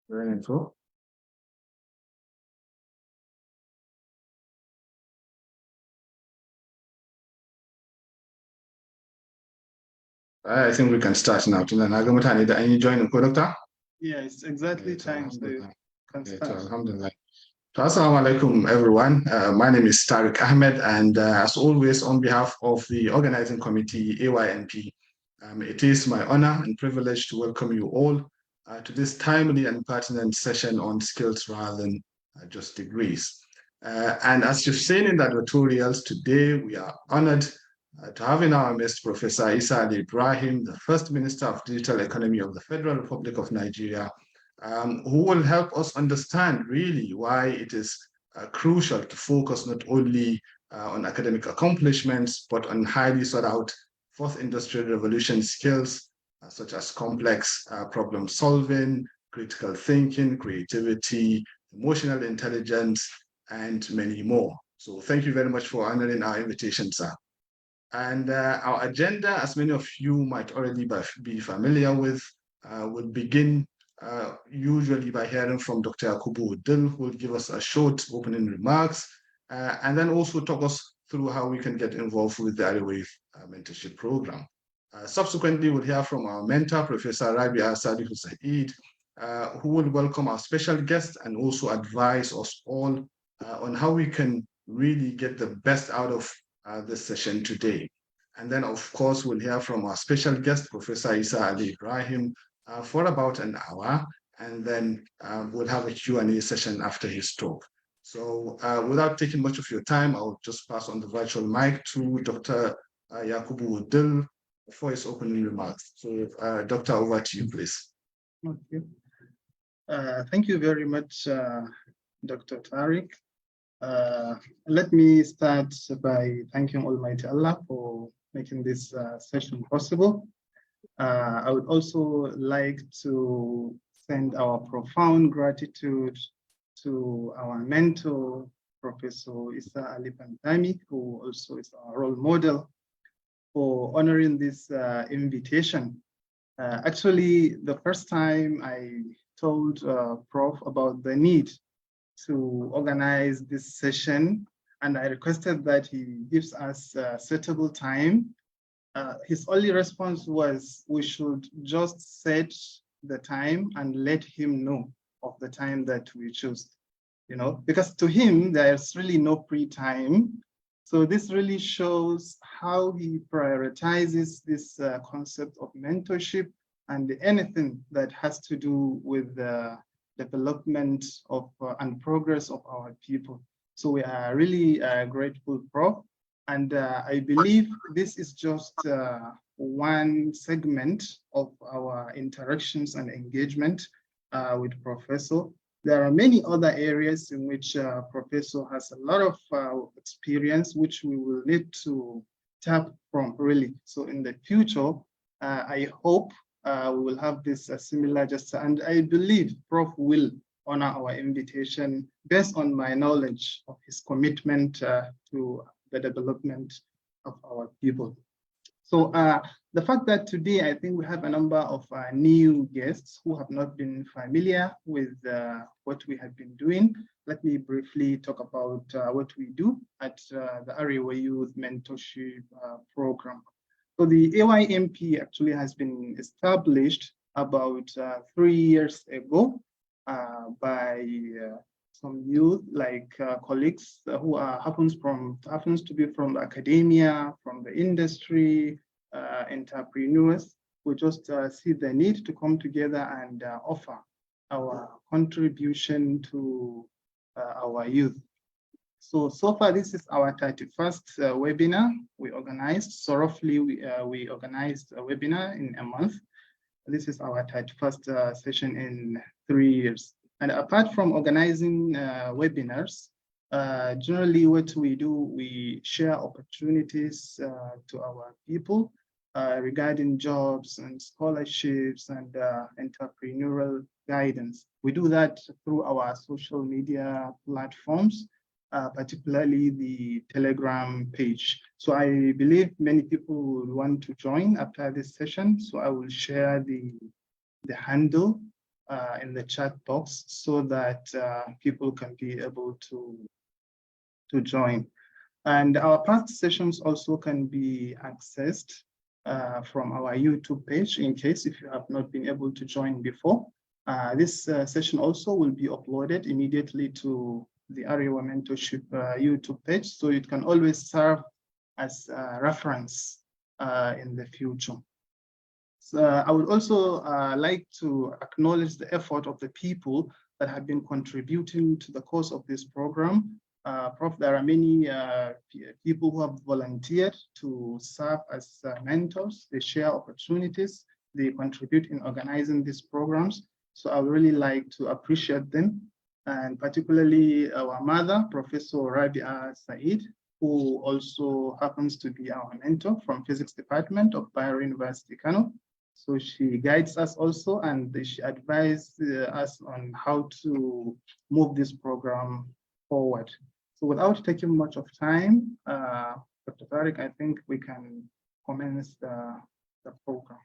Very info. I think we can start now. Tunan na ga mutane da an yi joinin ko doctor? Yeah, it's exactly time, so you can start. Alhamdulillah. So, assalamu alaikum, everyone. My name is Tariq Ahmed, and as always, on behalf of the organizing committee, AYNP, it is my honor and privilege to welcome you all to this timely and pertinent session on skills rather than just degrees. And as you've seen in the advertorials, today we are honored to have in our midst Professor Isa Ali Ibrahim, the First Minister of Digital Economy of the Federal Republic of Nigeria, who will help us understand really why it is crucial to focus not only on academic accomplishments, but on highly sought out fourth industrial revolution skills, such as complex problem solving, critical thinking, creativity, emotional intelligence, and many more. So thank you very much for honoring our invitation, sir. And our agenda, as many of you might already be familiar with, will begin usually by hearing from Dr. Yakubu Uddin, who will give us a short opening remarks, and then also talk us through how we can get involved with the Airwave mentorship program. Subsequently, we'll hear from our mentor, Professor Rabia Sadiq Saeed, who will welcome our special guest and also advise us all on how we can really get the best out of this session today. And then, of course, we'll hear from our special guest, Professor Isa Ali Ibrahim, for about an hour, and then we'll have a Q&A session after his talk. So without taking much of your time, I'll just pass on the virtual mic to Dr. Yakubu Uddin for his opening remarks. So Doctor, over to you, please. Okay. Thank you very much, Dr. Tariq. Let me start by thanking Almighty Allah for making this session possible. I would also like to send our profound gratitude to our mentor, Professor Isa Ali Pantami, who also is our role model, for honoring this invitation. Actually, the first time I told Prof about the need to organize this session, and I requested that he gives us a suitable time. His only response was, we should just set the time and let him know of the time that we choose, because to him, there's really no free time. So this really shows how he prioritizes this concept of mentorship and anything that has to do with the development of and progress of our people. So we are really grateful, Prof. And I believe this is just one segment of our interactions and engagement with Professor. There are many other areas in which Professor has a lot of experience, which we will need to tap from, really. So in the future, I hope we will have this similar gesture, and I believe Prof will honor our invitation based on my knowledge of his commitment to the development of our people. So the fact that today I think we have a number of new guests who have not been familiar with what we have been doing. Let me briefly talk about what we do at the Arewa Youth Mentorship Program. So the AYMP actually has been established about 3 years ago by some youth, like colleagues who happens to be from academia, from the industry, entrepreneurs. We just see the need to come together and offer our contribution to our youth. So far, this is our 31st webinar we organized. So roughly, we organized a webinar in a month. This is our 31st session in 3 years. And apart from organizing webinars, generally what we do, we share opportunities to our people regarding jobs and scholarships and entrepreneurial guidance. We do that through our social media platforms, particularly the Telegram page. So I believe many people will want to join after this session. So I will share the handle in the chat box so that people can be able to join. And our past sessions also can be accessed from our YouTube page in case if you have not been able to join before. This session also will be uploaded immediately to the Arewa Mentorship YouTube page, so it can always serve as a reference in the future. So I would also like to acknowledge the effort of the people that have been contributing to the course of this program. Prof, there are many people who have volunteered to serve as mentors. They share opportunities, they contribute in organizing these programs. So I would really like to appreciate them, and particularly our mother, Professor Rabia Said, who also happens to be our mentor from Physics Department of Bayero University, Kano. So she guides us also, and she advises us on how to move this program forward. So without taking much of time, Dr. Tariq, I think we can commence the program.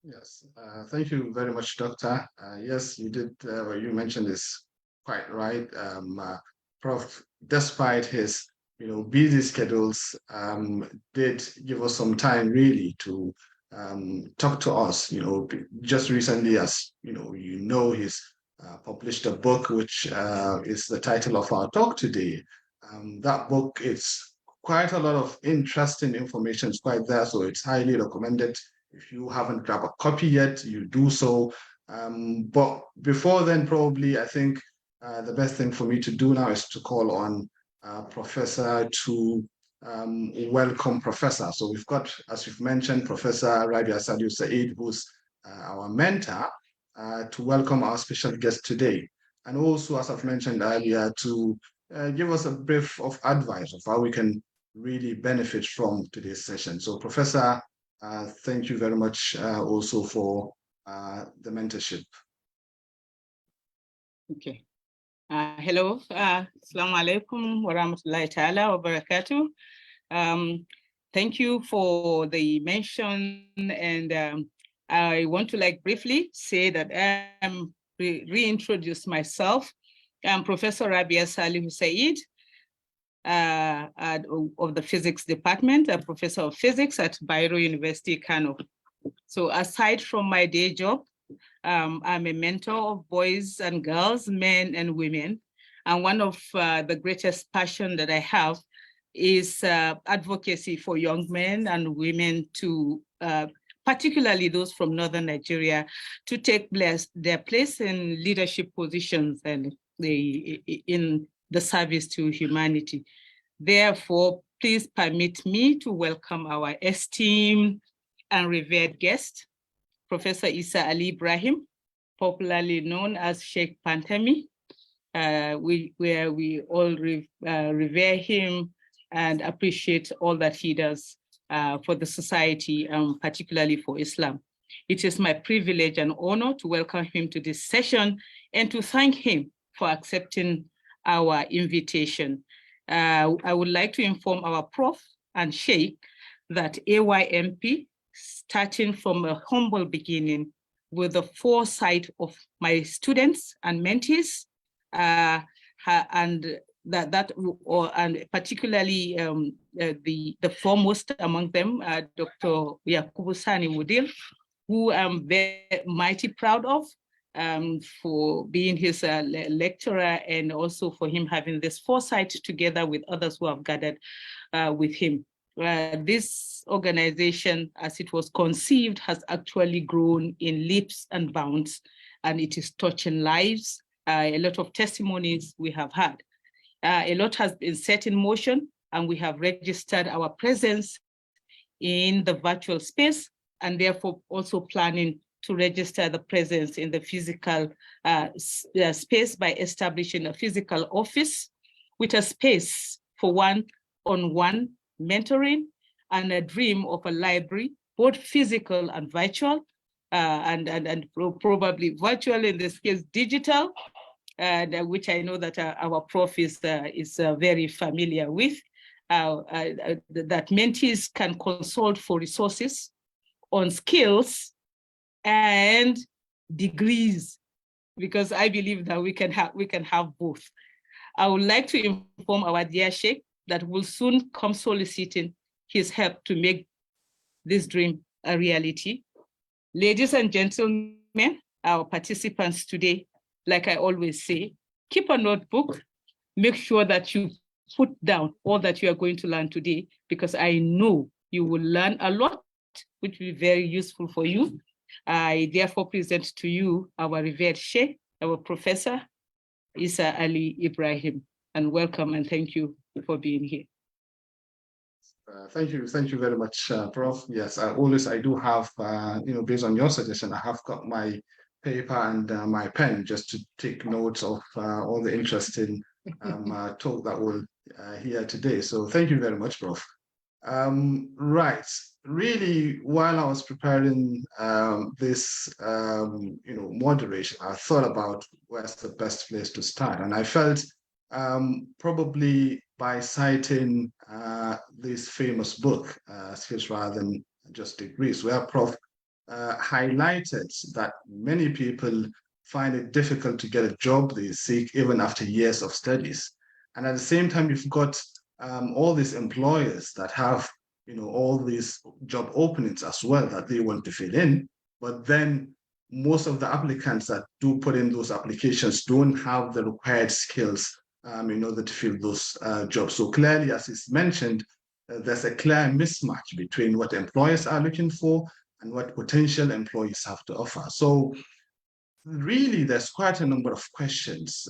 Yes, thank you very much, Doctor. Yes, you did, what you mentioned is quite right. Prof, despite his busy schedules, did give us some time really to talk to us. Just recently, as he's published a book which is the title of our talk today. That book is quite a lot of interesting information. It's quite there, so it's highly recommended. If you haven't grabbed a copy yet, you do so. But before then, probably, I think the best thing for me to do now is to call on Professor to welcome Professor. So we've got, as you've mentioned, Professor Rabia Sadio Said, who's our mentor, to welcome our special guest today. And also, as I've mentioned earlier, to give us a brief of advice of how we can really benefit from today's session. So Professor, thank you very much also for the mentorship. Okay. Hello. Assalamu alaikum wa rahmatullahi ta'ala wa barakatuh. Thank you for the mention, and I want to briefly say that I'm reintroduce myself. I'm Professor Rabia Salim Said of the Physics Department, a Professor of Physics at Bayero University, Kano. So aside from my day job, I'm a mentor of boys and girls, men and women. And one of the greatest passion that I have is advocacy for young men and women to, particularly those from Northern Nigeria, to take their place in leadership positions and in the service to humanity. Therefore, please permit me to welcome our esteemed and revered guest, Professor Isa Ali Ibrahim, popularly known as Sheikh Pantami, where we all revere him and appreciate all that he does for the society, particularly for Islam. It is my privilege and honor to welcome him to this session and to thank him for accepting our invitation. I would like to inform our Prof and Sheikh that AYMP, starting from a humble beginning with the foresight of my students and mentees, and particularly the foremost among them, Dr. Yakubu Sani Mudil, who I'm very mighty proud of for being his lecturer, and also for him having this foresight together with others who have gathered with him. This organization, as it was conceived, has actually grown in leaps and bounds, and it is touching lives. A lot of testimonies we have had. A lot has been set in motion, and we have registered our presence in the virtual space, and therefore also planning to register the presence in the physical space by establishing a physical office with a space for one-on-one mentoring, and a dream of a library, both physical and virtual, and probably virtual, in this case digital, which I know that our Prof is very familiar with, that mentees can consult for resources on skills and degrees, because I believe that we can have both. I would like to inform our dear Sheikh that will soon come soliciting his help to make this dream a reality. Ladies and gentlemen, our participants today, like I always say, keep a notebook, make sure that you put down all that you are going to learn today, because I know you will learn a lot, which will be very useful for you. I therefore present to you our revered Sheikh, our Professor, Isa Ali Ibrahim, and welcome and thank you for being here. Thank you very much, Prof. Yes, I do have, based on your suggestion, I have got my paper and my pen just to take notes of all the interesting talk that we'll hear today. So thank you very much, Prof. Right. Really, while I was preparing this, moderation, I thought about where's the best place to start, and I felt probably by citing this famous book, Skills Rather Than Just Degrees, where Prof highlighted that many people find it difficult to get a job they seek even after years of studies. And at the same time, you've got all these employers that have, all these job openings as well that they want to fill in, but then most of the applicants that do put in those applications don't have the required skills in order to fill those jobs. So clearly, as is mentioned, there's a clear mismatch between what employers are looking for and what potential employees have to offer. So really, there's quite a number of questions.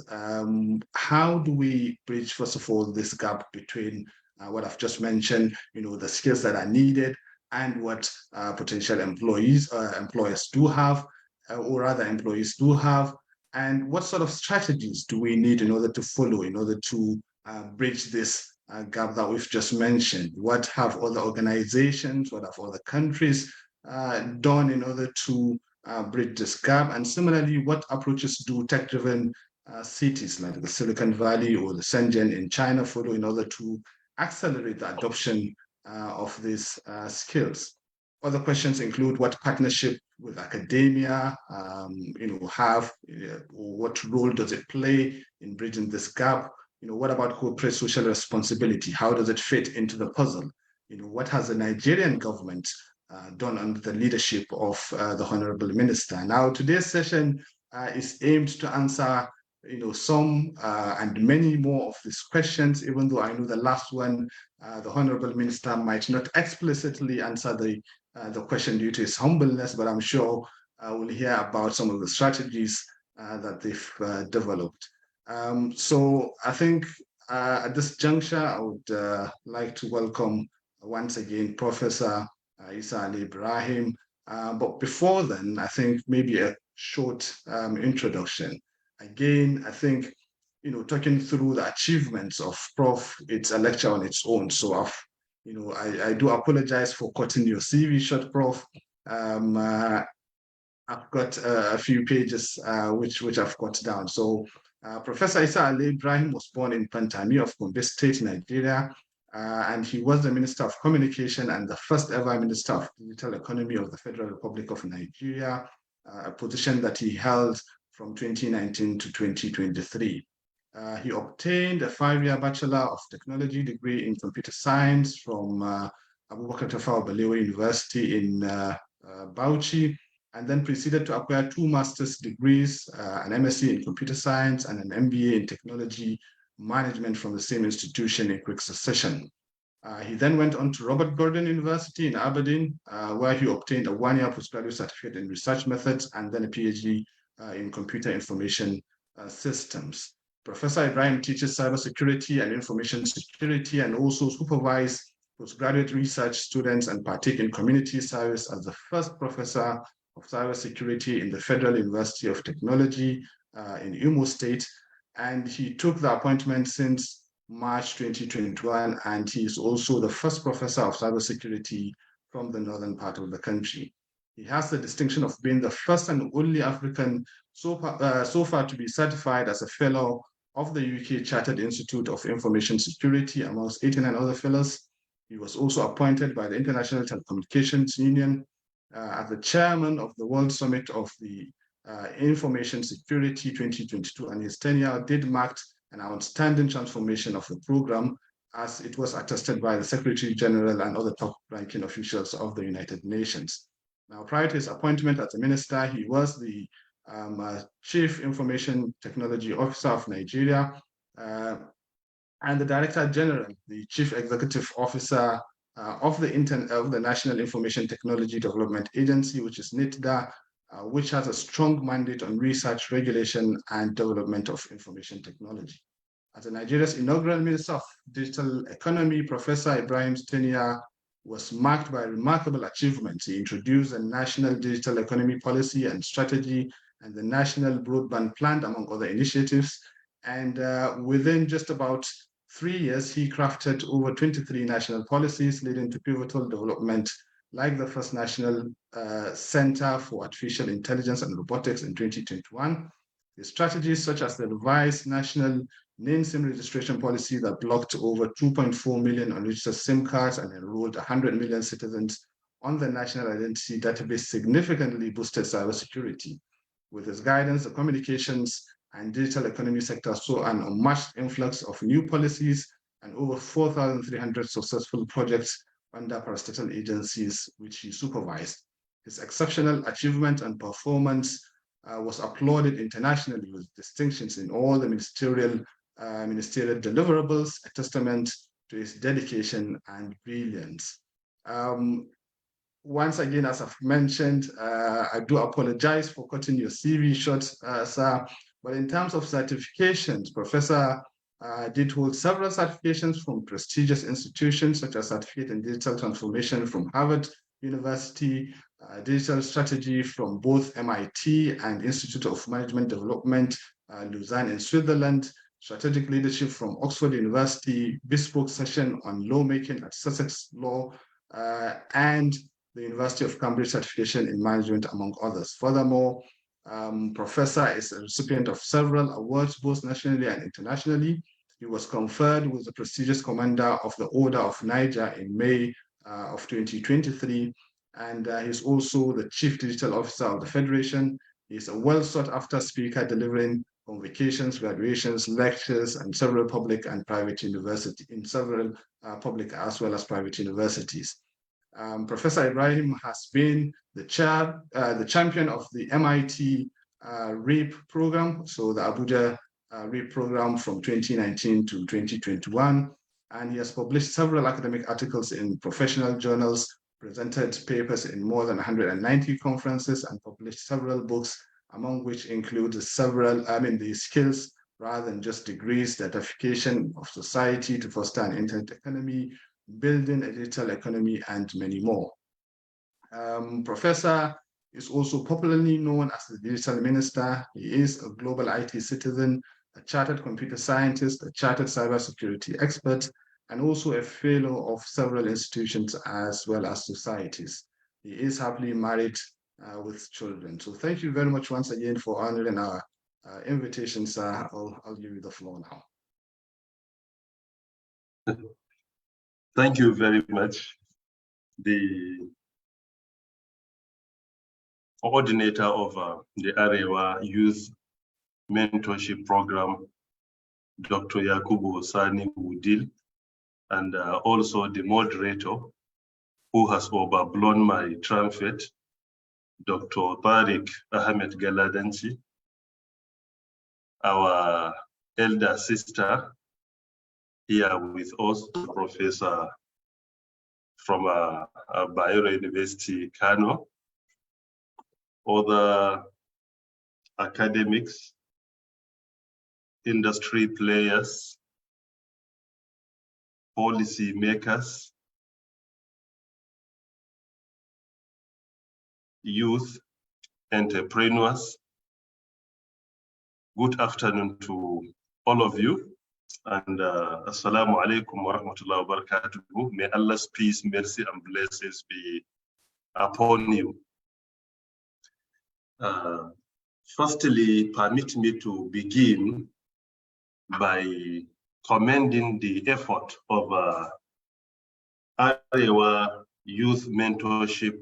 How do we bridge, first of all, this gap between what I've just mentioned, the skills that are needed and what potential employers do have, or rather employees do have, and what sort of strategies do we need in order to follow, in order to bridge this gap that we've just mentioned? What have other organizations, what have other countries done in order to bridge this gap? And similarly, what approaches do tech-driven cities like the Silicon Valley or the Shenzhen in China follow in order to accelerate the adoption of these skills? Other questions include what partnership with academia have, or what role does it play in bridging this gap? What about corporate social responsibility? How does it fit into the puzzle? What has the Nigerian government done under the leadership of the Honorable Minister? Now, today's session is aimed to answer some and many more of these questions, even though I know the last one, the Honorable Minister might not explicitly answer the question due to his humbleness, but I'm sure we'll hear about some of the strategies that they've developed. So I think at this juncture, I would like to welcome once again Professor Isa Ali Ibrahim. But before then, I think maybe a short introduction. Again, I think, talking through the achievements of Prof, it's a lecture on its own. So I do apologize for cutting your CV short, Prof. I've got a few pages which I've cut down. So Professor Isa Ali Ibrahim was born in Pantami of Gombe State, Nigeria, and he was the Minister of Communication and the first ever Minister of Digital Economy of the Federal Republic of Nigeria, a position that he held from 2019 to 2023. He obtained a 5-year Bachelor of Technology degree in Computer Science from Abubakar Tafawa Balewa University in Bauchi, and then proceeded to acquire 2 master's degrees, an MSc in Computer Science and an MBA in Technology Management from the same institution in quick succession. He then went on to Robert Gordon University in Aberdeen, where he obtained a 1-year postgraduate certificate in research methods and then a PhD in computer information systems. Professor Ibrahim teaches cybersecurity and information security and also supervises postgraduate research students and partake in community service as the first professor of cybersecurity in the Federal University of Technology in Imo State. And he took the appointment since March 2021, and he is also the first professor of cybersecurity from the northern part of the country. He has the distinction of being the first and only African so far to be certified as a fellow of the UK Chartered Institute of Information Security amongst 89 other fellows. He was also appointed by the International Telecommunications Union as the chairman of the World Summit of the Information Security 2022, and his tenure did mark an outstanding transformation of the program, as it was attested by the Secretary General and other top-ranking officials of the United Nations. Now, prior to his appointment as a minister, he was the Chief Information Technology Officer of Nigeria, and the Director General, the Chief Executive Officer of the National Information Technology Development Agency, which is NITDA, which has a strong mandate on research, regulation, and development of information technology. As Nigeria's inaugural Minister of Digital Economy, Professor Ibrahim's tenure was marked by remarkable achievements. He introduced a national digital economy policy and strategy and the National Broadband Plan, among other initiatives. And within just about 3 years, he crafted over 23 national policies, leading to pivotal development, like the first National Center for Artificial Intelligence and Robotics in 2021. The strategies such as the revised National Name SIM registration policy that blocked over 2.4 million unregistered SIM cards and enrolled 100 million citizens on the National Identity Database significantly boosted cybersecurity. With his guidance, the communications and digital economy sector saw an unmatched influx of new policies and over 4,300 successful projects under parastatal agencies which he supervised. His exceptional achievement and performance was applauded internationally with distinctions in all the ministerial deliverables, a testament to his dedication and brilliance. Once again, as I've mentioned, I do apologize for cutting your CV short, sir, but in terms of certifications, Professor did hold several certifications from prestigious institutions, such as Certificate in Digital Transformation from Harvard University, Digital Strategy from both MIT and Institute of Management Development, Lausanne in Switzerland, Strategic Leadership from Oxford University, Bespoke Session on Lawmaking at Sussex Law, and the University of Cambridge Certification in Management, among others. Furthermore, Professor is a recipient of several awards, both nationally and internationally. He was conferred with the prestigious Commander of the Order of Niger in May of 2023, and he's also the Chief Digital Officer of the Federation. He's a well-sought-after speaker delivering convocations, graduations, lectures, and several public and private universities, in several public as well as private universities. Professor Ibrahim has been the champion of the MIT RAPE program, so the Abuja RAPE program from 2019 to 2021, and he has published several academic articles in professional journals, presented papers in more than 190 conferences, and published several books, among which include the skills rather than just degrees, the edification of society to foster an internet economy, building a digital economy, and many more. Professor is also popularly known as the digital minister. He is a global IT citizen, a chartered computer scientist, a chartered cybersecurity expert, and also a fellow of several institutions as well as societies. He is happily married with children. So thank you very much once again for honoring our invitation, sir. I'll give you the floor now. Thank you very much. The coordinator of the Arewa Youth Mentorship Program, Dr. Yakubu Sani Udil, and also the moderator who has overblown my trumpet, Dr. Tariq Ahmed Galadanchi, our elder sister here with us, Professor from Bayero University, Kano, other academics, industry players, policy makers, youth, entrepreneurs. Good afternoon to all of you. And Assalamu alaikum wa rahmatullahi wa barakatuh. May Allah's peace, mercy, and blessings be upon you. Firstly, permit me to begin by commending the effort of Arewa Youth Mentorship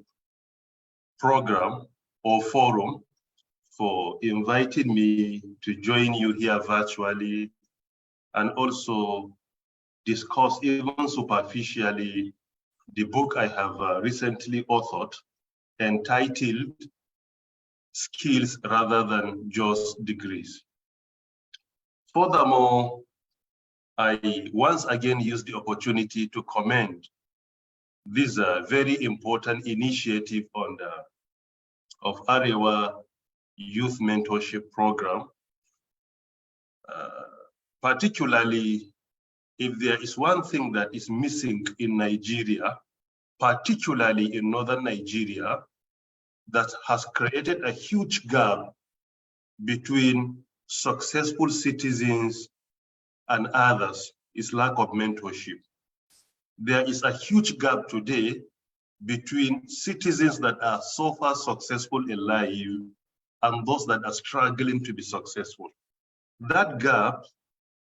Program or Forum for inviting me to join you here virtually and also discuss even superficially the book I have recently authored entitled Skills Rather Than Just Degrees. Furthermore, I once again use the opportunity to commend this very important initiative on the of Arewa Youth Mentorship Program. Particularly, if there is one thing that is missing in Nigeria, particularly in northern Nigeria, that has created a huge gap between successful citizens and others, is lack of mentorship. There is a huge gap today between citizens that are so far successful in life and those that are struggling to be successful. That gap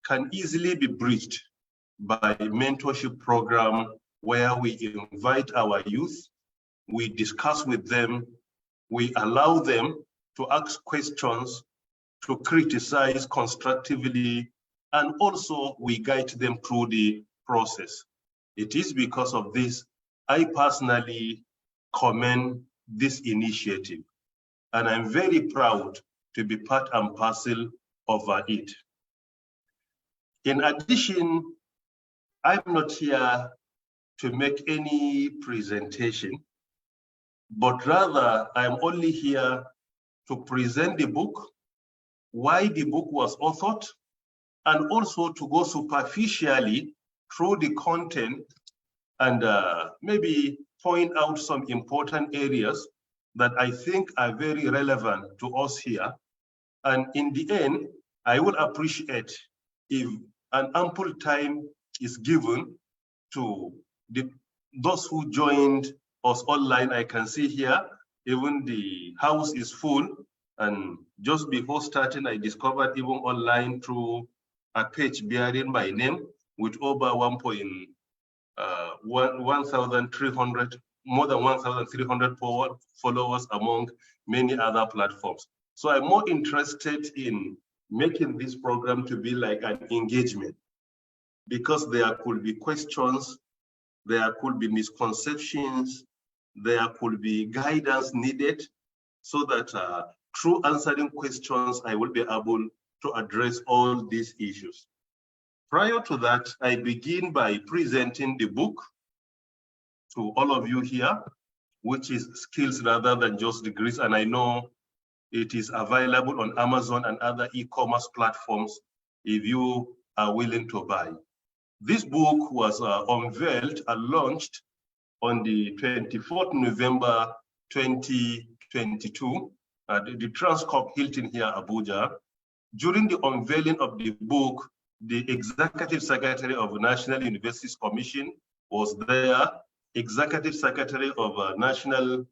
can easily be bridged by a mentorship program where we invite our youth, we discuss with them, we allow them to ask questions, to criticize constructively, and also we guide them through the process. It is because of this I personally commend this initiative, and I'm very proud to be part and parcel of it. In addition, I'm not here to make any presentation, but rather I'm only here to present the book, why the book was authored, and also to go superficially through the content and maybe point out some important areas that I think are very relevant to us here. And in the end, I would appreciate if an ample time is given to those who joined us online. I can see here, even the house is full. And just before starting, I discovered even online through a page bearing my name with over 1,300, more than 1,300 followers among many other platforms. So I'm more interested in making this program to be like an engagement, because there could be questions, there could be misconceptions, there could be guidance needed, so that through answering questions, I will be able to address all these issues. Prior to that, I begin by presenting the book to all of you here, which is Skills Rather Than Just Degrees. And I know it is available on Amazon and other e-commerce platforms if you are willing to buy. This book was unveiled and launched on the 24th November 2022 at the Transcorp Hilton here, Abuja. During the unveiling of the book, the Executive Secretary of the National Universities Commission was there. Executive Secretary of National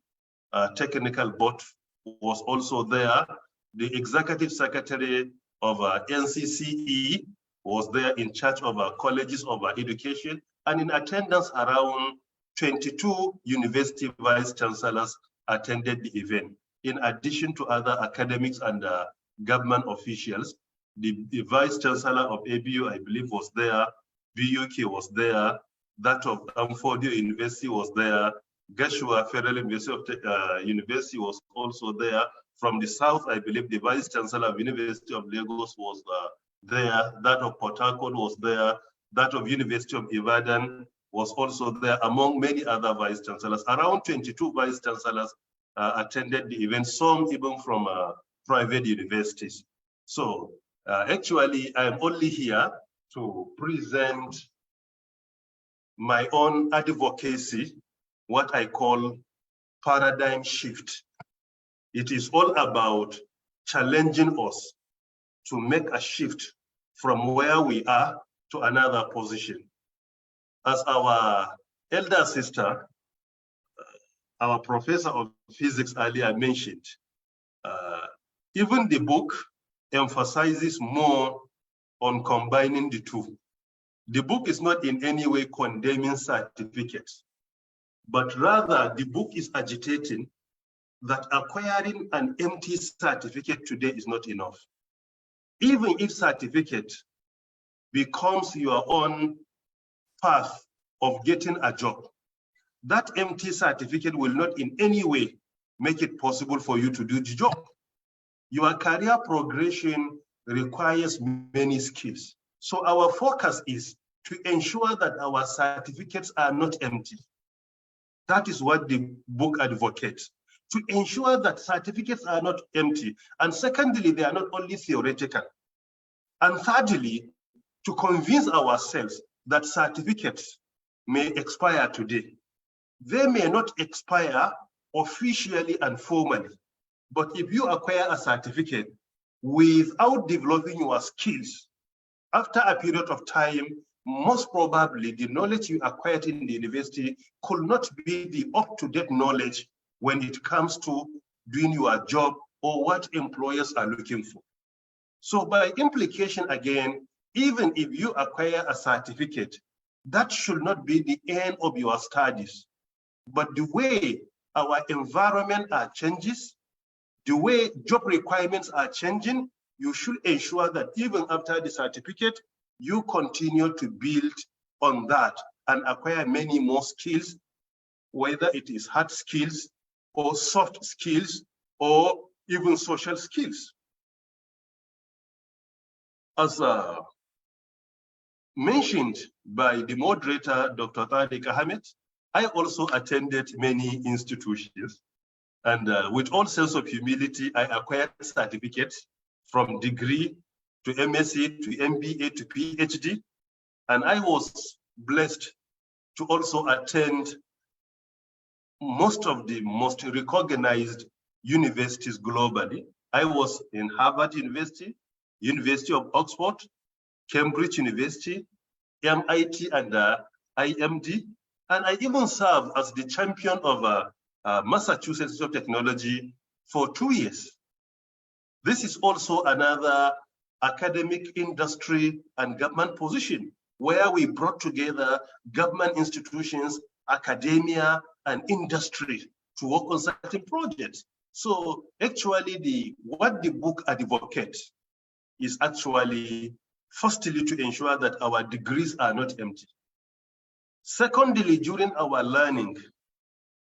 Technical Board was also there. The Executive Secretary of NCCE was there in charge of colleges of education, and in attendance around 22 university vice chancellors attended the event. In addition to other academics and government officials, the vice chancellor of ABU, I believe, was there. BUK was there. That of Amfordio University was there. Gashua Federal University was also there. From the south, I believe the vice chancellor of University of Lagos was there. That of Port Harcourt was there. That of University of Ibadan was also there, among many other vice chancellors. Around 22 vice chancellors attended the event, some even from private universities. So actually, I'm only here to present my own advocacy, what I call paradigm shift. It is all about challenging us to make a shift from where we are to another position. As our elder sister, our professor of physics earlier mentioned, even the book emphasizes more on combining the two. The book is not in any way condemning certificates, but rather the book is agitating that acquiring an empty certificate today is not enough. Even if certificate becomes your own path of getting a job, that empty certificate will not in any way make it possible for you to do the job. Your career progression requires many skills. So our focus is to ensure that our certificates are not empty. That is what the book advocates, to ensure that certificates are not empty. And secondly, they are not only theoretical. And thirdly, to convince ourselves that certificates may expire today. They may not expire officially and formally, but if you acquire a certificate without developing your skills, after a period of time, most probably the knowledge you acquired in the university could not be the up-to-date knowledge when it comes to doing your job or what employers are looking for. So by implication, again, even if you acquire a certificate, that should not be the end of your studies. But the way our environment are changes, the way job requirements are changing, you should ensure that even after the certificate, you continue to build on that and acquire many more skills, whether it is hard skills or soft skills or even social skills. As mentioned by the moderator, Dr. Tariq Ahmed, I also attended many institutions, and with all sense of humility, I acquired certificates from degree to MSc to MBA to PhD, and I was blessed to also attend most of the most recognized universities globally. I was in Harvard University, University of Oxford, Cambridge University, MIT, and IMD, and I even served as the champion of Massachusetts Institute of Technology for 2 years. This is also another academic, industry, and government position where we brought together government institutions, academia, and industry to work on certain projects. So actually, what the book advocates is actually, firstly, to ensure that our degrees are not empty. Secondly, during our learning,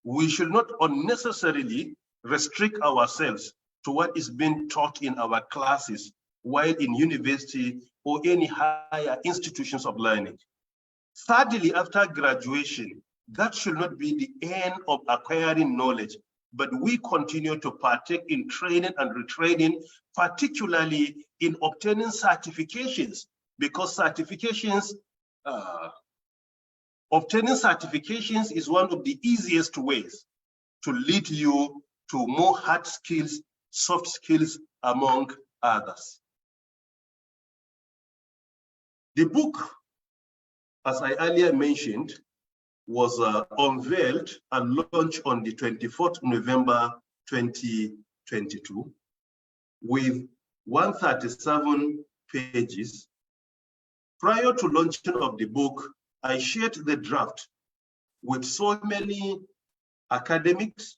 we should not unnecessarily restrict ourselves to what is being taught in our classes while in university or any higher institutions of learning. Thirdly, after graduation, that should not be the end of acquiring knowledge, but we continue to partake in training and retraining, particularly in obtaining certifications, because obtaining certifications is one of the easiest ways to lead you to more hard skills, soft skills, among others. The book, as I earlier mentioned, was unveiled and launched on the 24th November 2022 with 137 pages. Prior to launching of the book, I shared the draft with so many academics,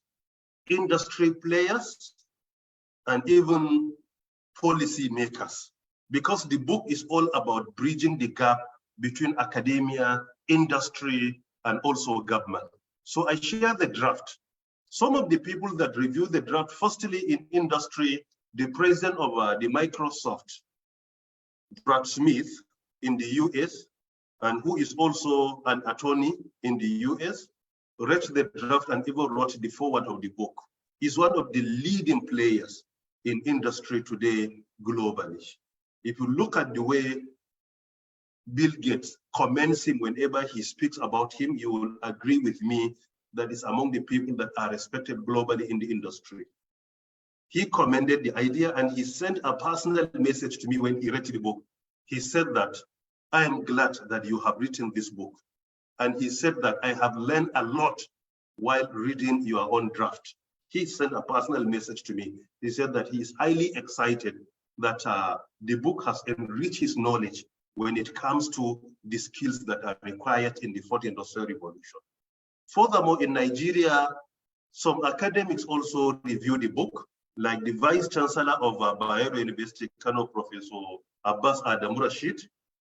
industry players, and even policy makers, because the book is all about bridging the gap between academia, industry, and also government. So I share the draft. Some of the people that review the draft, firstly in industry, the president of the Microsoft, Brad Smith in the US, and who is also an attorney in the US, read the draft and even wrote the foreword of the book. He's one of the leading players in industry today globally. If you look at the way Bill Gates commends him whenever he speaks about him, you will agree with me that is among the people that are respected globally in the industry. He commended the idea and he sent a personal message to me when he read the book. He said that, I am glad that you have written this book. And he said that I have learned a lot while reading your own draft. He sent a personal message to me. He said that he is highly excited that the book has enriched his knowledge when it comes to the skills that are required in the fourth industrial revolution. Furthermore, in Nigeria, Some academics also review the book, like the Vice Chancellor of Bayero University, Kano, Professor Abbas Adam Rashid.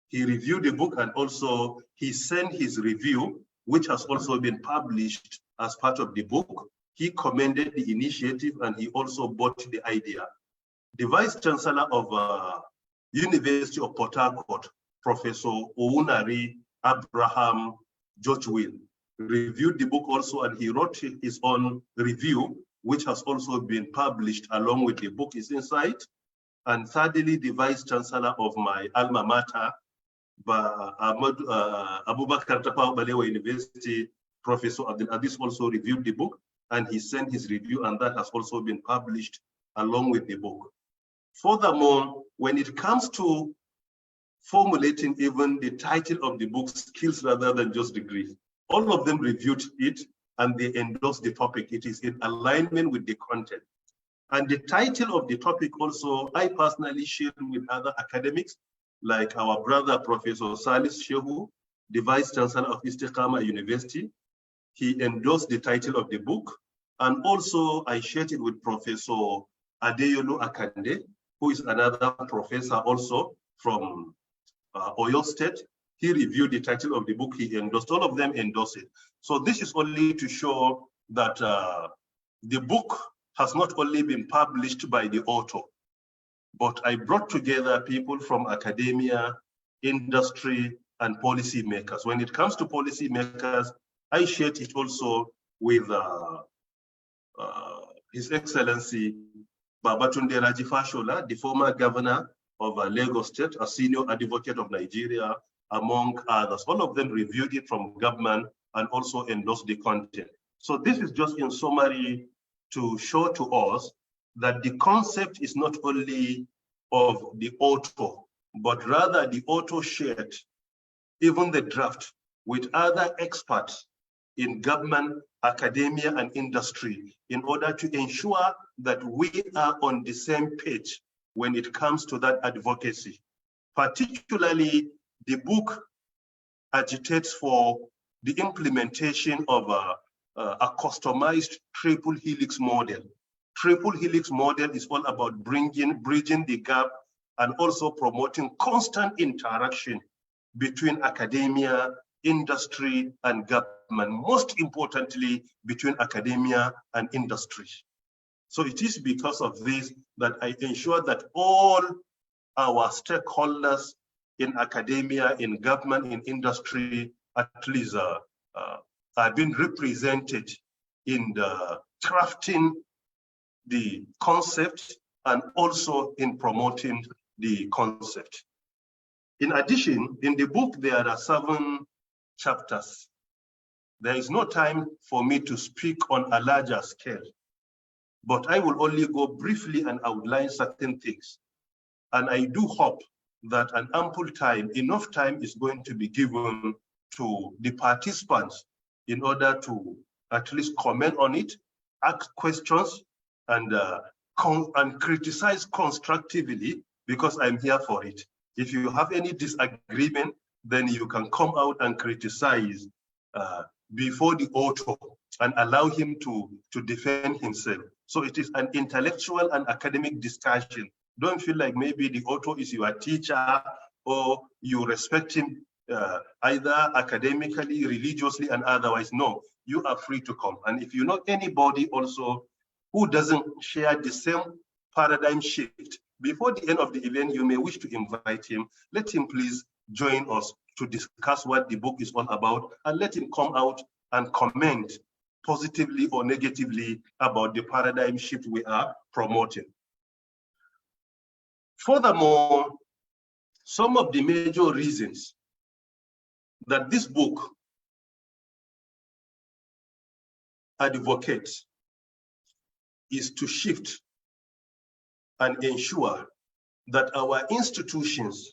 He reviewed the book and also he sent his review, which has also been published as part of the book. He commended the initiative and he also bought the idea. The Vice Chancellor of University of Port Harcourt, Professor Ounari Abraham George-Will, reviewed the book also, and he wrote his own review, which has also been published along with the book is inside. And thirdly, the Vice Chancellor of my alma mater, Abubakar Tafawa Balewa University, Professor Abdul Aziz, also reviewed the book, and he sent his review, and that has also been published along with the book. Furthermore, when it comes to formulating even the title of the book, Skills Rather Than Just Degrees, all of them reviewed it and they endorsed the topic. It is in alignment with the content. And the title of the topic also, I personally shared with other academics, like our brother, Professor Salis Shehu, the Vice Chancellor of Istiqama University. He endorsed the title of the book. And also I shared it with Professor Adeyolu Akande, who is another professor also from Oyo State. He reviewed the title of the book, he endorsed, all of them endorsed it. So this is only to show that the book has not only been published by the author, but I brought together people from academia, industry, and policy makers. When it comes to policy makers, I shared it also with His Excellency Babatunde Raji Fashola, the former governor of Lagos State, a senior advocate of Nigeria, among others. All of them reviewed it from government and also endorsed the content. So this is just in summary to show to us that the concept is not only of the author, but rather the author shared even the draft with other experts in government, academia, and industry in order to ensure that we are on the same page when it comes to that advocacy. Particularly, the book agitates for the implementation of a customized triple helix model. Triple helix model is all about bridging the gap and also promoting constant interaction between academia, industry, and government, most importantly, between academia and industry. So it is because of this that I ensure that all our stakeholders in academia, in government, in industry, at least are being represented in the crafting the concept and also in promoting the concept. In addition, in the book, there are 7 chapters. There is no time for me to speak on a larger scale, but I will only go briefly and outline certain things. And I do hope that an ample time, enough time is going to be given to the participants in order to at least comment on it, ask questions, and criticize constructively, because I'm here for it. If you have any disagreement, then you can come out and criticize before the author and allow him to defend himself. So it is an intellectual and academic discussion. Don't feel like maybe the author is your teacher or you respect him either academically, religiously, and otherwise. No, you are free to come. And if you know anybody also who doesn't share the same paradigm shift, before the end of the event, you may wish to invite him. Let him please join us to discuss what the book is all about, and let him come out and comment positively or negatively about the paradigm shift we are promoting. Furthermore, some of the major reasons that this book advocates is to shift and ensure that our institutions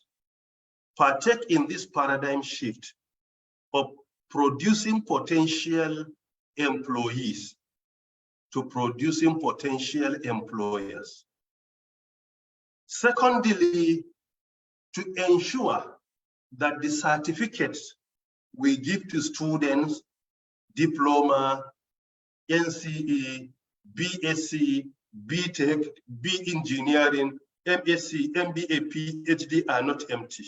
partake in this paradigm shift of producing potential employees to producing potential employers. Secondly, to ensure that the certificates we give to students, diploma, NCE, BSc, BTech, B Engineering, MSc, MBA, PhD are not empty.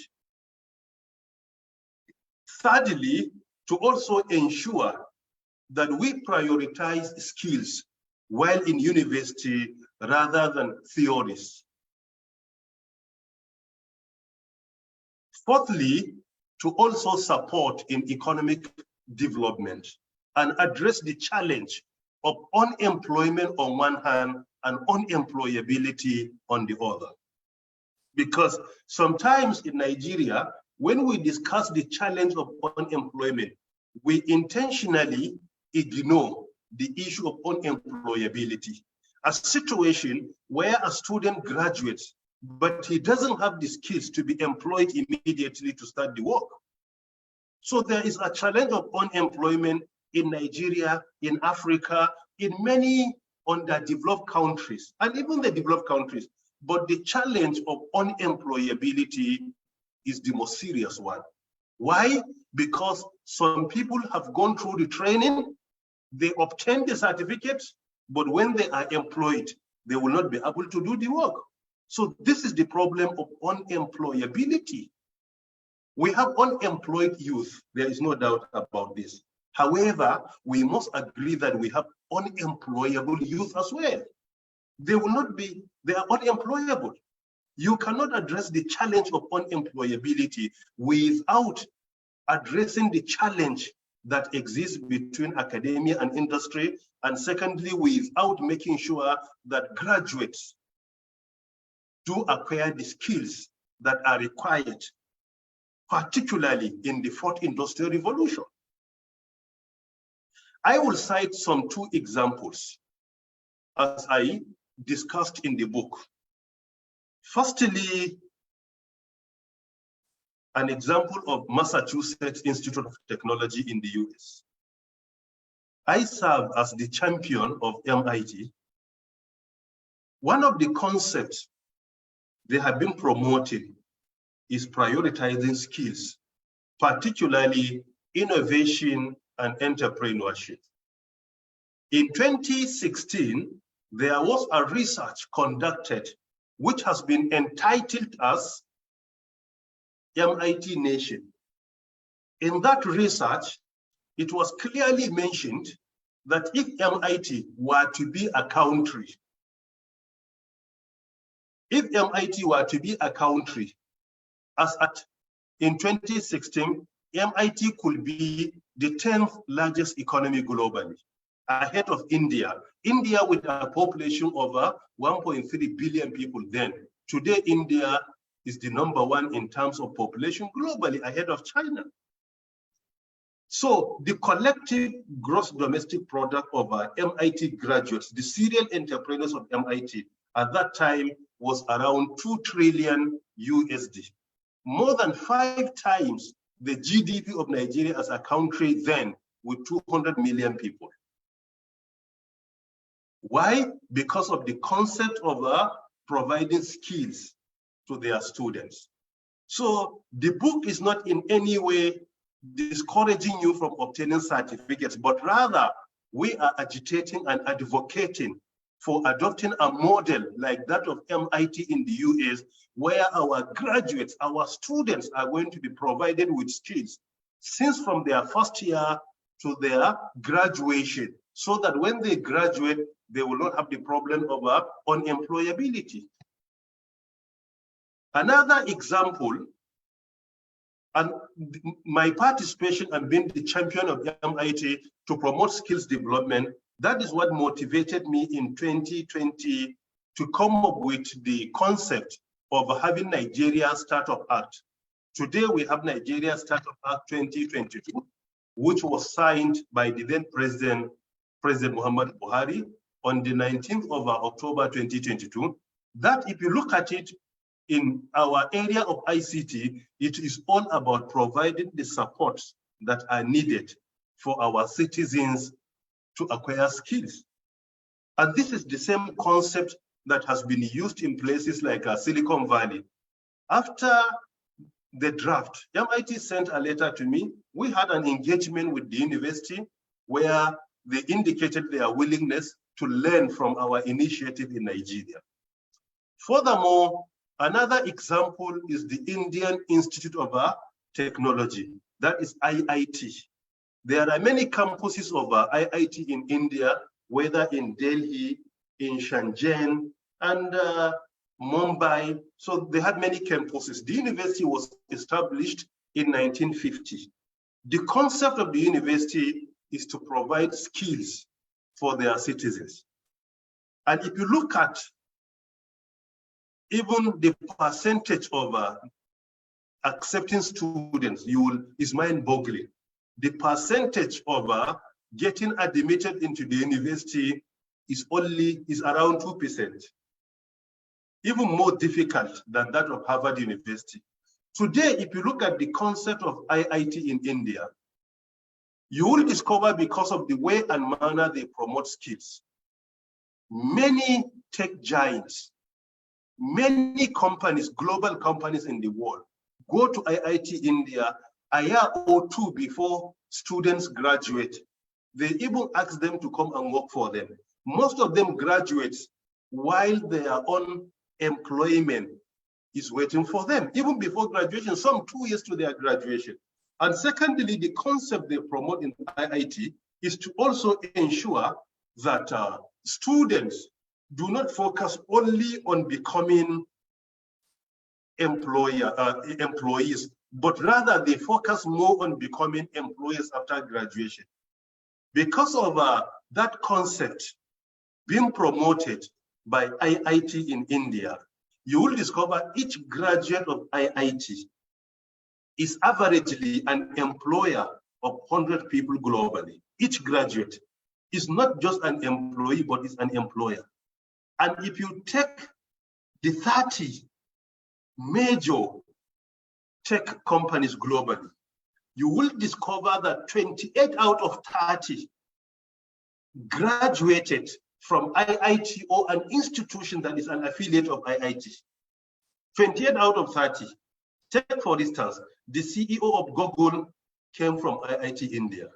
Thirdly, to also ensure that we prioritize skills while in university rather than theories. Fourthly, to also support in economic development and address the challenge of unemployment on one hand and unemployability on the other. Because sometimes in Nigeria, when we discuss the challenge of unemployment, we intentionally ignore the issue of unemployability. A situation where a student graduates, but he doesn't have the skills to be employed immediately to start the work. So there is a challenge of unemployment in Nigeria, in Africa, in many underdeveloped countries, and even the developed countries. But the challenge of unemployability is the most serious one. Why? Because some people have gone through the training, they obtain the certificate, but when they are employed, they will not be able to do the work. So this is the problem of unemployability. We have unemployed youth, there is no doubt about this. However, we must agree that we have unemployable youth as well. They will not be, they are unemployable. You cannot address the challenge of unemployability without addressing the challenge that exists between academia and industry, and secondly, without making sure that graduates do acquire the skills that are required, particularly in the fourth industrial revolution. I will cite some two examples as I discussed in the book. Firstly, an example of Massachusetts Institute of Technology in the US. I serve as the champion of MIT. One of the concepts they have been promoting is prioritizing skills, particularly innovation and entrepreneurship. In 2016, there was a research conducted which has been entitled as MIT Nation. In that research, it was clearly mentioned that if MIT were to be a country, as at in 2016, MIT could be the 10th largest economy globally, ahead of India. India with a population of 1.3 billion people then. Today, India is the #1 in terms of population globally, ahead of China. So the collective gross domestic product of MIT graduates, the serial entrepreneurs of MIT, at that time was around 2 trillion USD. More than 5 times the GDP of Nigeria as a country then, with 200 million people. Why? Because of the concept of providing skills to their students. So the book is not in any way discouraging you from obtaining certificates, but rather we are agitating and advocating for adopting a model like that of MIT in the US, where our graduates, our students are going to be provided with skills since from their first year to their graduation, so that when they graduate, they will not have the problem of unemployability. Another example, and my participation and being the champion of MIT to promote skills development, that is what motivated me in 2020 to come up with the concept of having Nigeria Startup Act. Today we have Nigeria Startup Act 2022, which was signed by the then President Muhammad Buhari on the 19th of October 2022. That, if you look at it in our area of ICT, it is all about providing the supports that are needed for our citizens to acquire skills. And this is the same concept that has been used in places like Silicon Valley. After the draft, MIT sent a letter to me. We had an engagement with the university where they indicated their willingness to learn from our initiative in Nigeria. Furthermore, another example is the Indian Institute of Technology, that is IIT. There are many campuses of IIT in India, whether in Delhi, in Shenzhen, and Mumbai. So they had many campuses. The university was established in 1950. The concept of the university is to provide skills for their citizens. And if you look at even the percentage of accepting students, is mind-boggling. The percentage of getting admitted into the university is around 2%, even more difficult than that of Harvard University. Today, if you look at the concept of IIT in India, you will discover, because of the way and manner they promote skills, many tech giants, many companies, global companies in the world, go to IIT India a year or two before students graduate. They even ask them to come and work for them. Most of them graduate while their own employment is waiting for them, even before graduation, some 2 years to their graduation. And secondly, the concept they promote in IIT is to also ensure that students do not focus only on becoming employees, but rather they focus more on becoming employers after graduation. Because of that concept being promoted by IIT in India, you will discover each graduate of IIT is averagely an employer of 100 people globally. Each graduate is not just an employee, but is an employer. And if you take the 30 major tech companies globally, you will discover that 28 out of 30 graduated from IIT or an institution that is an affiliate of IIT. 28 out of 30. Take, for instance, the CEO of Google came from IIT India.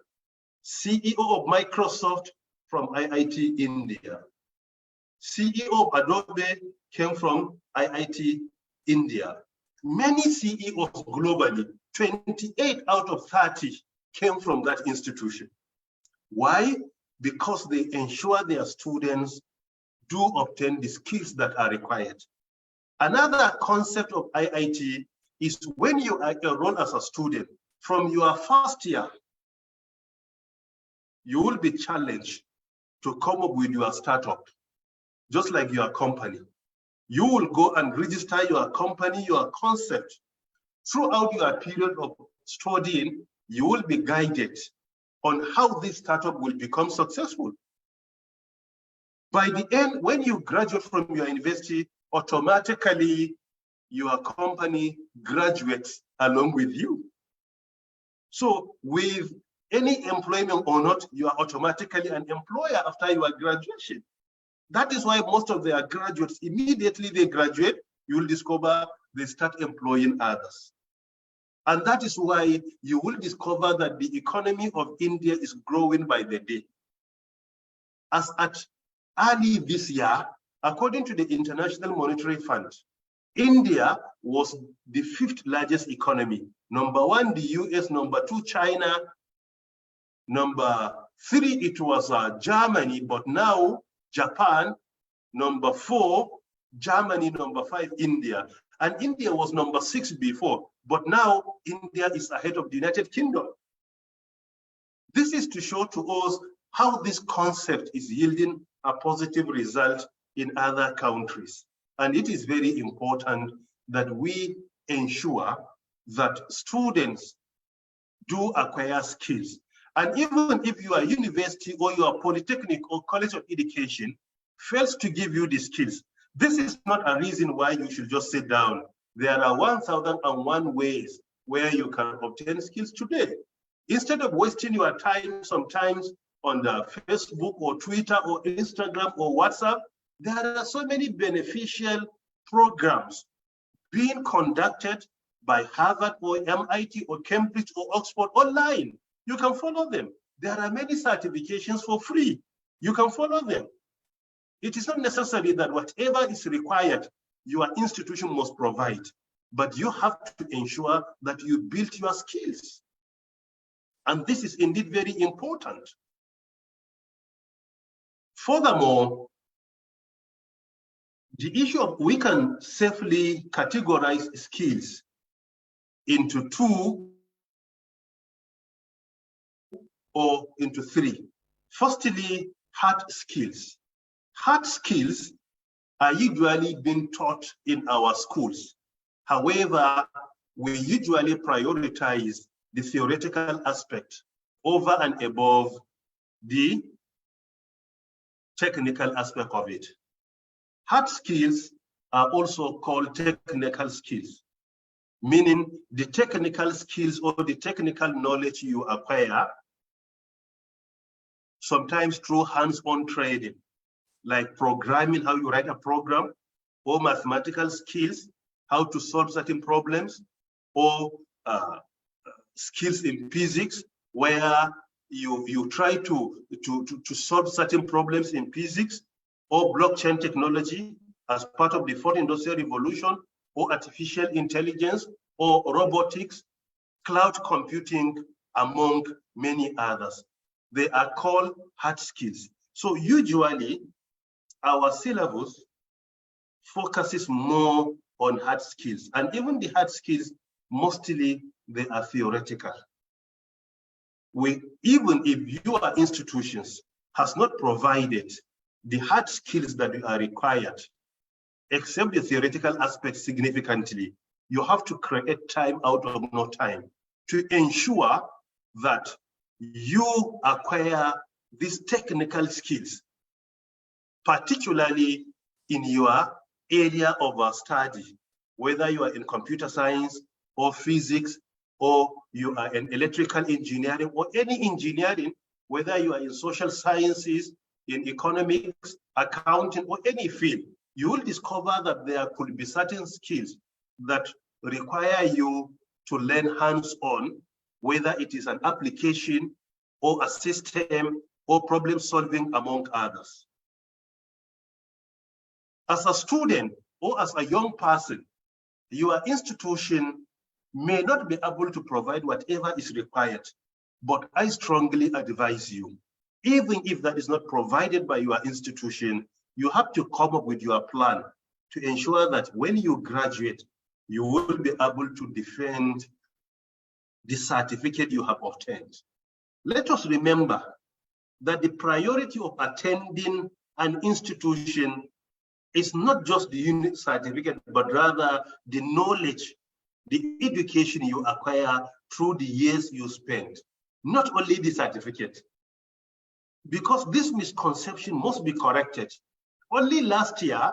CEO of Microsoft from IIT India. CEO of Adobe came from IIT India. Many CEOs globally, 28 out of 30 came from that institution. Why? Because they ensure their students do obtain the skills that are required. Another concept of IIT is when you enroll as a student, from your first year, you will be challenged to come up with your startup, just like your company. You will go and register your company, your concept. Throughout your period of studying, you will be guided on how this startup will become successful. By the end, when you graduate from your university, automatically your company graduates along with you. So with any employment or not, you are automatically an employer after your graduation. That is why most of their graduates, immediately they graduate, you will discover they start employing others. And that is why you will discover that the economy of India is growing by the day. As at early this year, according to the International Monetary Fund, India was the 5th largest economy. Number 1, the US, number 2, China, number 3, it was Germany, but now Japan, number 4, Germany, number 5, India. And India was number 6 before, but now India is ahead of the United Kingdom. This is to show to us how this concept is yielding a positive result in other countries. And it is very important that we ensure that students do acquire skills. And even if your university or your polytechnic or college of education fails to give you the skills, this is not a reason why you should just sit down. There are 1,001 ways where you can obtain skills today. Instead of wasting your time sometimes on the Facebook or Twitter or Instagram or WhatsApp, there are so many beneficial programs being conducted by Harvard or MIT or Cambridge or Oxford online. You can follow them. there are many certifications for free. You can follow them. It is not necessary that whatever is required, your institution must provide, but you have to ensure that you build your skills. And this is indeed very important. Furthermore, the issue of we can safely categorize skills into 2 or into 3. Firstly, hard skills. Hard skills are usually being taught in our schools. However, we usually prioritize the theoretical aspect over and above the technical aspect of it. Hard skills are also called technical skills, meaning the technical skills or the technical knowledge you acquire, sometimes through hands-on training, like programming, how you write a program, or mathematical skills, how to solve certain problems, or skills in physics, where you try to solve certain problems in physics, or blockchain technology as part of the fourth industrial revolution, or artificial intelligence, or robotics, cloud computing, among many others. They are called hard skills. So usually our syllabus focuses more on hard skills, and even the hard skills, mostly they are theoretical. Even if your institutions has not provided the hard skills that are required, except the theoretical aspect significantly, you have to create time out of no time to ensure that you acquire these technical skills, particularly in your area of study, whether you are in computer science or physics, or you are in electrical engineering or any engineering, whether you are in social sciences, in economics, accounting, or any field, you will discover that there could be certain skills that require you to learn hands-on, whether it is an application or a system or problem solving, among others. As a student or as a young person, your institution may not be able to provide whatever is required, but I strongly advise you, even if that is not provided by your institution, you have to come up with your plan to ensure that when you graduate, you will be able to defend the certificate you have obtained. Let us remember that the priority of attending an institution is not just the unit certificate, but rather the knowledge, the education you acquire through the years you spend, not only the certificate. Because this misconception must be corrected. Only last year,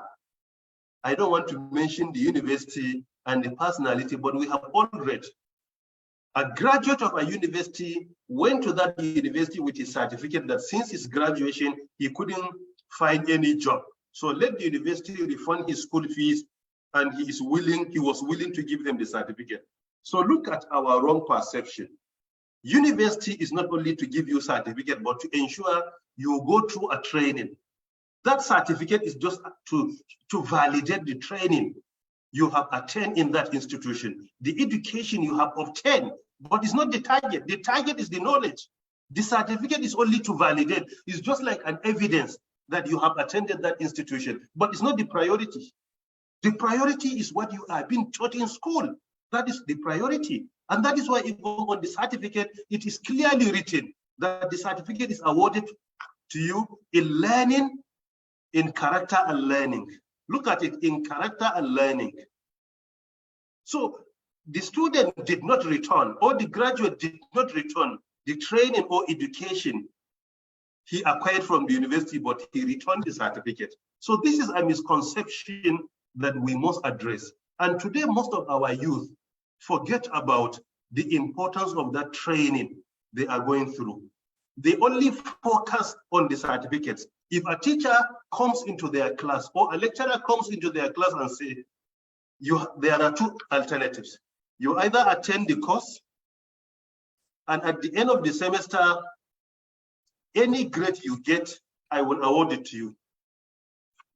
I don't want to mention the university and the personality, but we have all read. A graduate of a university went to that university with his certificate that since his graduation, he couldn't find any job. So let the university refund his school fees, and he was willing to give them the certificate. So look at our wrong perception. University is not only to give you a certificate, but to ensure you go through a training. That certificate is just to validate the training you have attained in that institution, the education you have obtained, but it's not the target. The target is the knowledge. The certificate is only to validate. It's just like an evidence that you have attended that institution, but it's not the priority. The priority is what you are being taught in school. That is the priority. And that is why even on the certificate, it is clearly written that the certificate is awarded to you in learning, in character and learning. Look at it, in character and learning. So the student did not return, or the graduate did not return the training or education he acquired from the university, but he returned the certificate. So this is a misconception that we must address. And today, most of our youth forget about the importance of that training they are going through. They only focus on the certificates. If a teacher comes into their class or a lecturer comes into their class and say, there are two alternatives. You either attend the course, and at the end of the semester, any grade you get, I will award it to you.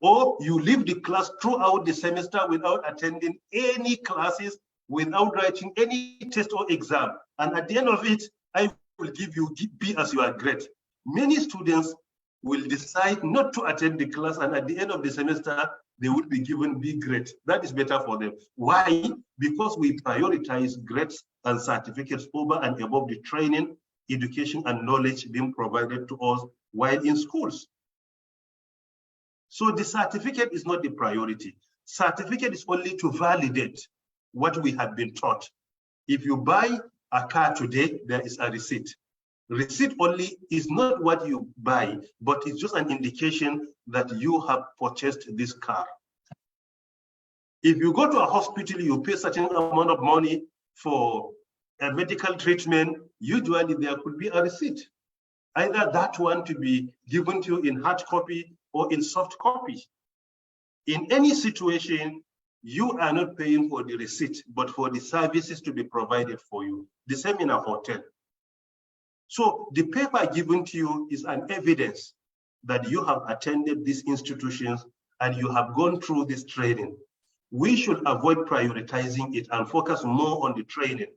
Or you leave the class throughout the semester without attending any classes, without writing any test or exam. And at the end of it, I will give you B as your grade. Many students will decide not to attend the class, and at the end of the semester, they will be given B grade. That is better for them. Why? Because we prioritize grades and certificates over and above the training, education, and knowledge being provided to us while in schools. So the certificate is not the priority. Certificate is only to validate what we have been taught. If you buy a car today, there is a receipt. Receipt only is not what you buy, but it's just an indication that you have purchased this car. If you go to a hospital, you pay a certain amount of money for a medical treatment, usually there could be a receipt. Either that one to be given to you in hard copy or in soft copy. In any situation, you are not paying for the receipt, but for the services to be provided for you. The same in a hotel. So the paper given to you is an evidence that you have attended these institutions and you have gone through this training. We should avoid prioritizing it and focus more on the training.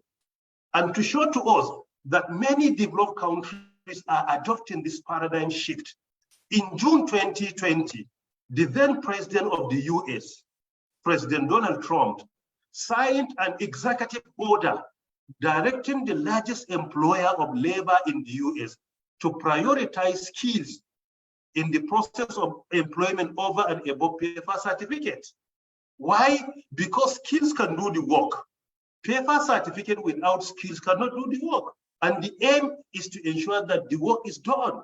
And to show to us that many developed countries are adopting this paradigm shift. In June 2020, the then president of the US, President Donald Trump, signed an executive order directing the largest employer of labor in the US to prioritize skills in the process of employment over and above paper certificates. Why? Because skills can do the work. Paper certificate without skills cannot do the work. And the aim is to ensure that the work is done.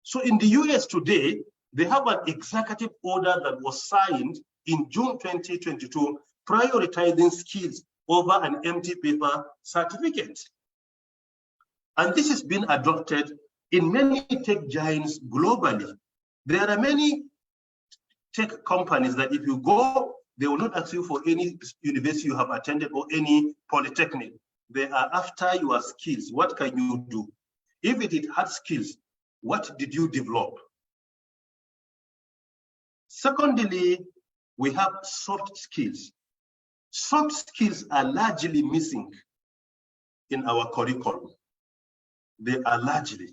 So in the US today, they have an executive order that was signed in June 2022, prioritizing skills over an empty paper certificate. And this has been adopted in many tech giants globally. There are many tech companies that if you go, they will not ask you for any university you have attended or any polytechnic. They are after your skills. What can you do? If it is hard skills, what did you develop? Secondly, we have soft skills. Soft skills are largely missing in our curriculum. They are largely.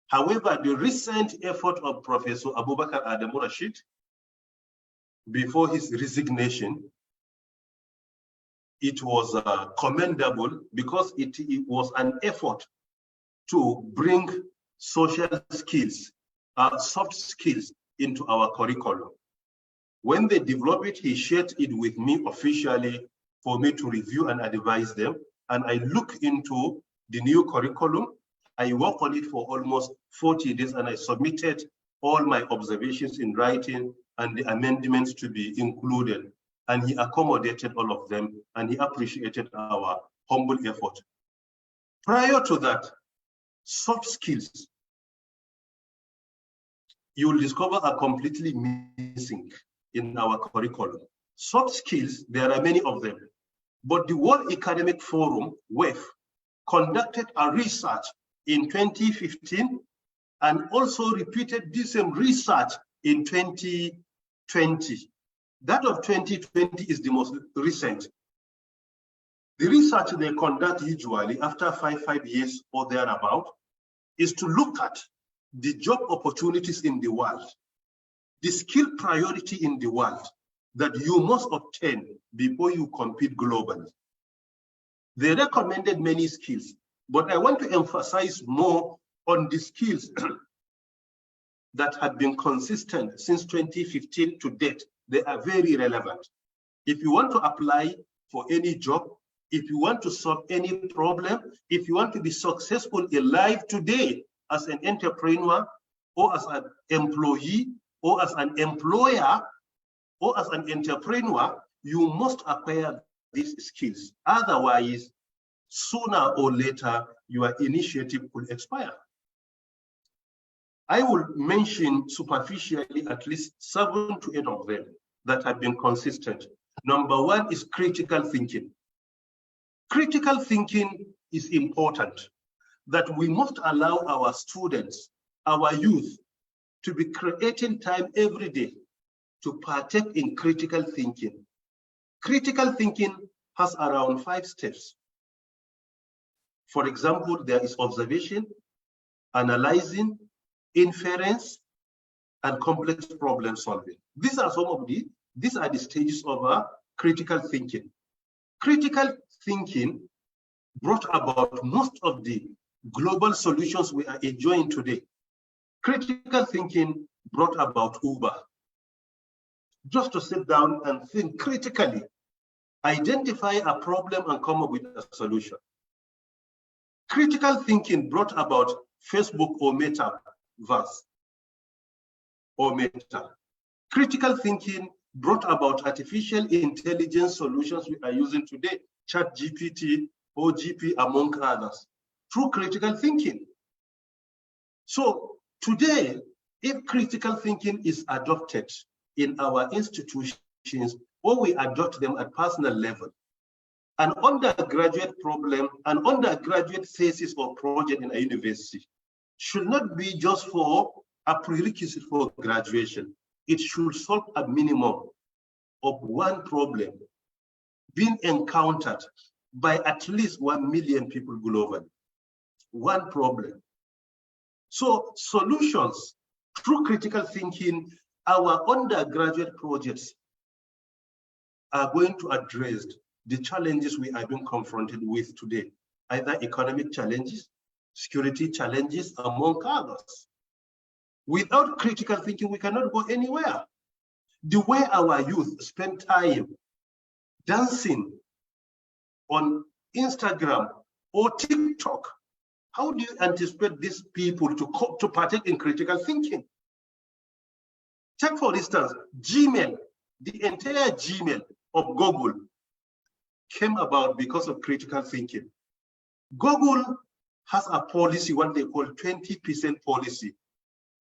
However, the recent effort of Professor Abubakar Adamu Rashid, before his resignation, it was commendable because it was an effort to bring social skills, soft skills into our curriculum. When they developed it, he shared it with me officially for me to review and advise them. And I look into the new curriculum. I worked on it for almost 40 days and I submitted all my observations in writing and the amendments to be included. And he accommodated all of them and he appreciated our humble effort. Prior to that, soft skills, you will discover are completely missing in our curriculum. Soft skills, there are many of them, but the World Economic Forum, WEF, conducted a research in 2015 and also repeated this same research in 2020. That of 2020 is the most recent. The research they conduct usually after five years or thereabout is to look at the job opportunities in the world, the skill priority in the world that you must obtain before you compete globally. They recommended many skills, but I want to emphasize more on the skills that have been consistent since 2015 to date. They are very relevant. If you want to apply for any job, if you want to solve any problem, if you want to be successful in life today as an entrepreneur or as an employee or as an employer or as an entrepreneur, you must acquire these skills. Otherwise, sooner or later, your initiative will expire. I will mention superficially at least 7 to 8 of them that have been consistent. Number one is critical thinking. Critical thinking is important. that we must allow our students, our youth, to be creating time every day to partake in critical thinking. Critical thinking has around 5 steps. For example, there is observation, analyzing, inference, and complex problem solving. These are the stages of critical thinking. Critical thinking brought about most of the global solutions we are enjoying today. Critical thinking brought about Uber. Just to sit down and think critically, identify a problem and come up with a solution. Critical thinking brought about Facebook or Metaverse or Meta. Critical thinking brought about artificial intelligence solutions we are using today, ChatGPT, OGP, among others, through critical thinking. So today, if critical thinking is adopted in our institutions, or we adopt them at personal level, an undergraduate problem, an undergraduate thesis or project in a university should not be just for a prerequisite for graduation. It should solve a minimum of one problem being encountered by at least 1 million people globally. One problem. So solutions through critical thinking, our undergraduate projects are going to address the challenges we are being confronted with today, either economic challenges, security challenges, among others. Without critical thinking, we cannot go anywhere. The way our youth spend time dancing on Instagram or TikTok, how do you anticipate these people to partake in critical thinking? Take, for instance, Gmail. The entire Gmail of Google came about because of critical thinking. Google has a policy, what they call 20% policy.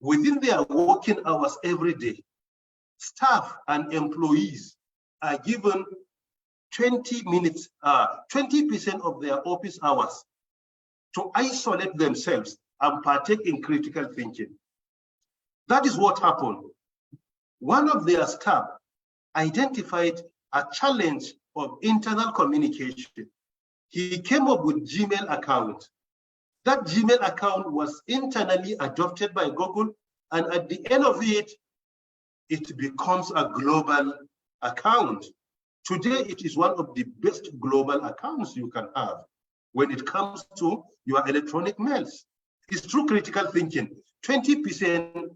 Within their working hours every day, staff and employees are given 20 minutes, 20% of their office hours to isolate themselves and partake in critical thinking. That is what happened. One of their staff identified a challenge of internal communication. He came up with Gmail account. That Gmail account was internally adopted by Google, and at the end of it, it becomes a global account. Today, it is one of the best global accounts you can have when it comes to your electronic mails. It's through critical thinking, 20%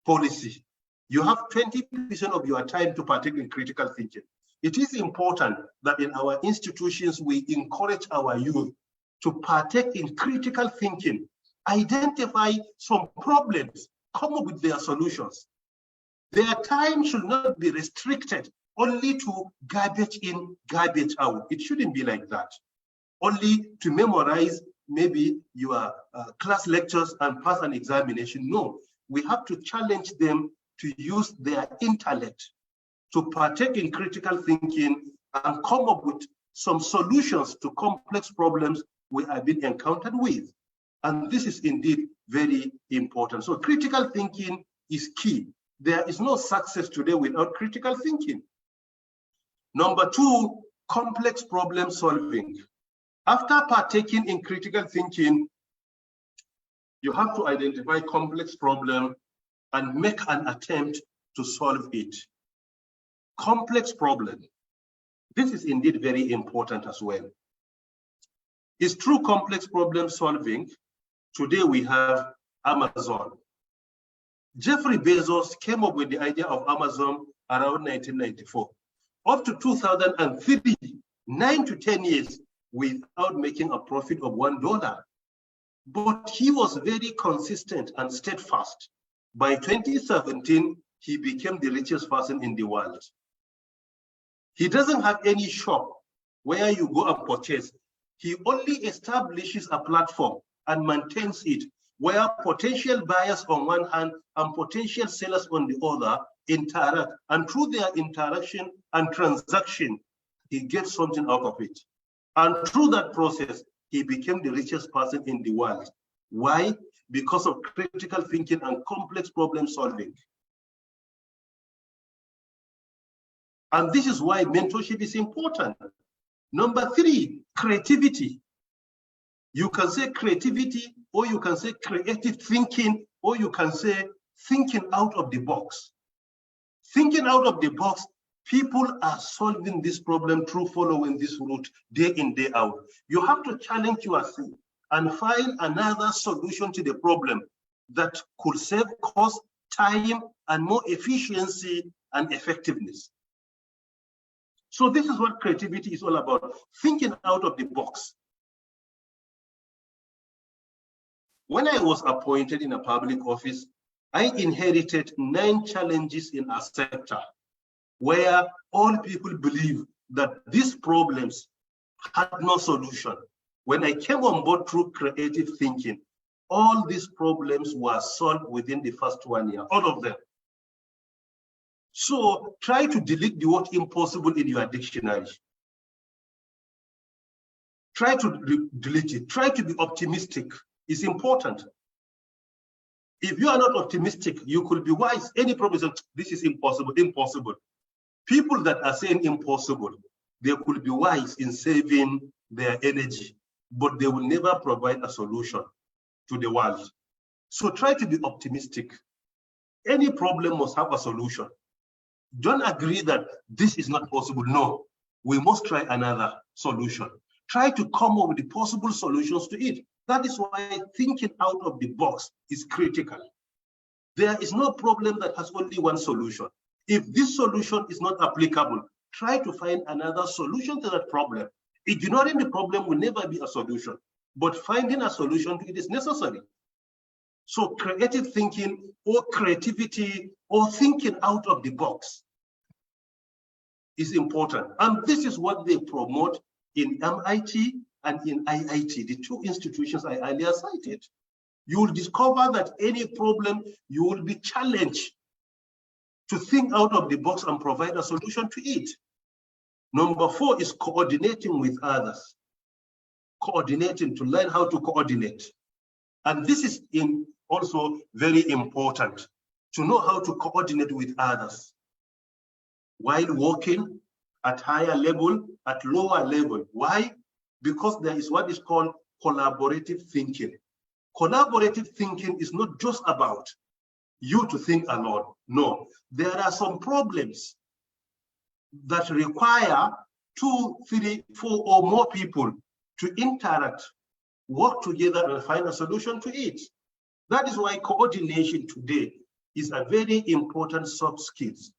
policy. You have 20% of your time to partake in critical thinking. It is important that in our institutions, we encourage our youth to partake in critical thinking, identify some problems, come up with their solutions. Their time should not be restricted only to garbage in, garbage out. It shouldn't be like that. Only to memorize maybe your class lectures and pass an examination. No, we have to challenge them to use their intellect to partake in critical thinking and come up with some solutions to complex problems we have been encountered with. And this is indeed very important. So critical thinking is key. There is no success today without critical thinking. Number 2, complex problem solving. After partaking in critical thinking, you have to identify complex problem and make an attempt to solve it. Complex problem. This is indeed very important as well. It's through complex problem solving. Today we have Amazon. Jeffrey Bezos came up with the idea of Amazon around 1994. Up to 2003, 9 to 10 years without making a profit of $1. But he was very consistent and steadfast. By 2017, he became the richest person in the world. He doesn't have any shop where you go and purchase. He only establishes a platform and maintains it, where potential buyers on one hand and potential sellers on the other interact. And through their interaction and transaction, he gets something out of it. And through that process, he he became the richest person in the world. Why? Because of critical thinking and complex problem solving. And this is why mentorship is important. Number 3, creativity. You can say creativity, or you can say creative thinking, or you can say thinking out of the box. Thinking out of the box, people are solving this problem through following this route day in, day out. You have to challenge yourself and find another solution to the problem that could save cost, time, and more efficiency and effectiveness. So this is what creativity is all about, thinking out of the box. When I was appointed in a public office, I inherited 9 challenges in our sector where all people believe that these problems had no solution. When I came on board through creative thinking, all these problems were solved within the first 1 year, all of them. So try to delete the word impossible in your dictionary. Try to delete it. Try to be optimistic. It's important. If you are not optimistic, you could be wise. Any problem, this is impossible, impossible. People that are saying impossible, they could be wise in saving their energy, but they will never provide a solution to the world. So try to be optimistic. Any problem must have a solution. Don't agree that this is not possible. No, we must try another solution. Try to come up with the possible solutions to it. That is why thinking out of the box is critical. There is no problem that has only one solution. If this solution is not applicable, try to find another solution to that problem. Ignoring the problem will never be a solution, but finding a solution to it is necessary. So creative thinking or creativity or thinking out of the box is important. And this is what they promote in MIT and in IIT, the 2 institutions I earlier cited. You will discover that any problem, you will be challenged to think out of the box and provide a solution to it. Number 4 is coordinating with others. Coordinating, to learn how to coordinate. And this is also very important, to know how to coordinate with others while working at higher level, at lower level. Why? Because there is what is called collaborative thinking. Collaborative thinking is not just about you to think alone. No, there are some problems that require 2, 3, 4 or more people to interact, work together and find a solution to it. That is why coordination today is a very important soft skills,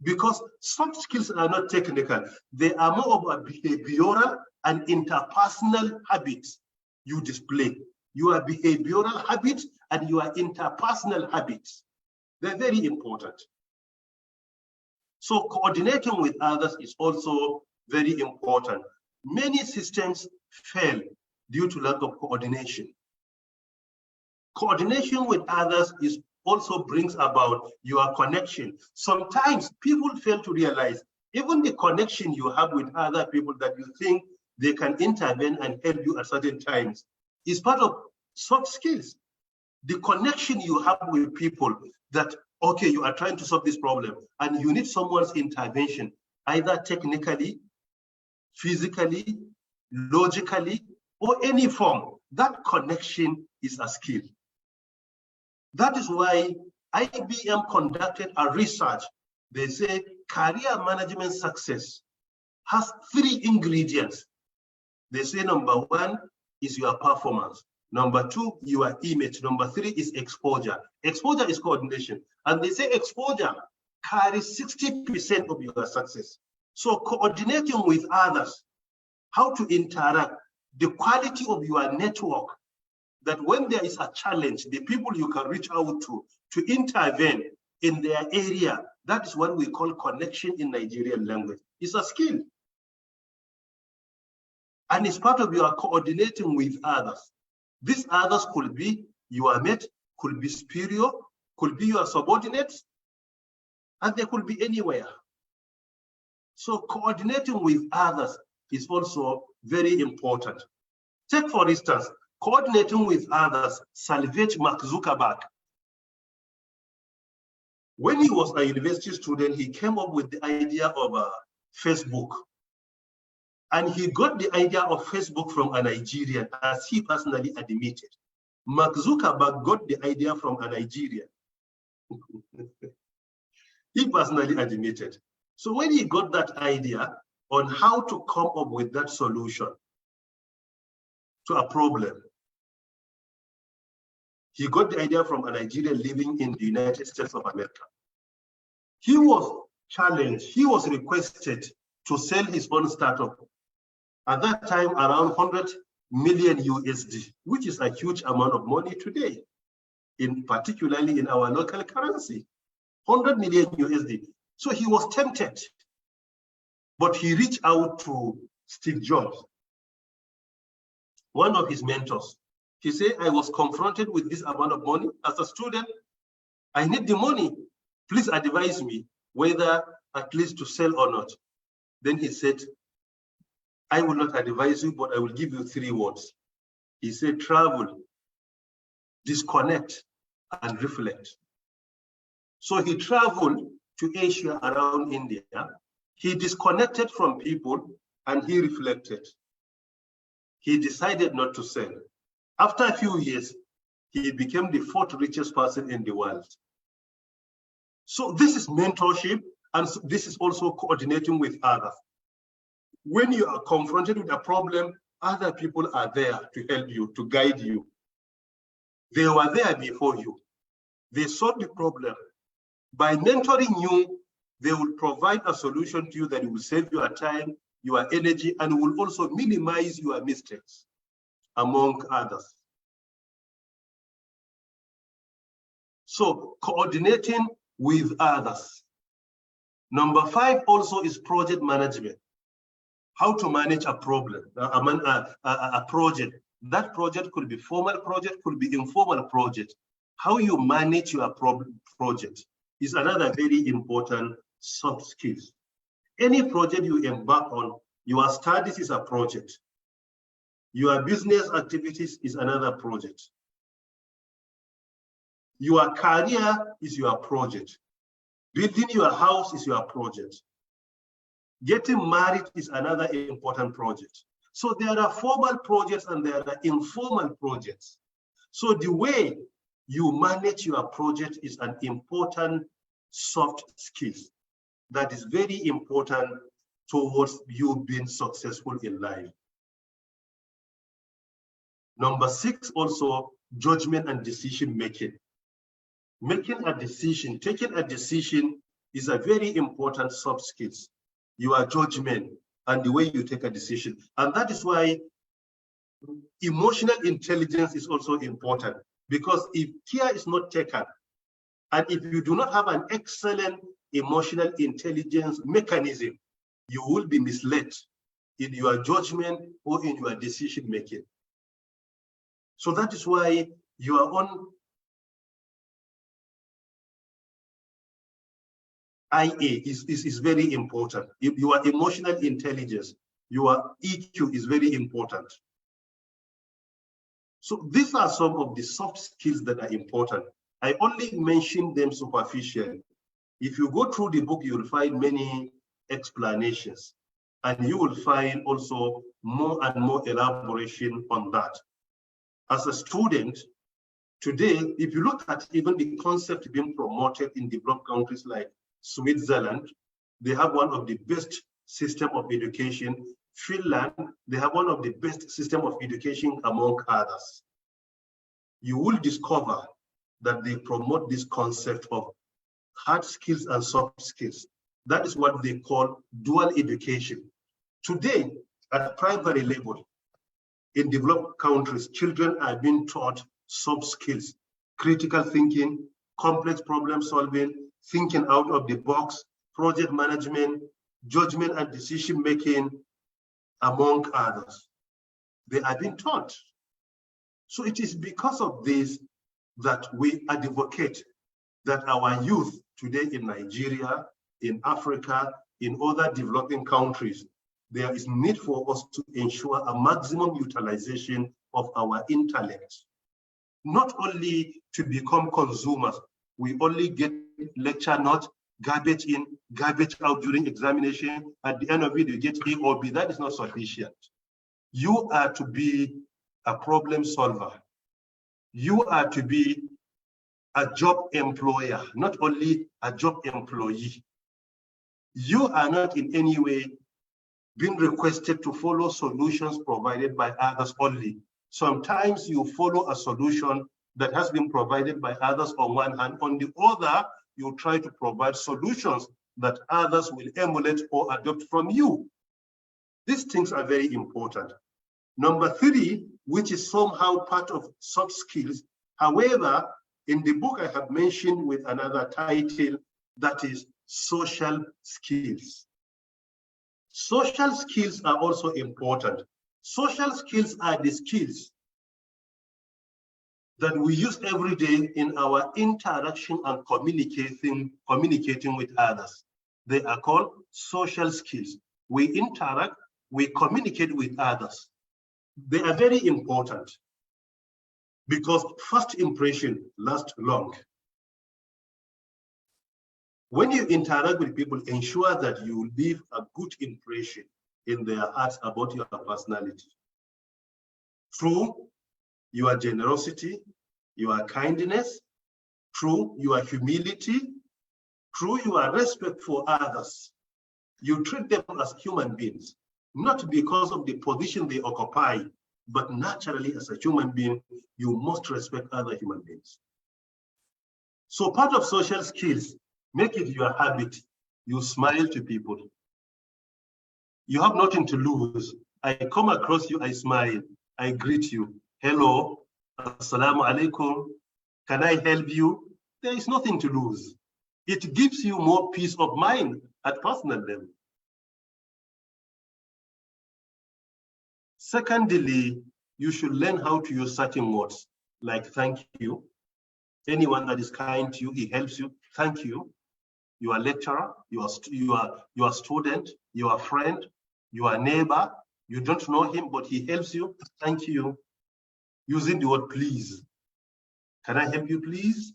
because soft skills are not technical. They are more of a behavioral and interpersonal habits you display. Your behavioral habits and your interpersonal habits. They're very important. So coordinating with others is also very important. Many systems fail due to lack of coordination. Coordination with others also brings about your connection. Sometimes people fail to realize even the connection you have with other people that you think they can intervene and help you at certain times is part of soft skills. The connection you have with people that, okay, you are trying to solve this problem and you need someone's intervention, either technically, physically, logically, or any form. That connection is a skill. That is why IBM conducted a research. They say career management success has 3 ingredients. They say number 1 is your performance. Number 2, your image. Number 3 is exposure. Exposure is coordination. And they say exposure carries 60% of your success. So coordinating with others, how to interact, the quality of your network, that when there is a challenge, the people you can reach out to intervene in their area, that is what we call connection in Nigerian language. It's a skill. And it's part of your coordinating with others. These others could be your mate, could be superior, could be your subordinates, and they could be anywhere. So coordinating with others is also very important. Take, for instance, coordinating with others, salvage Mark Zuckerberg. When he was a university student, he came up with the idea of Facebook. And he got the idea of Facebook from a Nigerian, as he personally admitted. Mark Zuckerberg got the idea from a Nigerian. He personally admitted. So when he got that idea on how to come up with that solution to a problem, he got the idea from a Nigerian living in the United States of America. He was challenged, he was requested to sell his own startup. At that time, around 100 million USD, which is a huge amount of money today, particularly in our local currency, 100 million USD. So he was tempted, but he reached out to Steve Jobs, one of his mentors. He said, I was confronted with this amount of money as a student. I need the money. Please advise me whether at least to sell or not. Then he said, I will not advise you, but I will give you 3 words. He said, travel, disconnect, and reflect. So he traveled to Asia around India. He disconnected from people and he reflected. He decided not to sell. After a few years, he became the 4th richest person in the world. So this is mentorship, and this is also coordinating with others. When you are confronted with a problem, other people are there to help you, to guide you. They were there before you. They solved the problem. By mentoring you, they will provide a solution to you that will save your time, your energy, and will also minimize your mistakes, among others. So coordinating with others. Number 5 also is project management. How to manage a problem, a project. That project could be formal project, could be informal project. How you manage your project is another very important soft skills. Any project you embark on, your studies is a project. Your business activities is another project. Your career is your project. Building your house is your project. Getting married is another important project. So there are formal projects and there are informal projects. So the way you manage your project is an important soft skill that is very important towards you being successful in life. Number 6 also, judgment and decision making. Making a decision, taking a decision is a very important soft skills. Your judgment and the way you take a decision. And that is why emotional intelligence is also important, because if care is not taken, and if you do not have an excellent emotional intelligence mechanism, you will be misled in your judgment or in your decision making. So that is why your own IA is very important. Your emotional intelligence, your EQ is very important. So these are some of the soft skills that are important. I only mentioned them superficially. If you go through the book, you will find many explanations, and you will find also more and more elaboration on that. As a student, today, if you look at even the concept being promoted in developed countries like Switzerland, they have one of the best system of education. Finland, they have one of the best system of education among others. You will discover that they promote this concept of hard skills and soft skills. That is what they call dual education. Today, at primary level, in developed countries, children are being taught soft skills, critical thinking, complex problem solving, thinking out of the box, project management, judgment and decision making, among others. They are being taught. So it is because of this that we advocate that our youth today in Nigeria, in Africa, in other developing countries there is need for us to ensure a maximum utilization of our intellect. Not only to become consumers, we only get lecture notes, garbage in, garbage out during examination. At the end of it, you get A or B. That is not sufficient. You are to be a problem solver. You are to be a job employer, not only a job employee. You are not in any way being requested to follow solutions provided by others only. Sometimes you follow a solution that has been provided by others on one hand. On the other, you try to provide solutions that others will emulate or adopt from you. These things are very important. Number 3, which is somehow part of soft skills. However, in the book I have mentioned with another title, that is social skills. Social skills are also important. Social skills are the skills that we use every day in our interaction and communicating with others. They are called social skills. We interact, we communicate with others. They are very important because first impression lasts long. When you interact with people, ensure that you leave a good impression in their hearts about your personality. Through your generosity, your kindness, through your humility, through your respect for others. You treat them as human beings, not because of the position they occupy, but naturally as a human being, you must respect other human beings. So part of social skills, make it your habit. You smile to people. You have nothing to lose. I come across you, I smile, I greet you. Hello, assalamu alaikum. Can I help you? There is nothing to lose. It gives you more peace of mind at personal level. Secondly, you should learn how to use certain words like thank you. Anyone that is kind to you, he helps you, thank you. Your lecturer, your student, your friend, your neighbor, you don't know him, but he helps you, thank you. Using the word please. Can I help you, please?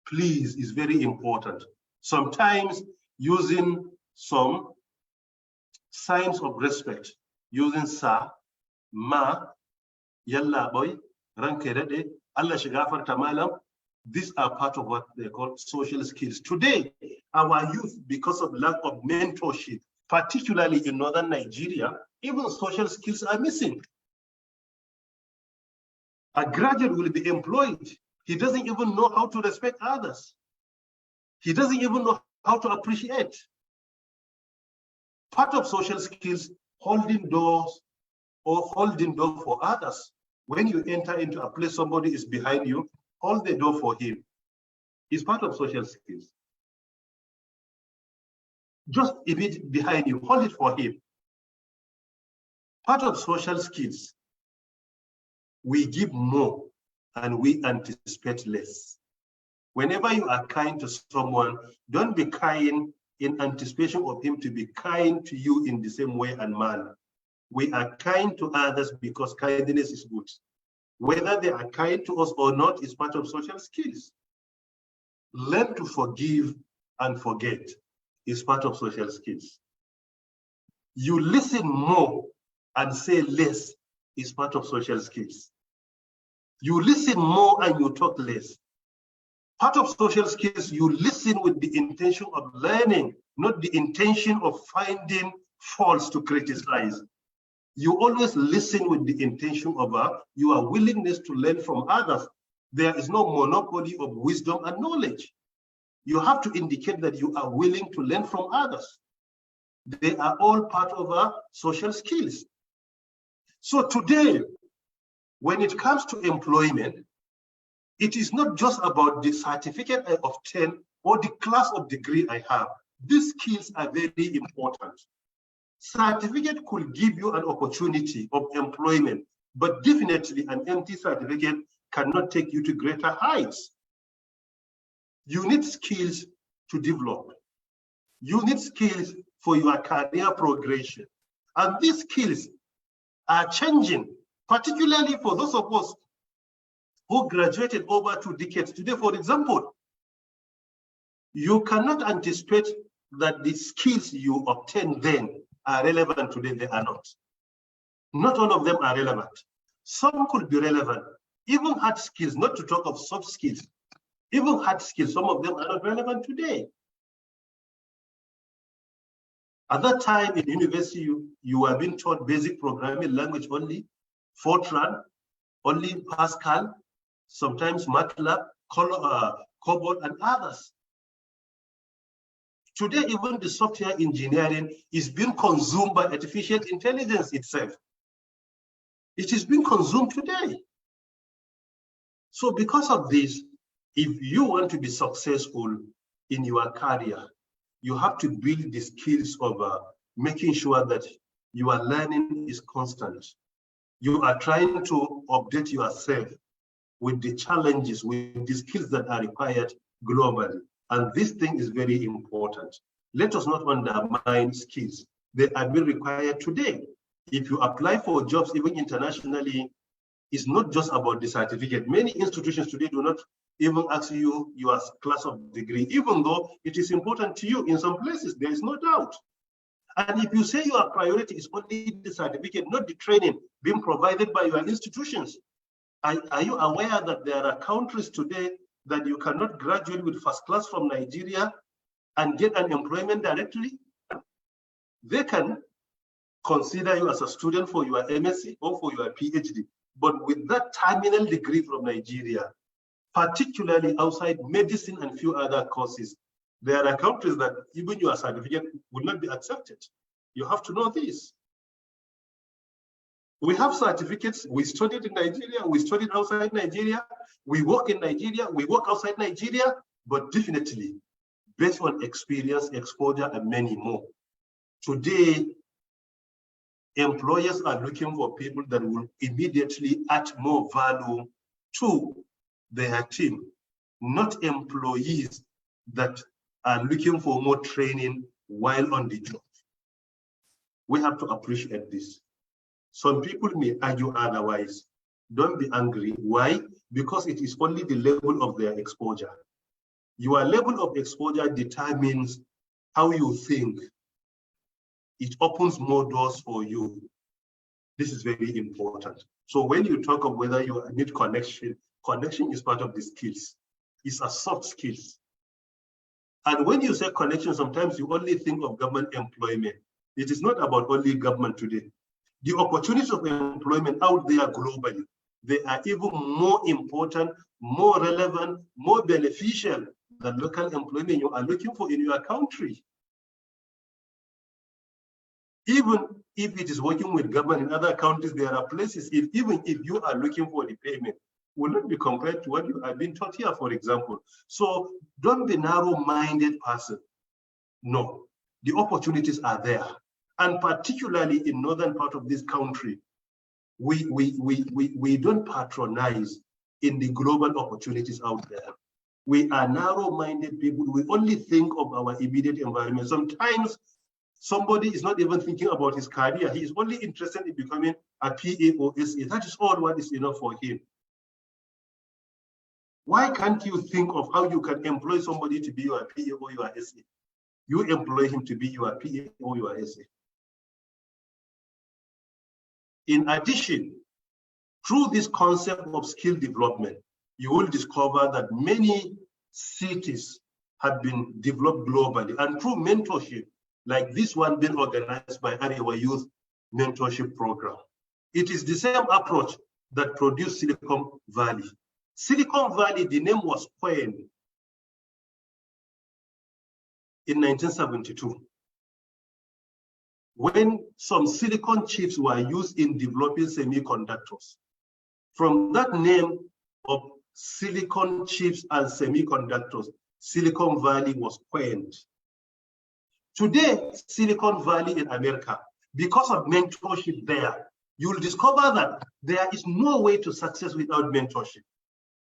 Please is very important. Sometimes using some signs of respect, using sir, ma, yalla boy, rankerede, Allah shigafarta malam. These are part of what they call social skills. Today, our youth, because of lack of mentorship, particularly in northern Nigeria, even social skills are missing. A graduate will be employed. He doesn't even know how to respect others. He doesn't even know how to appreciate. Part of social skills, holding doors or holding door for others. When you enter into a place, somebody is behind you, hold the door for him. It's part of social skills. Just a bit behind you, hold it for him. Part of social skills, we give more and we anticipate less. Whenever you are kind to someone, don't be kind in anticipation of him to be kind to you in the same way and manner. We are kind to others because kindness is good. Whether they are kind to us or not is part of social skills. Learn to forgive and forget is part of social skills. You listen more and say less is part of social skills. You listen more and you talk less. Part of social skills, you listen with the intention of learning, not the intention of finding faults to criticize. You always listen with the intention of your willingness to learn from others. There is no monopoly of wisdom and knowledge. You have to indicate that you are willing to learn from others. They are all part of our social skills. So today, when it comes to employment, it is not just about the certificate I obtain or the class of degree I have. These skills are very important. Certificate could give you an opportunity of employment, but definitely an empty certificate cannot take you to greater heights. You need skills to develop. You need skills for your career progression. And these skills are changing, particularly for those of us who graduated over 2 decades. Today, for example, you cannot anticipate that the skills you obtain then are relevant today. They are not. Not all of them are relevant. Some could be relevant. Even hard skills, not to talk of soft skills, even hard skills, some of them are not relevant today. At that time in university, you were being taught basic programming language only, Fortran, only Pascal, sometimes MATLAB, COBOL, and others. Today, even the software engineering is being consumed by artificial intelligence itself. It is being consumed today. So because of this, if you want to be successful in your career, you have to build the skills of making sure that your learning is constant. You are trying to update yourself with the challenges, with the skills that are required globally. And this thing is very important. Let us not undermine skills. They are being required today. If you apply for jobs, even internationally, it's not just about the certificate. Many institutions today do not even ask you your class of degree, even though it is important to you in some places, there is no doubt. And if you say your priority is only the certificate, not the training being provided by your institutions, are you aware that there are countries today that you cannot graduate with first class from Nigeria and get an employment directly? They can consider you as a student for your MSc or for your PhD, but with that terminal degree from Nigeria, particularly outside medicine and few other courses, there are countries that even your certificate will not be accepted. You have to know this. We have certificates. We studied in Nigeria, we studied outside Nigeria, we work in Nigeria, we work outside Nigeria, but definitely based on experience, exposure, and many more. Today, employers are looking for people that will immediately add more value to their team, not employees that are looking for more training while on the job. We have to appreciate this. Some people may argue otherwise. Don't be angry. Why? Because it is only the level of their exposure. Your level of exposure determines how you think. It opens more doors for you. This is very important. So when you talk of whether you need connection, connection is part of the skills. It's a soft skills. And when you say connection, sometimes you only think of government employment. It is not about only government today. The opportunities of employment out there globally, they are even more important, more relevant, more beneficial than local employment you are looking for in your country. Even if it is working with government in other countries, there are places, even if you are looking for the payment, will not be compared to what you have been taught here, for example. So don't be narrow-minded person. No, the opportunities are there. And particularly in northern part of this country, we don't patronize in the global opportunities out there. We are narrow-minded people. We only think of our immediate environment. Sometimes somebody is not even thinking about his career. He is only interested in becoming a PA or SA. That is all what is enough for him. Why can't you think of how you can employ somebody to be your PA or your SA? You employ him to be your PA or your SA. In addition, through this concept of skill development, you will discover that many cities have been developed globally, and through mentorship, like this one being organized by Arewa Youth Mentorship Program. It is the same approach that produced Silicon Valley. Silicon Valley, the name was coined in 1972. When some silicon chips were used in developing semiconductors. From that name of silicon chips and semiconductors, Silicon Valley was coined. Today, Silicon Valley in America, because of mentorship there, you'll discover that there is no way to success without mentorship.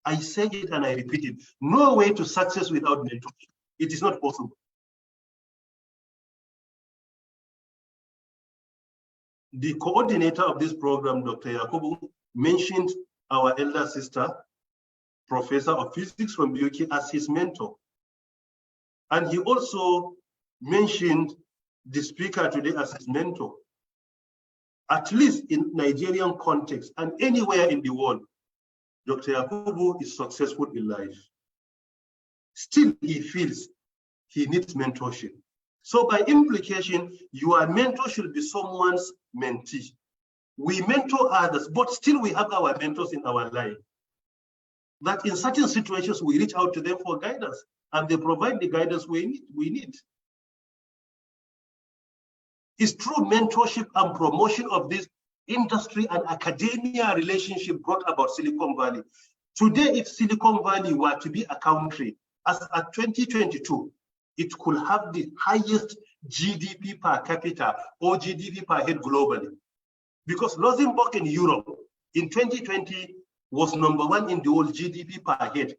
I say it and I repeat it, no way to success without mentorship. It is not possible. the coordinator of this program, Dr. Yakubu, mentioned our elder sister, Professor of Physics from BUK, as his mentor. And he also mentioned the speaker today as his mentor. At least in Nigerian context and anywhere in the world, Dr. Yakubu is successful in life. Still, he feels he needs mentorship. So by implication, your mentor should be someone's mentee. We mentor others, but still we have our mentors in our life. That in certain situations, we reach out to them for guidance, and they provide the guidance we need. It's true mentorship and promotion of this industry and academia relationship brought about Silicon Valley. Today, if Silicon Valley were to be a country, as at 2022, it could have the highest GDP per capita or GDP per head globally. Because Luxembourg in Europe in 2020 was #1 in the world GDP per head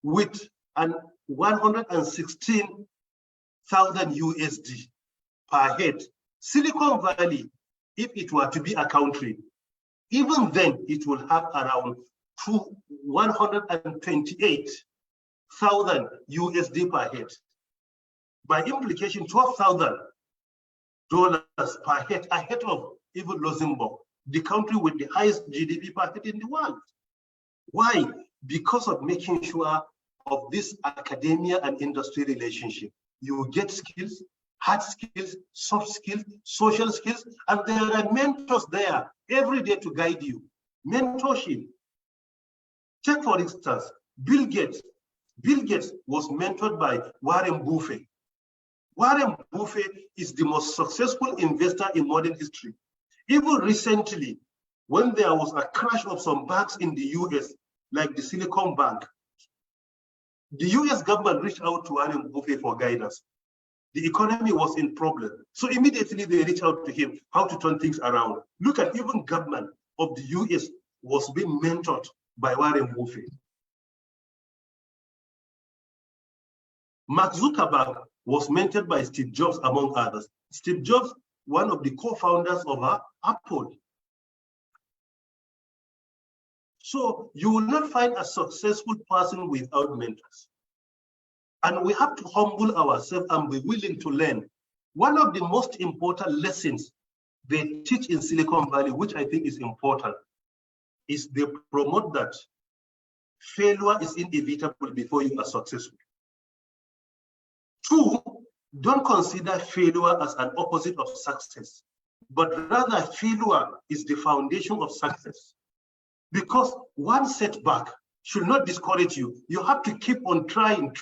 with an 116,000 USD per head. Silicon Valley, if it were to be a country, even then it will have around 128,000 USD per head. By implication, $12,000 per head ahead of even Luxembourg, the country with the highest GDP per head in the world. Why? Because of making sure of this academia and industry relationship. You get skills, hard skills, soft skills, social skills, and there are mentors there every day to guide you. Mentorship. Take for instance, Bill Gates. Bill Gates was mentored by Warren Buffett. Warren Buffett is the most successful investor in modern history. Even recently, when there was a crash of some banks in the US, like the Silicon Bank, the US government reached out to Warren Buffett for guidance. The economy was in problem. So immediately they reached out to him how to turn things around. Look at even government of the US was being mentored by Warren Buffett. Mark Zuckerberg was mentored by Steve Jobs, among others. Steve Jobs, one of the co-founders of Apple. So you will not find a successful person without mentors. And we have to humble ourselves and be willing to learn. One of the most important lessons they teach in Silicon Valley, which I think is important, is they promote that failure is inevitable before you are successful. 2, don't consider failure as an opposite of success, but rather failure is the foundation of success. Because one setback should not discourage you. You have to keep on trying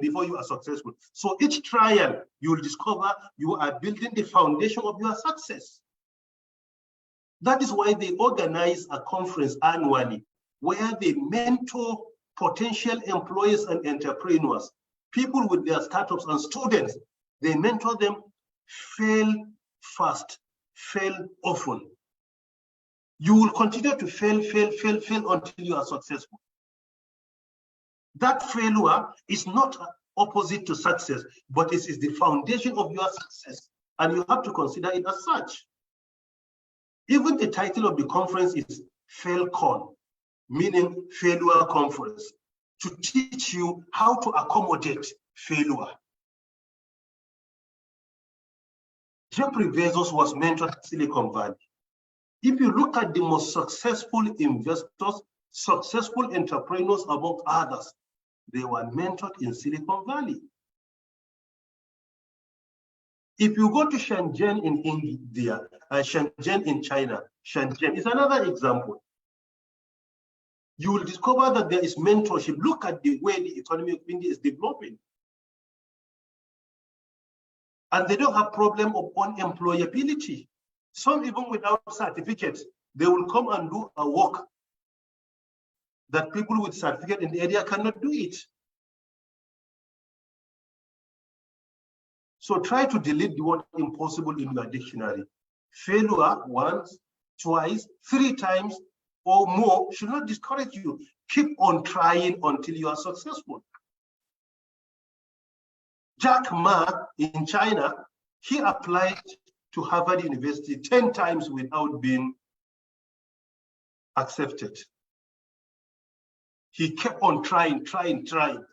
before you are successful. So each trial, you will discover you are building the foundation of your success. That is why they organize a conference annually where they mentor potential employees and entrepreneurs, people with their startups and students. They mentor them, fail fast, fail often. You will continue to fail until you are successful. That failure is not opposite to success, but it is the foundation of your success, and you have to consider it as such. Even the title of the conference is FailCon, meaning failure conference, to teach you how to accommodate failure. Jeffrey Bezos was mentored at Silicon Valley. If you look at the most successful investors, successful entrepreneurs among others, they were mentored in Silicon Valley. If you go to Shenzhen in India, Shenzhen in China, Shenzhen is another example. You will discover that there is mentorship. Look at the way the economy of India is developing. And they don't have problem of unemployability. Some even without certificates, they will come and do a work that people with certificate in the area cannot do it. So try to delete the word impossible in your dictionary. Failure once, twice, 3 times or more should not discourage you. Keep on trying until you are successful. Jack Ma in China, he applied to Harvard University 10 times without being accepted. He kept on trying. 3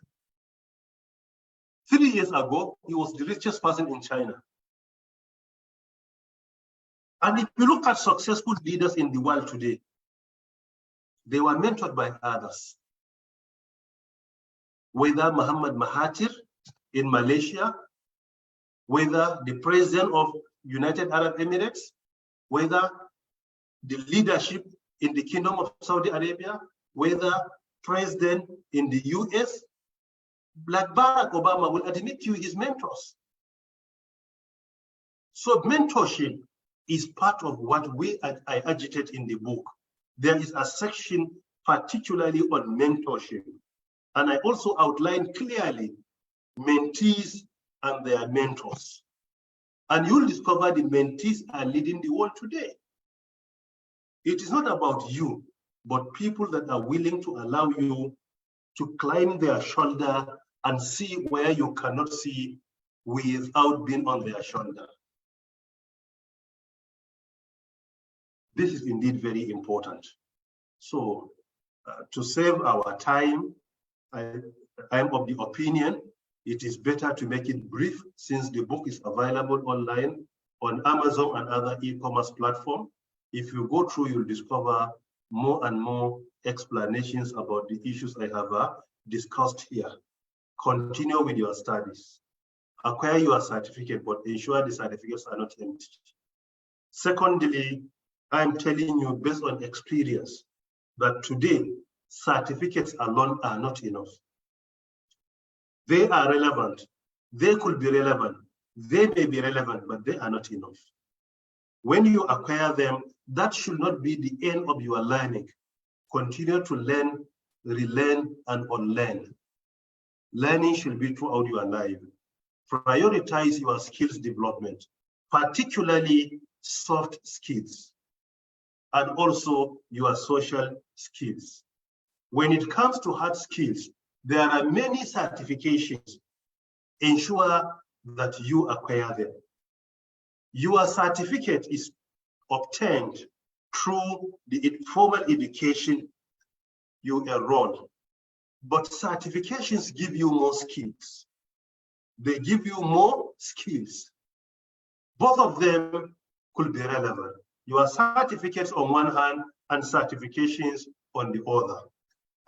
years ago, he was the richest person in China. And if you look at successful leaders in the world today, they were mentored by others. Whether Muhammad Mahathir in Malaysia, whether the president of United Arab Emirates, whether the leadership in the Kingdom of Saudi Arabia, whether president in the US, like Barack Obama will admit to you his mentors. So mentorship is part of what I agitate in the book. There is a section particularly on mentorship. And I also outline clearly mentees and their mentors. And you'll discover the mentees are leading the world today. It is not about you, but people that are willing to allow you to climb their shoulder and see where you cannot see without being on their shoulder. This is indeed very important. So to save our time, I am of the opinion it is better to make it brief, since the book is available online on Amazon and other e-commerce platforms. If you go through, you'll discover more and more explanations about the issues I have discussed here. Continue with your studies. Acquire your certificate, but ensure the certificates are not empty. Secondly, I'm telling you based on experience that today, certificates alone are not enough. They are relevant. They could be relevant. They may be relevant, but they are not enough. When you acquire them, that should not be the end of your learning. Continue to learn, relearn, and unlearn. Learning should be throughout your life. Prioritize your skills development, particularly soft skills, and also your social skills. When it comes to hard skills, there are many certifications. Ensure that you acquire them. Your certificate is obtained through the formal education you enroll. But certifications give you more skills. They give you more skills. Both of them could be relevant. Your certificates on one hand and certifications on the other.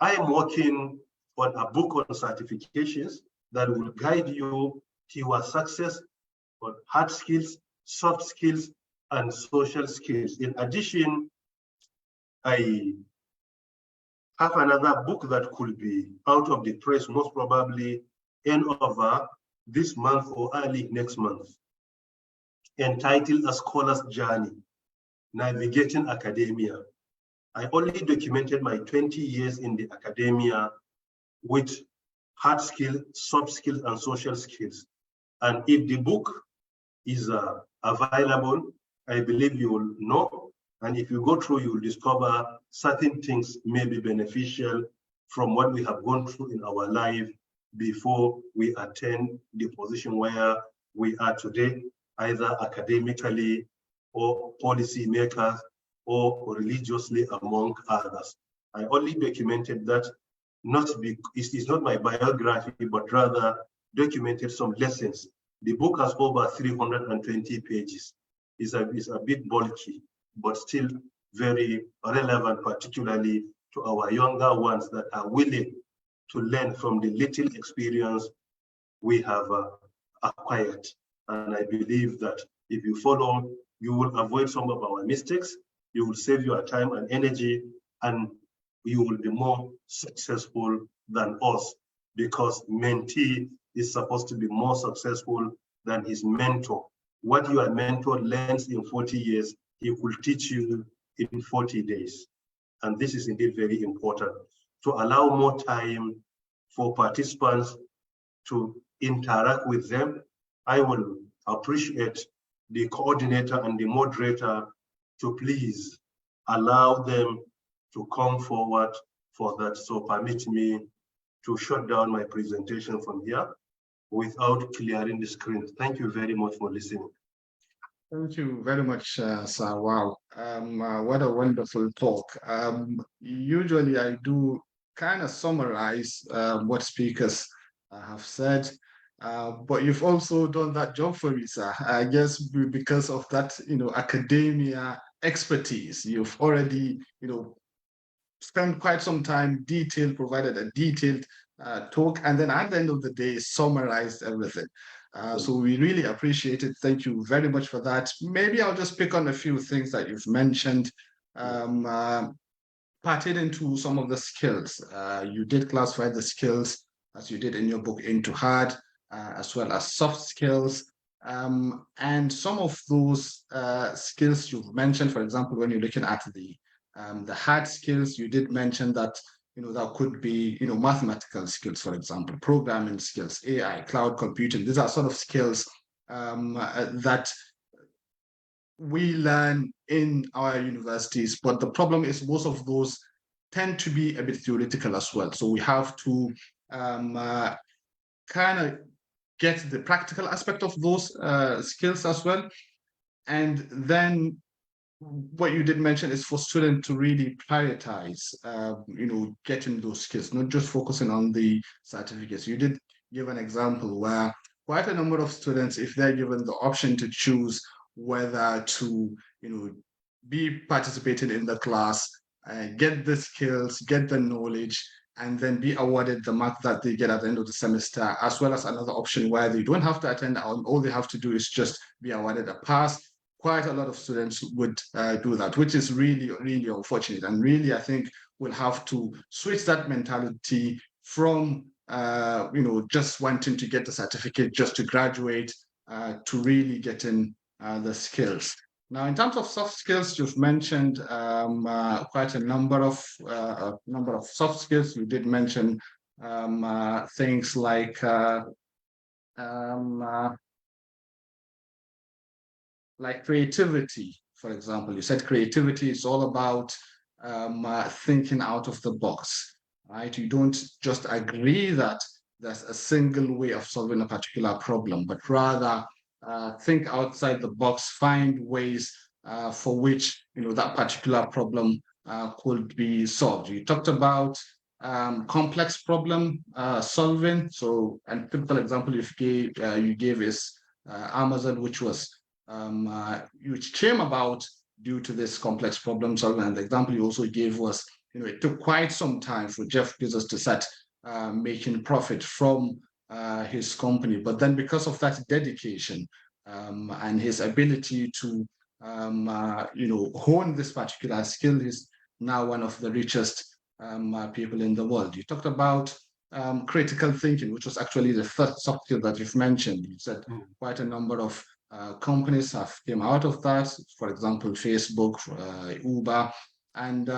I am working on a book on certifications that will guide you to your success on hard skills, soft skills, and social skills. In addition, I have another book that could be out of the press, most probably end of this month or early next month, entitled A Scholar's Journey, Navigating Academia. I only documented my 20 years in the academia with hard skills, soft skills, and social skills. And if the book is available, I believe you will know. And if you go through, you will discover certain things may be beneficial from what we have gone through in our life before we attain the position where we are today, either academically or policy makers or religiously, among others. I only documented that, it is not my biography, but rather documented some lessons. The book has over 320 pages. It's a bit bulky, but still very relevant, particularly to our younger ones that are willing to learn from the little experience we have acquired. And I believe that if you follow, you will avoid some of our mistakes, you will save your time and energy, and you will be more successful than us, because mentee is supposed to be more successful than his mentor. What your mentor learns in 40 years, he will teach you in 40 days. And this is indeed very important, to allow more time for participants to interact with them. I will appreciate the coordinator and the moderator to please allow them to come forward for that. So permit me to shut down my presentation from here without clearing the screen. Thank you very much for listening. Thank you very much, sir. Wow, what a wonderful talk. Usually, I do kind of summarize what speakers have said, but you've also done that job for me, sir. I guess because of that, academia expertise, you've already, spent quite some time provided a detailed talk, and then at the end of the day, summarized everything. So we really appreciate it. Thank you very much for that. Maybe I'll just pick on a few things that you've mentioned. Pertaining to some of the skills, you did classify the skills as you did in your book into hard as well as soft skills. And some of those skills you've mentioned, for example, when you're looking at the hard skills, you did mention that that could be mathematical skills, for example, programming skills, AI, cloud computing. These are sort of skills that we learn in our universities, but the problem is most of those tend to be a bit theoretical as well. So we have to kind of get the practical aspect of those skills as well. And then what you did mention is for students to really prioritize, getting those skills, not just focusing on the certificates. You did give an example where quite a number of students, if they're given the option to choose whether to, be participating in the class, get the skills, get the knowledge, and then be awarded the mark that they get at the end of the semester, as well as another option where they don't have to attend, all they have to do is just be awarded a pass. Quite a lot of students would do that, which is really, really unfortunate. And really, I think we'll have to switch that mentality from, just wanting to get the certificate just to graduate to really getting the skills. Now, in terms of soft skills, you've mentioned quite a number of soft skills. You did mention things like creativity, for example. You said creativity is all about thinking out of the box, right? You don't just agree that there's a single way of solving a particular problem, but rather think outside the box, find ways for which that particular problem could be solved. You talked about complex problem solving. So, and typical example you gave is Amazon, which came about due to this complex problem solving. And the example you also gave was, it took quite some time for Jeff Bezos to start making profit from his company. But then because of that dedication and his ability to, hone this particular skill, he's now one of the richest people in the world. You talked about critical thinking, which was actually the first soft skill that you've mentioned. You said quite a number of companies have came out of that. For example, Facebook, Uber, and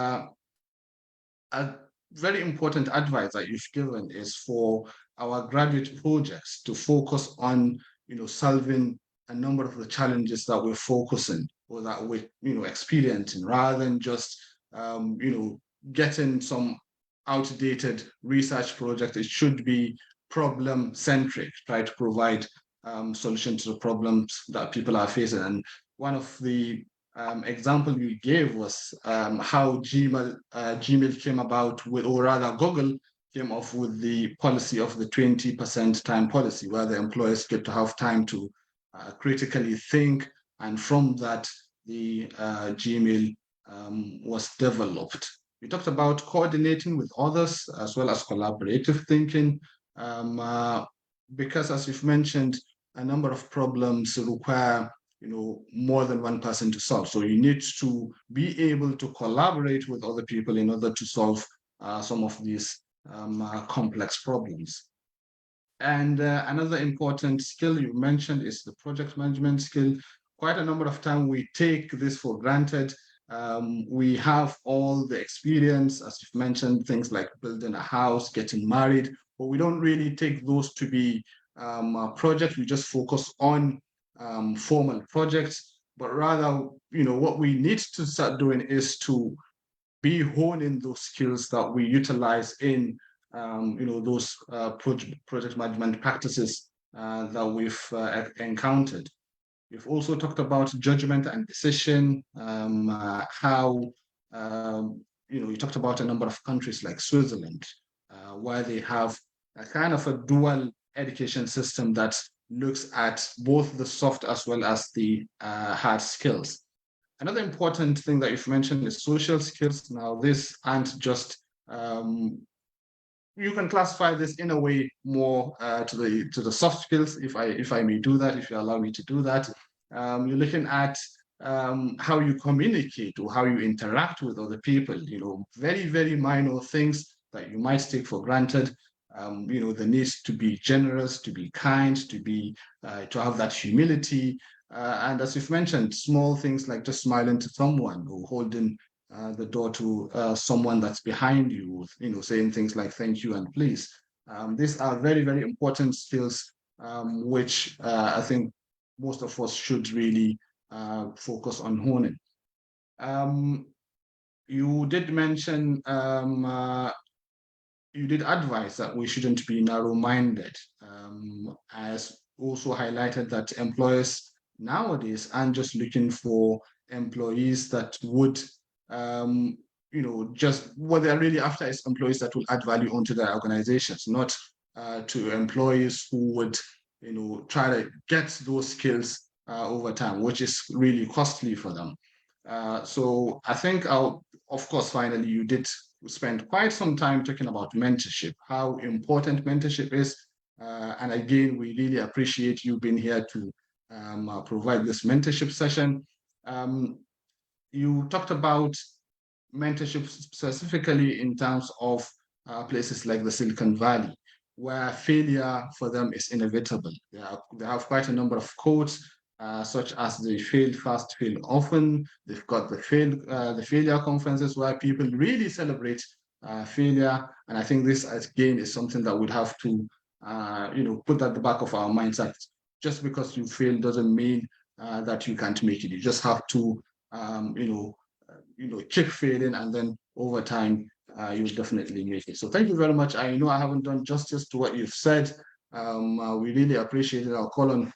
a very important advice that you've given is for our graduate projects to focus on, solving a number of the challenges that we're focusing or that we're, experiencing, rather than just, getting some outdated research project. It should be problem centric, try to provide solution to the problems that people are facing. And one of the example you gave was how Gmail came about with, or rather Google came off with the policy of the 20% time policy, where the employees get to have time to critically think. And from that, the Gmail was developed. We talked about coordinating with others as well as collaborative thinking, because as you've mentioned, a number of problems require more than one person to solve. So you need to be able to collaborate with other people in order to solve some of these complex problems. And another important skill you mentioned is the project management skill. Quite a number of time we take this for granted. We have all the experience, as you've mentioned, things like building a house, getting married, but we don't really take those to be a project. We just focus on formal projects, but rather, what we need to start doing is to be honing those skills that we utilize in, those project management practices that we've encountered. We've also talked about judgment and decision, how, you talked about a number of countries like Switzerland, where they have a kind of a dual education system that looks at both the soft as well as the hard skills. Another important thing that you've mentioned is social skills. Now, this aren't just you can classify this in a way more to the soft skills, if I may do that, if you allow me to do that. You're looking at how you communicate or how you interact with other people. Very, very minor things that you might take for granted. The need to be generous, to be kind, to have that humility. And as you've mentioned, small things like just smiling to someone or holding the door to someone that's behind you, saying things like thank you and please. These are very, very important skills, which I think most of us should really focus on honing. You did mention, you did advise that we shouldn't be narrow-minded, as also highlighted that employers nowadays aren't just looking for employees that would just what they're really after is employees that will add value onto their organizations, not to employees who would, try to get those skills over time, which is really costly for them. So I think, of course, finally, you did spend quite some time talking about mentorship, how important mentorship is. And again, we really appreciate you being here to provide this mentorship session. You talked about mentorship specifically in terms of places like the Silicon Valley, where failure for them is inevitable. They have quite a number of quotes, such as they fail fast, fail often. They've got the failure conferences where people really celebrate failure. And I think this, again, is something that we'd have to, put at the back of our minds, that just because you fail doesn't mean that you can't make it. You just have to, keep failing, and then over time, you'll definitely make it. So thank you very much. I know I haven't done justice to what you've said. We really appreciate it. I'll call on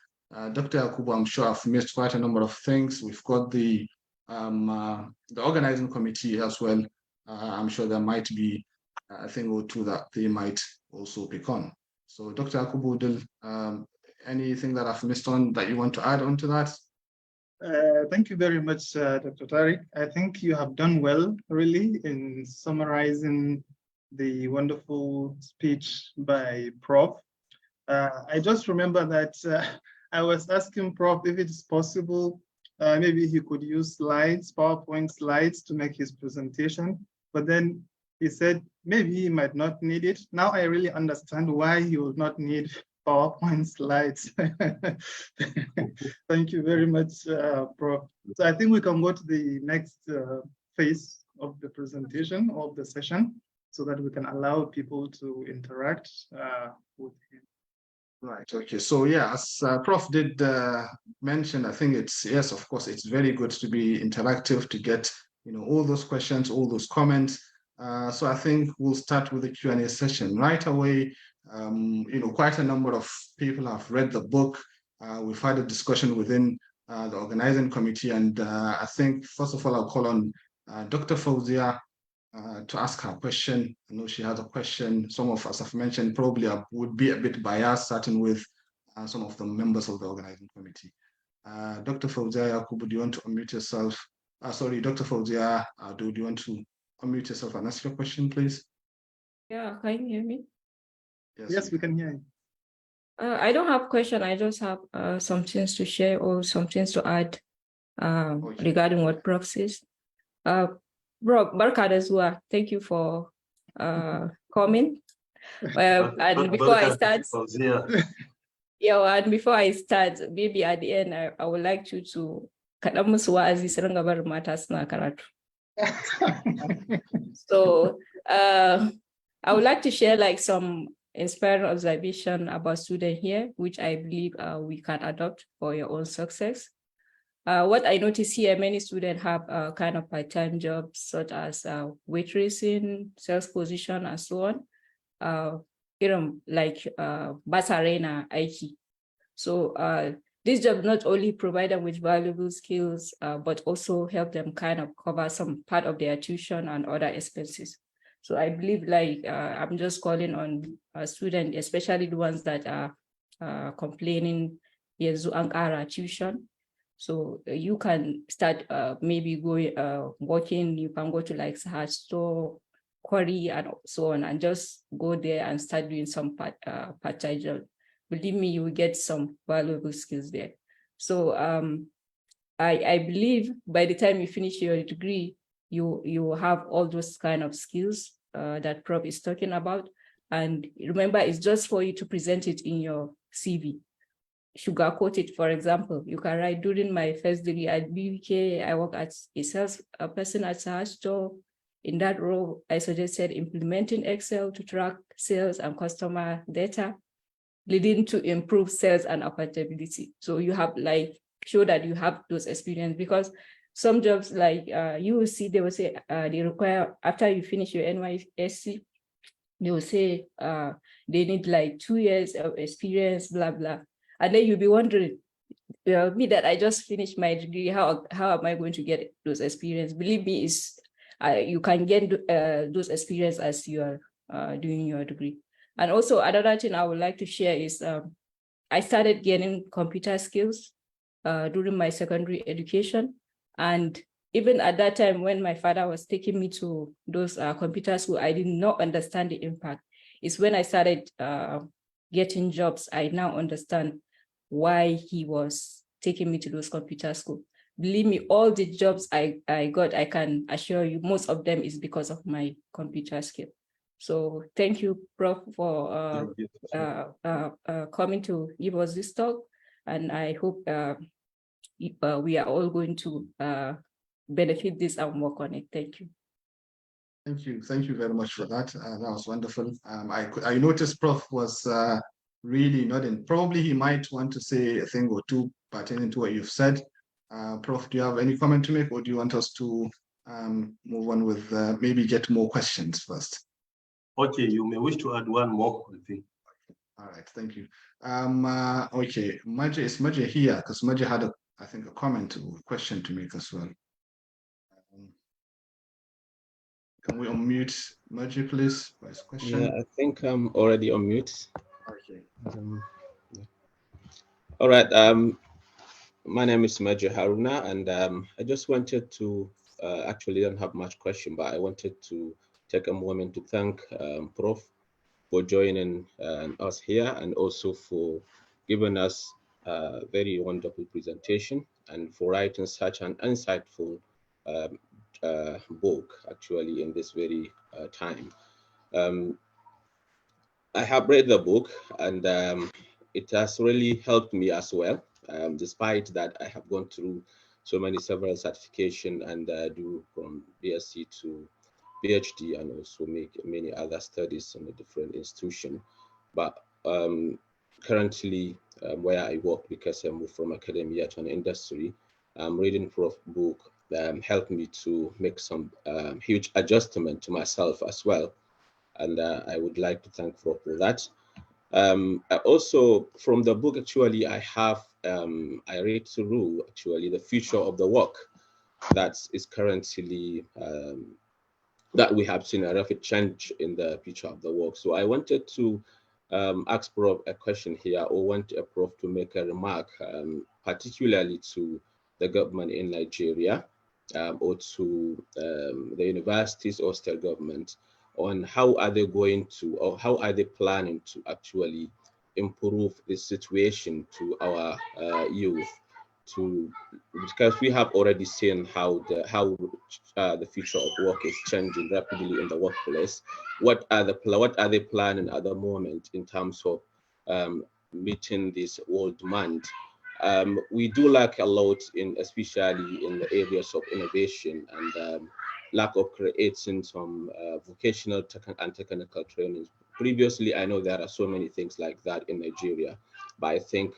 Dr. Yakubu. I'm sure I've missed quite a number of things. We've got the organizing committee as well. I'm sure there might be a thing or two that they might also pick on. So Dr. Yakubu, anything that I've missed on that you want to add on to that? Thank you very much, Dr. Tariq. I think you have done well, really, in summarizing the wonderful speech by Prof. I just remember that I was asking Prof if it's possible, maybe he could use slides, PowerPoint slides, to make his presentation. But then he said maybe he might not need it. Now I really understand why he would not need PowerPoint slides. Thank you very much, Prof. So I think we can go to the next phase of the presentation, of the session, so that we can allow people to interact with him. Right, okay. So yeah, as Prof did mention, I think it's, yes, of course, it's very good to be interactive, to get, all those questions, all those comments. So I think we'll start with the Q&A session right away. Quite a number of people have read the book. We've had a discussion within the organizing committee, and I think, first of all, I'll call on Dr. Fauzia to ask her question. I know she has a question. Some of us have mentioned probably would be a bit biased, starting with some of the members of the organizing committee. Dr. Fauzia Yakubu, do you want to unmute yourself? Sorry, Dr. Fauzia, do you want to unmute yourself and ask your question, please? Yeah, can you hear me? Yes, we can hear you. I don't have a question. I just have some things to share or some things to add regarding what Prof says. Bro, Barka as well. Thank you for coming. And before I start, and before I start, maybe at the end, I would like you to So I would like to share like some inspiring observation about students here, which I believe we can adopt for your own success. What I notice here, many students have kind of part-time jobs, such as waitressing, sales position, and so on. Like Basarena Aiki. So this job not only provide them with valuable skills, but also help them kind of cover some part of their tuition and other expenses. So I believe like I'm just calling on students, especially the ones that are complaining yanzu an ƙara tuition. So you can start maybe going working. You can go to like Sahar store, Quarry, and so on, and just go there and start doing some part-time job. Believe me, you will get some valuable skills there. So I believe by the time you finish your degree, you have all those kind of skills that Prof is talking about. And remember, it's just for you to present it in your CV. Sugarcoat it, for example. You can write, during my first degree at BUK, I work as a sales person at Sahar store. In that role, I suggested implementing Excel to track sales and customer data, leading to improve sales and accountability. So you have like, show that you have those experience, because some jobs like you will see, they will say they require, after you finish your NYSC, they will say they need like 2 years of experience, blah, blah. And then you'll be wondering, me that I just finished my degree, how am I going to get those experience? Believe me, you can get those experience as you are doing your degree. And also another thing I would like to share is I started getting computer skills during my secondary education. And even at that time, when my father was taking me to those computer school, I did not understand the impact. It's when I started getting jobs, I now understand why he was taking me to those computer school. Believe me, all the jobs I got, I can assure you, most of them is because of my computer skill. So thank you, Prof, for coming to give us this talk. And I hope we are all going to benefit this and work on it. Thank you. Thank you very much for that. That was wonderful. I noticed Prof was really nodding. Probably he might want to say a thing or two pertaining to what you've said. Prof, do you have any comment to make, or do you want us to move on with maybe get more questions first? Okay, you may wish to add one more thing. All right, thank you. Okay, is Maji here? Because Maji had I think a comment or a question to make as well. Can we unmute Maji, please, for his question? Yeah, I think I'm already on mute. Okay. Yeah. All right. My name is Maji Haruna, and I just wanted to actually don't have much question, but I wanted to take a moment to thank Prof for joining us here, and also for giving us a very wonderful presentation, and for writing such an insightful book actually in this very time. I have read the book, and it has really helped me as well, despite that I have gone through several certification and do from BSc to PhD, and also make many other studies in a different institution. But currently, where I work, because I moved from academia to an industry, reading Prof book helped me to make some huge adjustment to myself as well. And I would like to thank Prof for that. Also, from the book, actually, I have, I read through actually the future of the work that is currently, that we have seen a rapid change in the future of the work. So I wanted to ask Prof a question here, or want a Prof to make a remark, particularly to the government in Nigeria, or to the universities or state government, on how are they going to, or how are they planning to actually improve the situation to our youth, because we have already seen how the future of work is changing rapidly in the workplace. What are they planning at the moment in terms of meeting this world demand? We do lack a lot especially in the areas of innovation, and lack of creating some vocational and technical trainings. Previously, I know there are so many things like that in Nigeria, but I think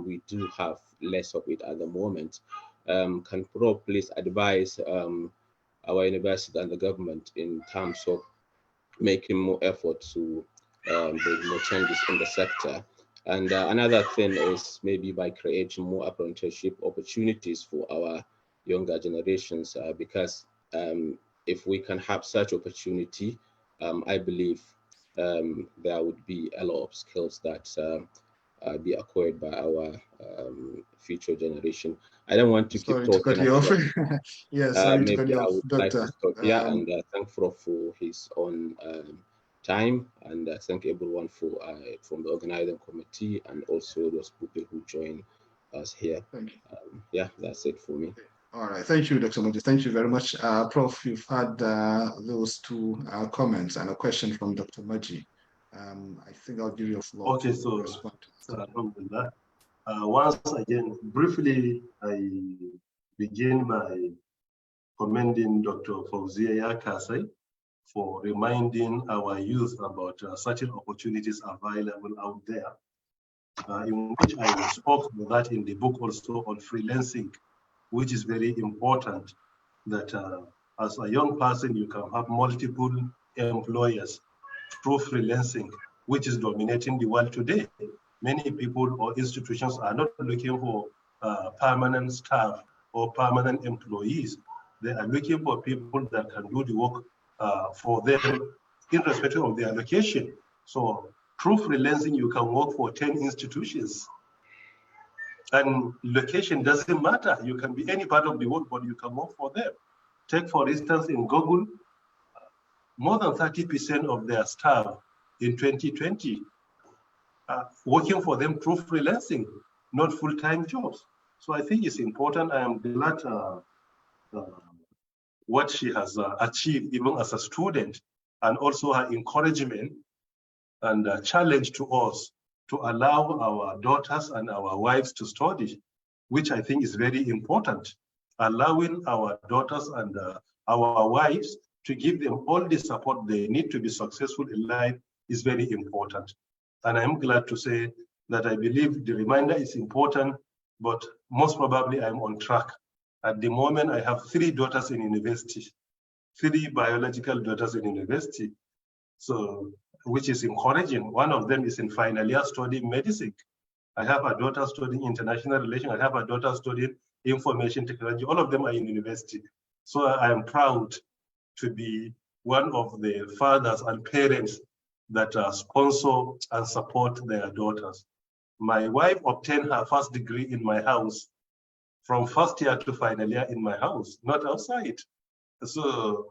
we do have less of it at the moment. Can Prof please advise our university and the government in terms of making more effort to bring more changes in the sector, And another thing is maybe by creating more apprenticeship opportunities for our younger generations, because if we can have such opportunity, I believe there would be a lot of skills that be acquired by our future generation. I don't want to keep talking. Sorry to cut you off. Yes, sorry to cut Maybe you I off, would like to Doctor. stop here and thank Prof for his own time, and thank everyone for from the organizing committee and also those people who join us here. Thank you. Yeah, that's it for me. All right, thank you, Dr. Moji. Thank you very much. Prof, you've had those two comments and a question from Dr. Moji. I think I'll give you a floor to respond to that. Once again, briefly, I begin by commending Dr. Fauzia Kasai for reminding our youth about certain opportunities available out there, in which I spoke about that in the book also on freelancing, which is very important, that as a young person, you can have multiple employers through freelancing, which is dominating the world today. Many people or institutions are not looking for permanent staff or permanent employees. They are looking for people that can do the work for them, irrespective of their location. So through freelancing, you can work for 10 institutions. And location doesn't matter. You can be any part of the world, but you can work for them. Take, for instance, in Google, more than 30% of their staff in 2020 working for them through freelancing, not full-time jobs. So I think it's important. I am glad what she has achieved even as a student, and also her encouragement and challenge to us to allow our daughters and our wives to study, which I think is very important. Allowing our daughters and our wives to give them all the support they need to be successful in life is very important. And I'm glad to say that I believe the reminder is important, but most probably I'm on track. At the moment, I have 3 daughters in university, 3 biological daughters in university, so which is encouraging. One of them is in final year studying medicine. I have a daughter studying international relations. I have a daughter studying information technology. All of them are in university. So I am proud to be one of the fathers and parents that sponsor and support their daughters. My wife obtained her first degree in my house, from first year to final year in my house, not outside. So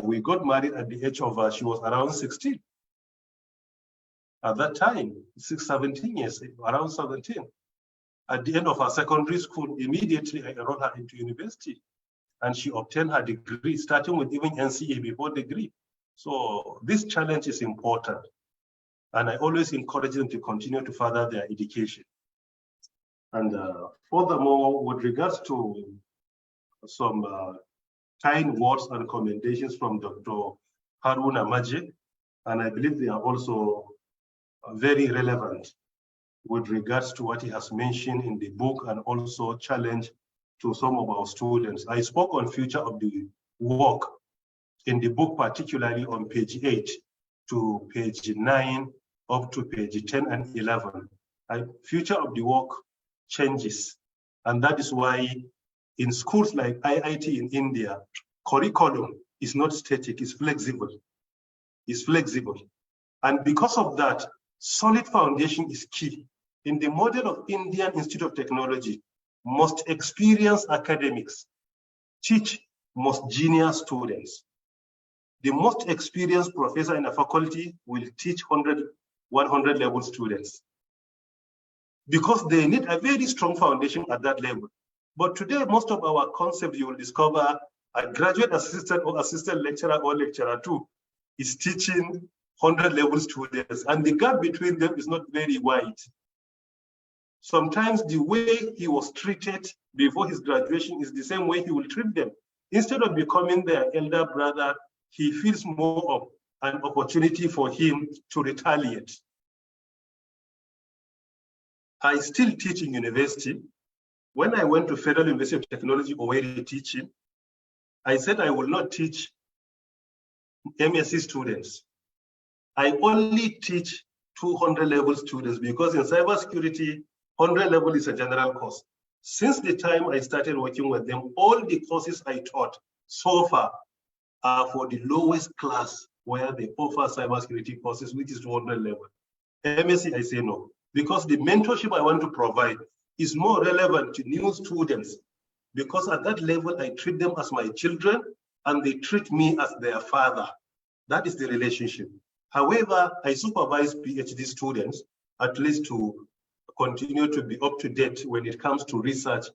we got married at the age of, she was around 16. At that time, 17 years, around 17. At the end of her secondary school, immediately I enrolled her into university. And she obtained her degree, starting with even NCA before degree. So this challenge is important. And I always encourage them to continue to further their education. And furthermore, with regards to some kind words and commendations from Dr. Haruna Majid, and I believe they are also very relevant with regards to what he has mentioned in the book, and also challenge to some of our students. I spoke on future of the work in the book, particularly on page 8 to page 9, up to page 10 and 11. Future of the work changes. And that is why in schools like IIT in India, curriculum is not static, it's flexible. It's flexible. And because of that, solid foundation is key. In the model of Indian Institute of Technology, most experienced academics teach most junior students. The most experienced professor in a faculty will teach 100 level students, because they need a very strong foundation at that level. But today, most of our concepts, you will discover a graduate assistant or assistant lecturer or lecturer 2 is teaching 100 level students, and the gap between them is not very wide. Sometimes the way he was treated before his graduation is the same way he will treat them. Instead of becoming their elder brother, he feels more of an opportunity for him to retaliate. I still teach in university. When I went to Federal University of Technology, Owerri teaching, I said I will not teach MSc students. I only teach 200 level students, because in cybersecurity, 100 level is a general course. Since the time I started working with them, all the courses I taught so far are for the lowest class where they offer cybersecurity courses, which is 200 level. MSc, I say no, because the mentorship I want to provide is more relevant to new students, because at that level, I treat them as my children and they treat me as their father. That is the relationship. However, I supervise PhD students, at least to continue to be up to date when it comes to research,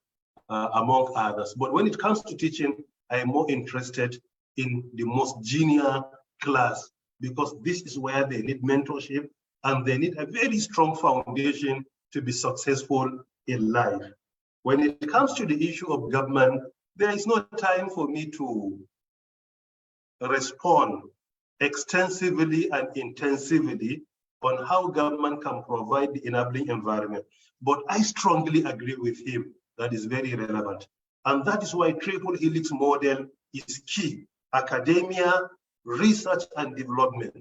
among others. But when it comes to teaching, I am more interested in the most junior class, because this is where they need mentorship and they need a very strong foundation to be successful in life. When it comes to the issue of government, there is no time for me to respond extensively and intensively on how government can provide the enabling environment. But I strongly agree with him that is very relevant. And that is why triple helix model is key. Academia, research and development,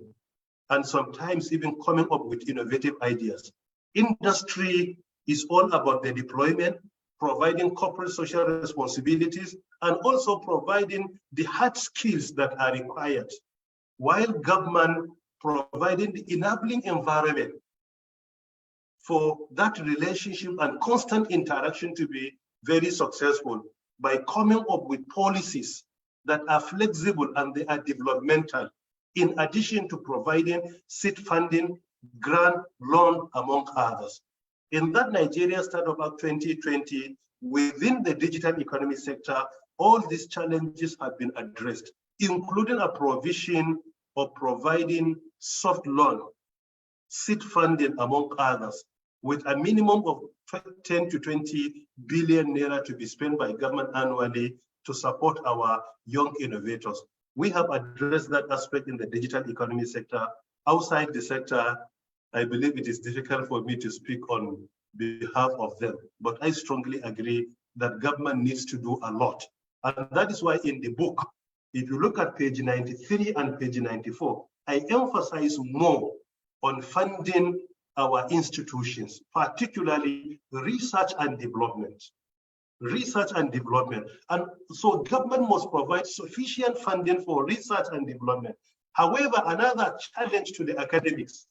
and sometimes even coming up with innovative ideas. Industry is all about the deployment, providing corporate social responsibilities, and also providing the hard skills that are required, while government providing the enabling environment for that relationship and constant interaction to be very successful by coming up with policies that are flexible and they are developmental, in addition to providing seed funding, grant, loan, among others. In that Nigeria Startup Act 2020, within the digital economy sector, all these challenges have been addressed, including a provision of providing soft loan, seed funding, among others, with a minimum of 10 to 20 billion naira to be spent by government annually to support our young innovators. We have addressed that aspect in the digital economy sector. Outside the sector, I believe it is difficult for me to speak on behalf of them, but I strongly agree that government needs to do a lot. And that is why in the book, if you look at page 93 and page 94, I emphasize more on funding our institutions, particularly research and development. Research and development. And so government must provide sufficient funding for research and development. However, another challenge to the academics,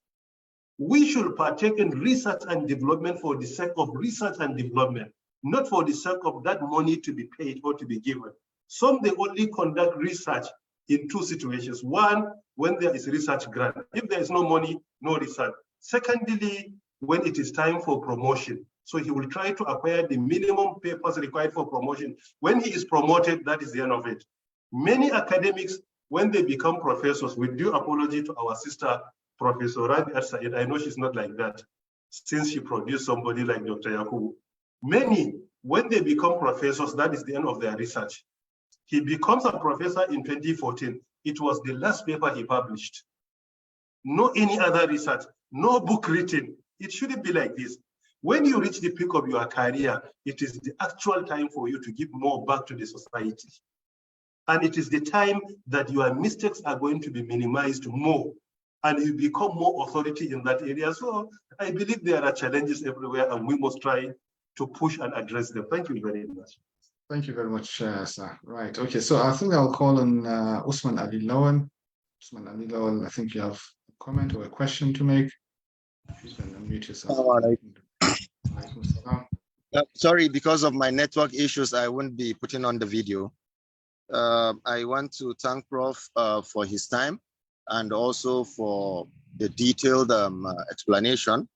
we should partake in research and development for the sake of research and development, not for the sake of that money to be paid or to be given. Some, they only conduct research in two situations. One, when there is research grant. If there is no money, no research. Secondly, when it is time for promotion. So he will try to acquire the minimum papers required for promotion. When he is promoted, that is the end of it. Many academics, when they become professors, with due apology to our sister, Professor Rabi Said, I know she's not like that, since she produced somebody like Dr. Yakubu. Many, when they become professors, that is the end of their research. He becomes a professor in 2014. It was the last paper he published. No any other research, no book written. It shouldn't be like this. When you reach the peak of your career, it is the actual time for you to give more back to the society. And it is the time that your mistakes are going to be minimized more, and you become more authority in that area. So I believe there are challenges everywhere, and we must try to push and address them. Thank you very much. Thank you very much, sir. Right. Okay. So I think I'll call on Usman Ali Lawan. Usman Ali Lawan, I think you have a comment or a question to make. You can unmute yourself. Sorry, because of my network issues, I won't be putting on the video. I want to thank Prof for his time and also for the detailed explanation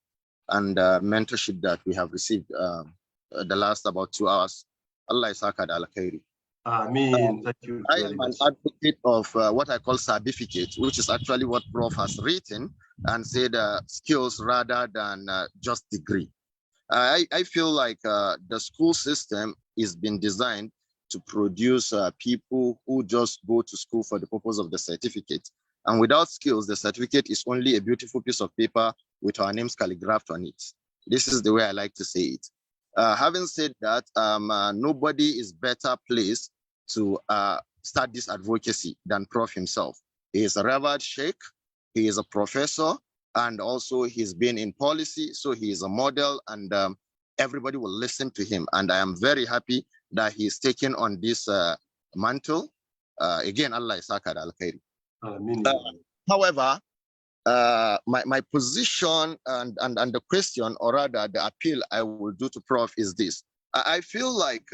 and mentorship that we have received the last about 2 hours. Allah isakad al-khairi. Thank you. I am an advocate of what I call certificate, which is actually what Prof has written and said skills rather than just degree. I feel like the school system is been designed to produce people who just go to school for the purpose of the certificate. And without skills, the certificate is only a beautiful piece of paper with our names calligraphed on it. This is the way I like to say it. Having said that, nobody is better placed to start this advocacy than Prof himself. He is a revered sheikh, he is a professor, and also he's been in policy, so he is a model, and everybody will listen to him. And I am very happy that he's taken on this mantle. Again, Allah is al-khairi. However, my position and the question, or rather the appeal I will do to Prof is this. I feel like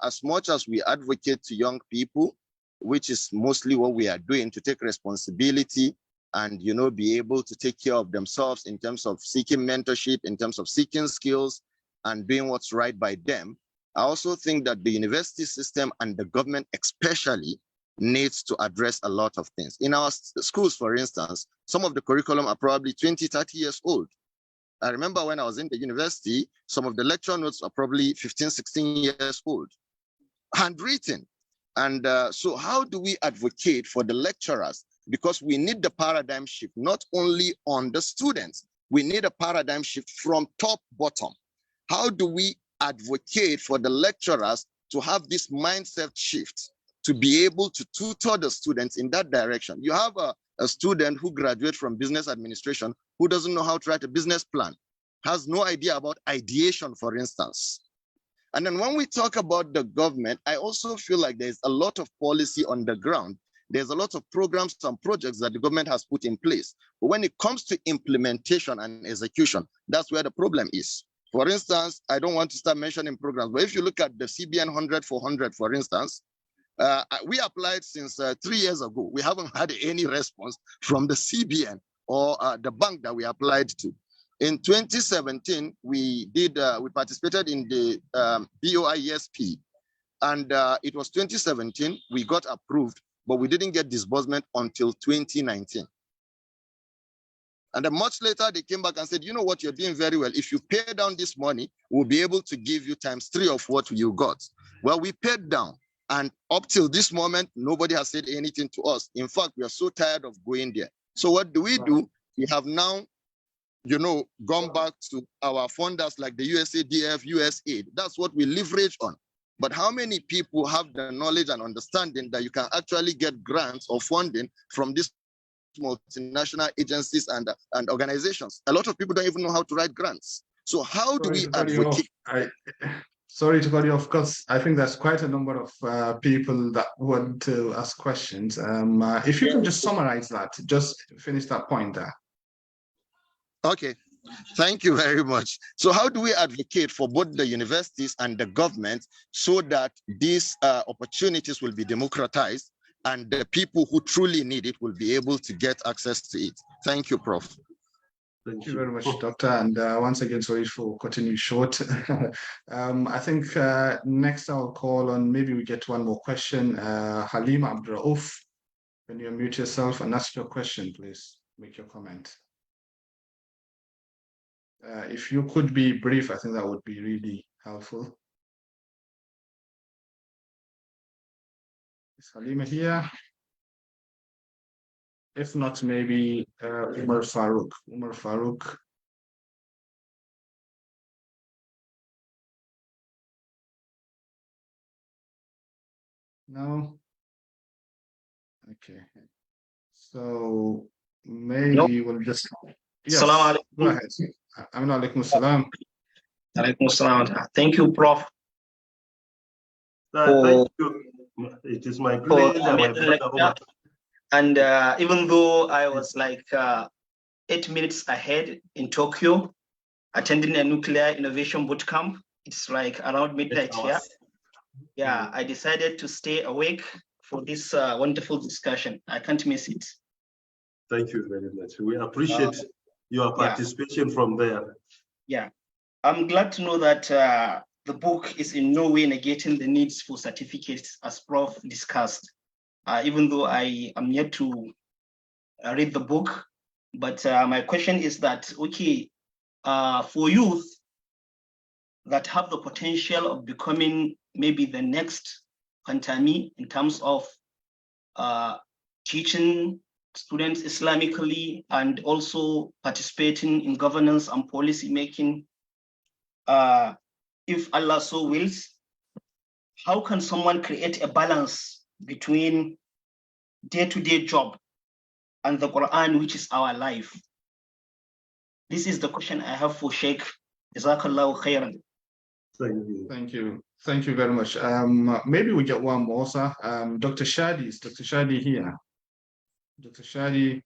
as much as we advocate to young people, which is mostly what we are doing, to take responsibility and, you know, be able to take care of themselves in terms of seeking mentorship, in terms of seeking skills and doing what's right by them. I also think that the university system and the government especially needs to address a lot of things. In our schools, for instance, some of the curriculum are probably 20, 30 years old. I remember when I was in the university, some of the lecture notes are probably 15, 16 years old, handwritten. And so how do we advocate for the lecturers? Because we need the paradigm shift, not only on the students, we need a paradigm shift from top bottom. How do we advocate for the lecturers to have this mindset shift, to be able to tutor the students in that direction? You have a student who graduates from business administration who doesn't know how to write a business plan, has no idea about ideation, for instance. And then when we talk about the government, I also feel like there's a lot of policy on the ground. There's a lot of programs and projects that the government has put in place. But when it comes to implementation and execution, that's where the problem is. For instance, I don't want to start mentioning programs, but if you look at the CBN 100 for 100, for instance, we applied since 3 years ago. We haven't had any response from the CBN or the bank that we applied to. In 2017, we participated in the BOISP, and it was 2017, we got approved, but we didn't get disbursement until 2019. And then much later, they came back and said, you know what, you're doing very well. If you pay down this money, we'll be able to give you ×3 of what you got. Well, we paid down. And up till this moment, nobody has said anything to us. In fact, we are so tired of going there. So what do? We have now, you know, gone back to our funders like the USADF, USAID. That's what we leverage on. But how many people have the knowledge and understanding that you can actually get grants or funding from these multinational agencies and organizations? A lot of people don't even know how to write grants. So how do we advocate? Sorry to cut you off, because I think there's quite a number of people that want to ask questions. If you can just summarize that, just finish that point there. Okay, thank you very much. So how do we advocate for both the universities and the government so that these opportunities will be democratized and the people who truly need it will be able to get access to it? Thank you, Prof. Thank you very much, Doctor. And once again, sorry for cutting you short. I think next I'll call on, maybe we get one more question. Halima Abdurauf, can you unmute yourself and ask your question, please? Make your comment. If you could be brief, I think that would be really helpful. Is Halima here? If not, maybe Umar Farouk. Umar Farouk. No? Okay. So maybe we'll just... Yes, Salam go ahead. Alaikum salam. Alaikum salam. Thank you, Prof. Thank you. It is my pleasure. And even though I was like 8 minutes ahead in Tokyo, attending a nuclear innovation boot camp, it's like around midnight here. Yeah, I decided to stay awake for this wonderful discussion. I can't miss it. Thank you very much. We appreciate your participation from there. Yeah, I'm glad to know that the book is in no way negating the needs for certificates, as Prof discussed. Even though I am yet to read the book, but my question is that, okay, for youth that have the potential of becoming maybe the next Pantami in terms of teaching students Islamically and also participating in governance and policy making, if Allah so wills, how can someone create a balance between day-to-day job and the Quran, which is our life? This is the question I have for Sheikh. Jazakallahu khairan. Thank you. Thank you. Thank you very much. Maybe we get one more, sir. Dr. Shadi, is Dr. Shadi here? Dr. Shadi,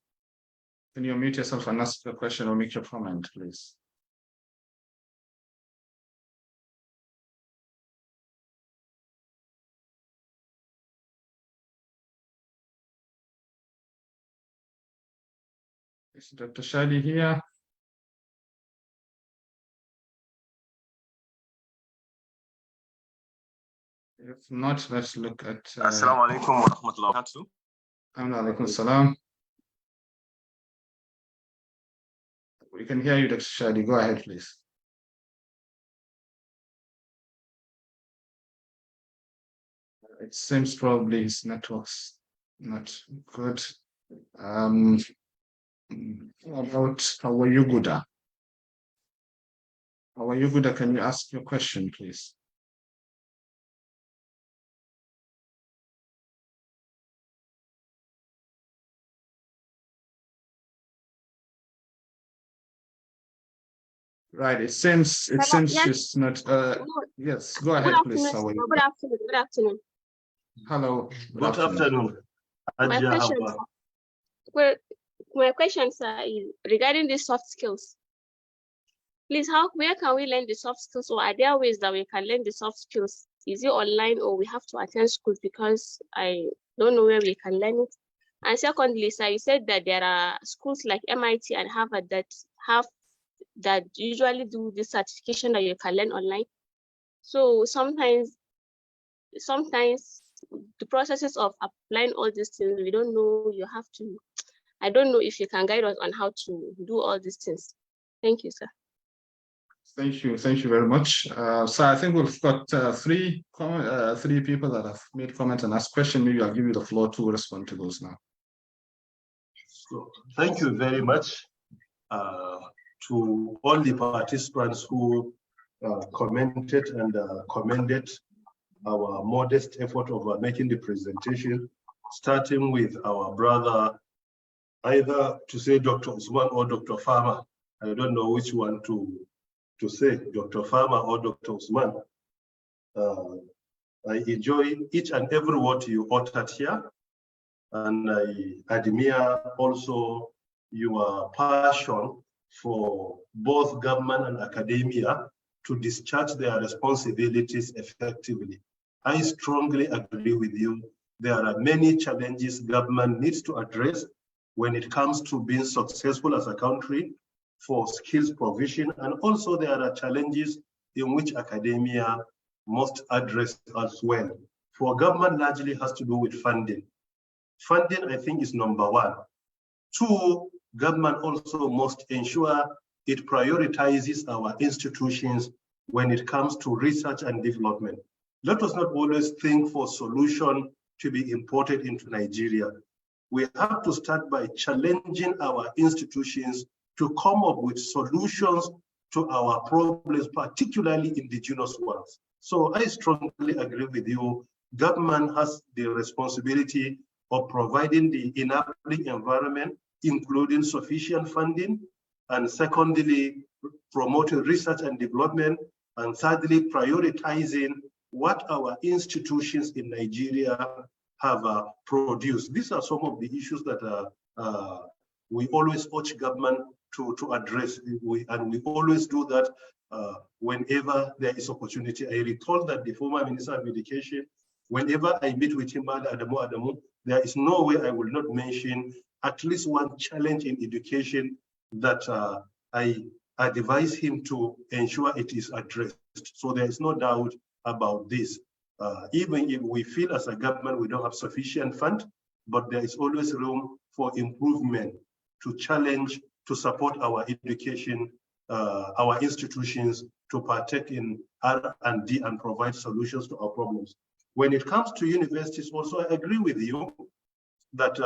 can you unmute yourself and ask the question or make your comment, please? Is Dr. Shadi here? If not, let's look at. Assalamu alaikum wa rahmatullahi wa barakatuh. Alaikum salam. We can hear you, Dr. Shadi. Go ahead, please. It seems probably his network's not good. About Hawayuguda. Hawayuguda, can you ask your question, please? Right, it seems Yes. she's not. Yes, go ahead, please. Hawayuguda. Good afternoon. Good afternoon. Hello. Good afternoon. My Hajia question, Habba. well, my question, sir, is regarding the soft skills. Please, where can we learn the soft skills, or are there ways that we can learn the soft skills? Is it online, or we have to attend school? Because I don't know where we can learn it. And secondly, sir, you said that there are schools like MIT and Harvard that usually do this certification that you can learn online. So sometimes the processes of applying all these things, we don't know. I don't know if you can guide us on how to do all these things. Thank you, sir. Thank you very much. So I think we've got three people that have made comments and asked questions. Maybe I'll give you the floor to respond to those now. So, thank you very much to all the participants who commented and commended our modest effort of making the presentation, starting with our brother, either to say Dr. Usman or Dr. Farmer. I don't know which one to say, Dr. Farmer or Dr. Usman. I enjoy each and every word you uttered here, and I admire also your passion for both government and academia to discharge their responsibilities effectively. I strongly agree with you. There are many challenges government needs to address when it comes to being successful as a country for skills provision, and also there are challenges in which academia must address as well. For government, largely has to do with funding. Funding, I think, is number one. Two, government also must ensure it prioritizes our institutions when it comes to research and development. Let us not always think for solution to be imported into Nigeria. We have to start by challenging our institutions to come up with solutions to our problems, particularly indigenous ones. So I strongly agree with you. Government has the responsibility of providing the enabling environment, including sufficient funding, and secondly, promoting research and development, and thirdly, prioritizing what our institutions in Nigeria have produced. These are some of the issues that we always urge government to address, and we always do that whenever there is opportunity. I recall that the former Minister of Education, whenever I meet with him, Adamu, there is no way I will not mention at least one challenge in education that I advise him to ensure it is addressed. So there is no doubt about this. Even if we feel as a government we don't have sufficient fund, but there is always room for improvement, to challenge, to support our education, our institutions to partake in R&D and provide solutions to our problems. When it comes to universities also, I agree with you that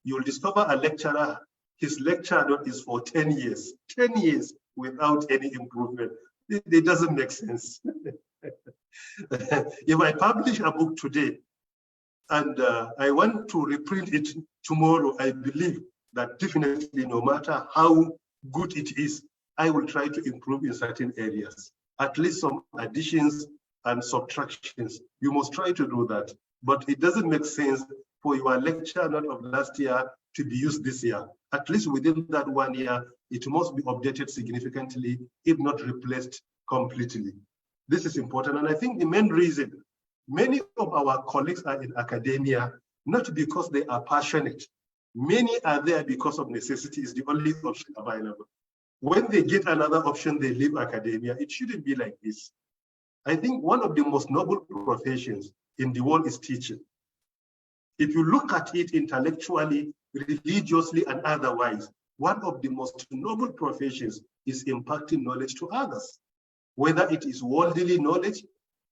you'll discover a lecturer, his lecture is for 10 years without any improvement. It doesn't make sense. If I publish a book today and I want to reprint it tomorrow, I believe that definitely no matter how good it is, I will try to improve in certain areas. At least some additions and subtractions. You must try to do that. But it doesn't make sense for your lecture note of last year to be used this year. At least within that 1 year, it must be updated significantly, if not replaced completely. This is important. And I think the main reason many of our colleagues are in academia, not because they are passionate. Many are there because of necessity is the only option available. When they get another option, they leave academia. It shouldn't be like this. I think one of the most noble professions in the world is teaching. If you look at it intellectually, religiously, and otherwise, one of the most noble professions is imparting knowledge to others, whether it is worldly knowledge,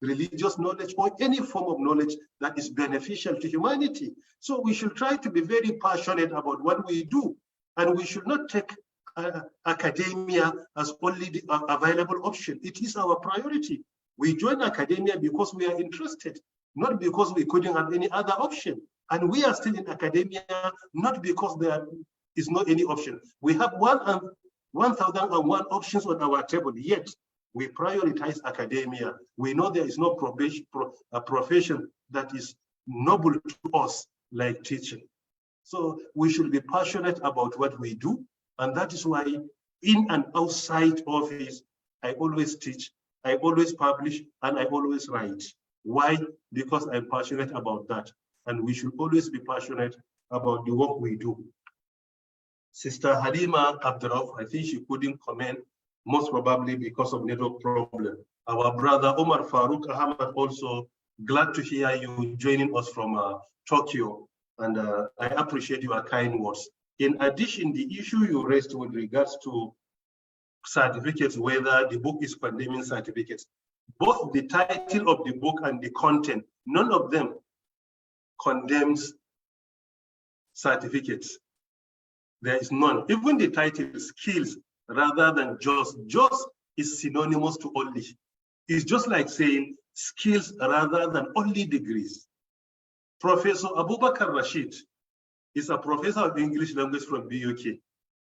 religious knowledge, or any form of knowledge that is beneficial to humanity. So we should try to be very passionate about what we do, and we should not take academia as only the available option. It is our priority. We join academia because we are interested, not because we couldn't have any other option. And we are still in academia, not because there is not any option. We have 1,001 options on our table, yet we prioritize academia. We know there is no profession that is noble to us like teaching. So we should be passionate about what we do. And that is why in and outside office, I always teach, I always publish, and I always write. Why? Because I'm passionate about that. And we should always be passionate about the work we do. Sister Halima Abdurrahman, I think she couldn't comment, most probably because of network problem. Our brother Omar Farouk Ahmad also, glad to hear you joining us from Tokyo. And I appreciate your kind words. In addition, the issue you raised with regards to certificates, whether the book is condemning certificates, both the title of the book and the content, none of them condemns certificates. There is none. Even the title, skills, rather than just is synonymous to only. It's just like saying skills rather than only degrees. Professor Abubakar Rashid is a professor of English language from BUK,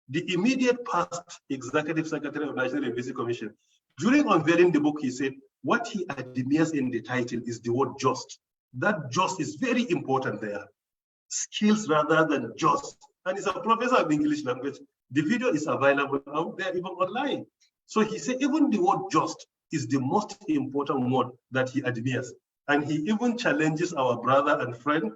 the immediate past executive secretary of National University Commission. During unveiling the book, he said, what he admires in the title is the word just. That just is very important there. Skills rather than just. And he's a professor of English language. The video is available out there, even online. So he said, even the word just is the most important word that he admires. And he even challenges our brother and friend,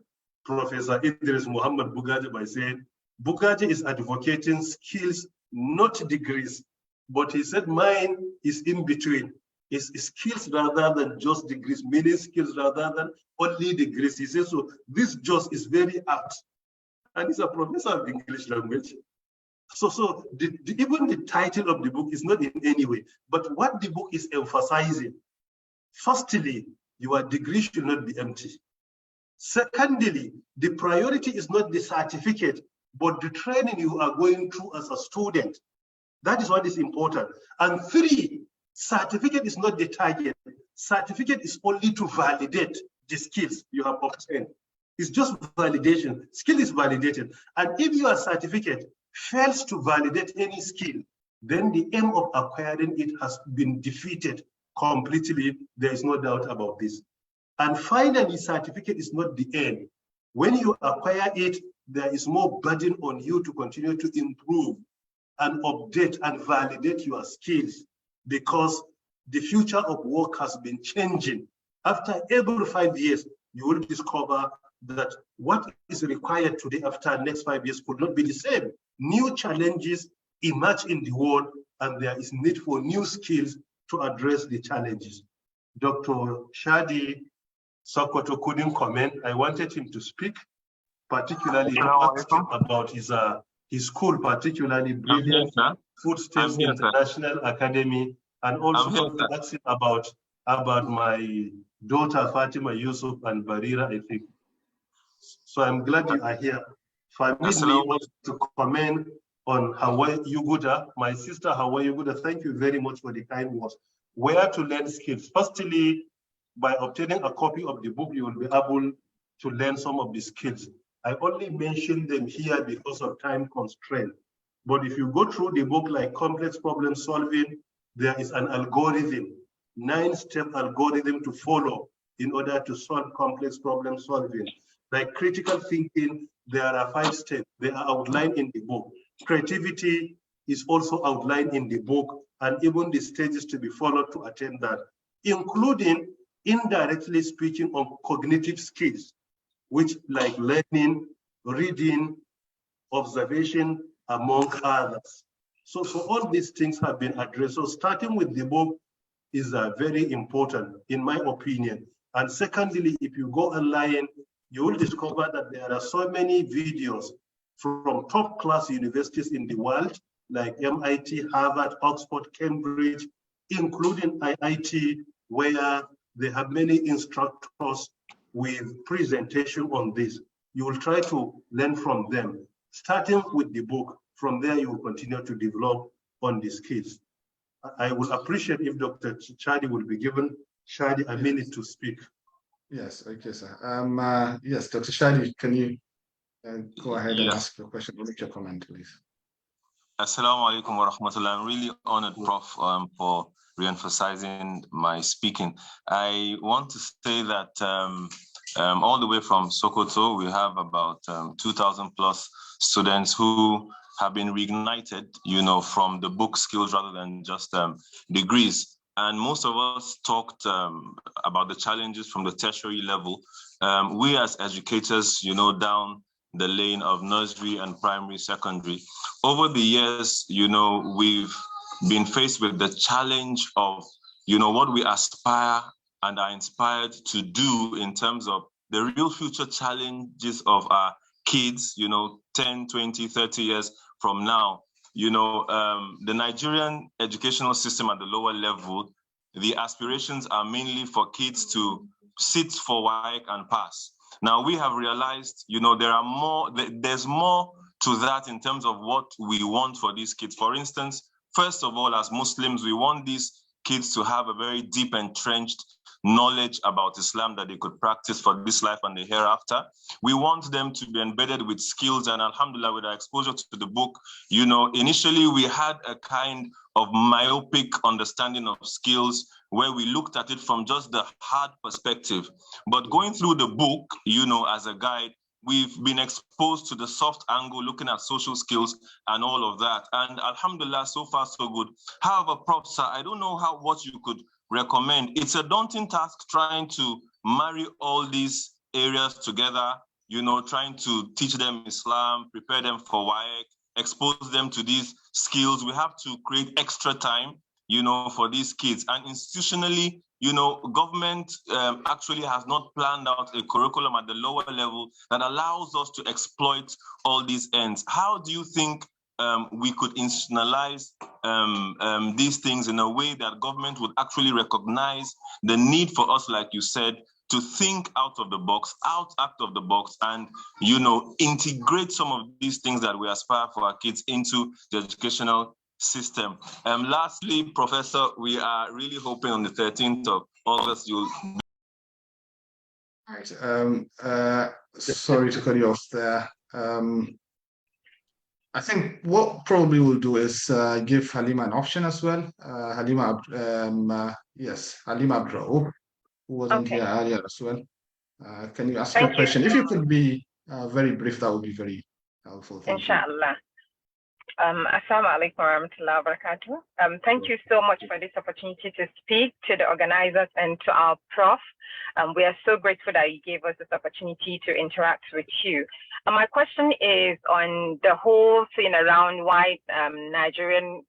Professor Idris Muhammad Bugaji, by saying, Bugaji is advocating skills, not degrees. But he said, mine is in between. It's skills rather than just degrees, meaning skills rather than only degrees. He says, so this just is very apt. And he's a professor of English language. So even the title of the book is not in any way, but what the book is emphasizing, firstly, your degree should not be empty. Secondly, the priority is not the certificate, but the training you are going through as a student. That is what is important. And three, certificate is not the target. Certificate is only to validate the skills you have obtained. It's just validation. Skill is validated. And if your certificate fails to validate any skill, then the aim of acquiring it has been defeated completely. There is no doubt about this. And finally, certificate is not the end. When you acquire it, there is more burden on you to continue to improve and update and validate your skills, because the future of work has been changing. After every 5 years, you will discover that what is required today after next 5 years could not be the same. New challenges emerge in the world, and there is need for new skills to address the challenges. Dr. Shadi Sokoto couldn't comment. I wanted him to speak, particularly to ask him about his school, particularly Brilliant Footsteps International Academy, and also to ask him about my daughter Fatima Yusuf and Barira, I think. So I'm glad you are here. Permit me also to comment on Hawaii Yuguda, my sister Hawaii Yuguda. Thank you very much for the kind words. Where to learn skills? Firstly, by obtaining a copy of the book, you will be able to learn some of the skills. I only mention them here because of time constraint. But if you go through the book like complex problem solving, there is an algorithm, 9-step algorithm to follow in order to solve complex problem solving. Like critical thinking, there are 5 steps. They are outlined in the book. Creativity is also outlined in the book, and even the stages to be followed to attain that, including indirectly speaking on cognitive skills, which like learning, reading, observation, among others. So all these things have been addressed. So starting with the book is very important, in my opinion. And secondly, if you go online, you will discover that there are so many videos from top-class universities in the world, like MIT, Harvard, Oxford, Cambridge, including IIT, where they have many instructors with presentation on this. You will try to learn from them, starting with the book. From there, you will continue to develop on the skills. I would appreciate if Dr. Chadi will be given a minute to speak. Yes, okay, sir. Yes, Dr. Shadi, can you go ahead and ask your question or make your comment, please? Assalamu alaikum wa rahmatullah. I'm really honored, Prof, for re-emphasizing my speaking. I want to say that all the way from Sokoto, we have about 2,000 plus students who have been reignited, from the book skills rather than just degrees. And most of us talked about the challenges from the tertiary level. We as educators, down the lane of nursery and primary, secondary, over the years, we've been faced with the challenge of, what we aspire and are inspired to do in terms of the real future challenges of our kids, 10, 20, 30 years from now. The Nigerian educational system at the lower level, the aspirations are mainly for kids to sit for WAEC and pass. Now we have realized, there's more to that in terms of what we want for these kids. For instance, first of all, as Muslims, we want these kids to have a very deep entrenched knowledge about Islam that they could practice for this life and the hereafter. We want them to be embedded with skills, and alhamdulillah, with our exposure to the book, initially we had a kind of myopic understanding of skills where we looked at it from just the hard perspective. But going through the book, as a guide, we've been exposed to the soft angle, looking at social skills and all of that. And alhamdulillah, so far so good. However, Prof, sir, I don't know what you could recommend. It's a daunting task trying to marry all these areas together, trying to teach them Islam, prepare them for WAEC, expose them to these skills. We have to create extra time, for these kids. And institutionally, government actually has not planned out a curriculum at the lower level that allows us to exploit all these ends. How do you think we could institutionalize these things in a way that government would actually recognize the need for us, like you said, to think out of the box, and, integrate some of these things that we aspire for our kids into the educational system. Lastly, Professor, we are really hoping on the 13th of August you'll... Right. Sorry to cut you off there. I think what probably we'll do is give Halima an option as well. Halima Abdul, who wasn't here earlier as well. Can you ask your question? If you could be very brief, that would be very helpful. Thank you. Inshallah. Assalamu alaikum wa rahmatullahi wa barakatuh. Thank you so much for this opportunity to speak to the organizers and to our Prof. We are so grateful that you gave us this opportunity to interact with you. My question is on the whole thing around why Nigerians,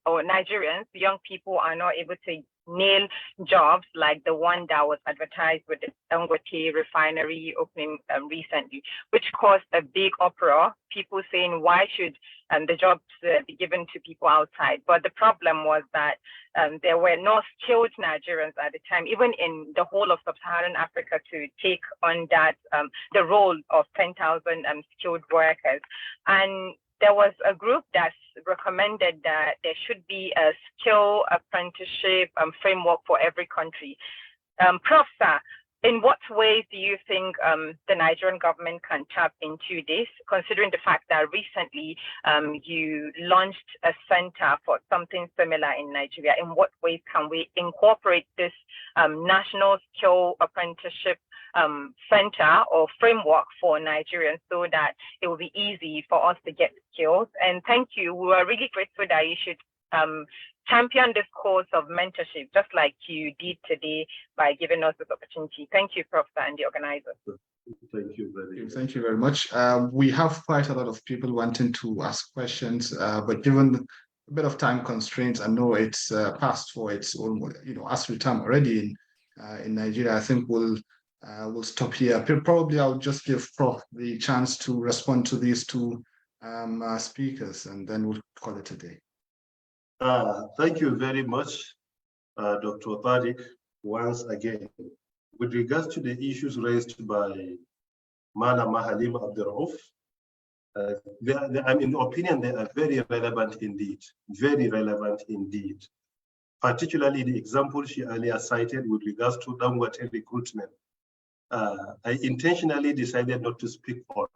young people, are not able to nail jobs like the one that was advertised with the Dangote refinery opening recently, which caused a big uproar. People saying, why should the jobs be given to people outside? But the problem was that there were no skilled Nigerians at the time, even in the whole of sub-Saharan Africa, to take on that, the role of 10,000 skilled workers. And there was a group that recommended that there should be a skill apprenticeship framework for every country. Prof, sir, in what ways do you think the Nigerian government can tap into this, considering the fact that recently you launched a center for something similar in Nigeria? In what ways can we incorporate this national skill apprenticeship center or framework for Nigerians so that it will be easy for us to get skills? And thank you. We are really grateful that you should champion this course of mentorship, just like you did today by giving us this opportunity. Thank you, Prof, and the organizers. Thank you very much. Thank you very much. We have quite a lot of people wanting to ask questions, but given a bit of time constraints, I know it's past for its almost, Asri time already in Nigeria. I think we'll stop here. Probably I'll just give Prof the chance to respond to these two speakers, and then we'll call it a day. Thank you very much, Dr. Tariq, once again. With regards to the issues raised by Malama Halim Abdurrauf, I'm in the opinion they are very relevant indeed, particularly the example she earlier cited with regards to Dangote recruitment. I intentionally decided not to speak on,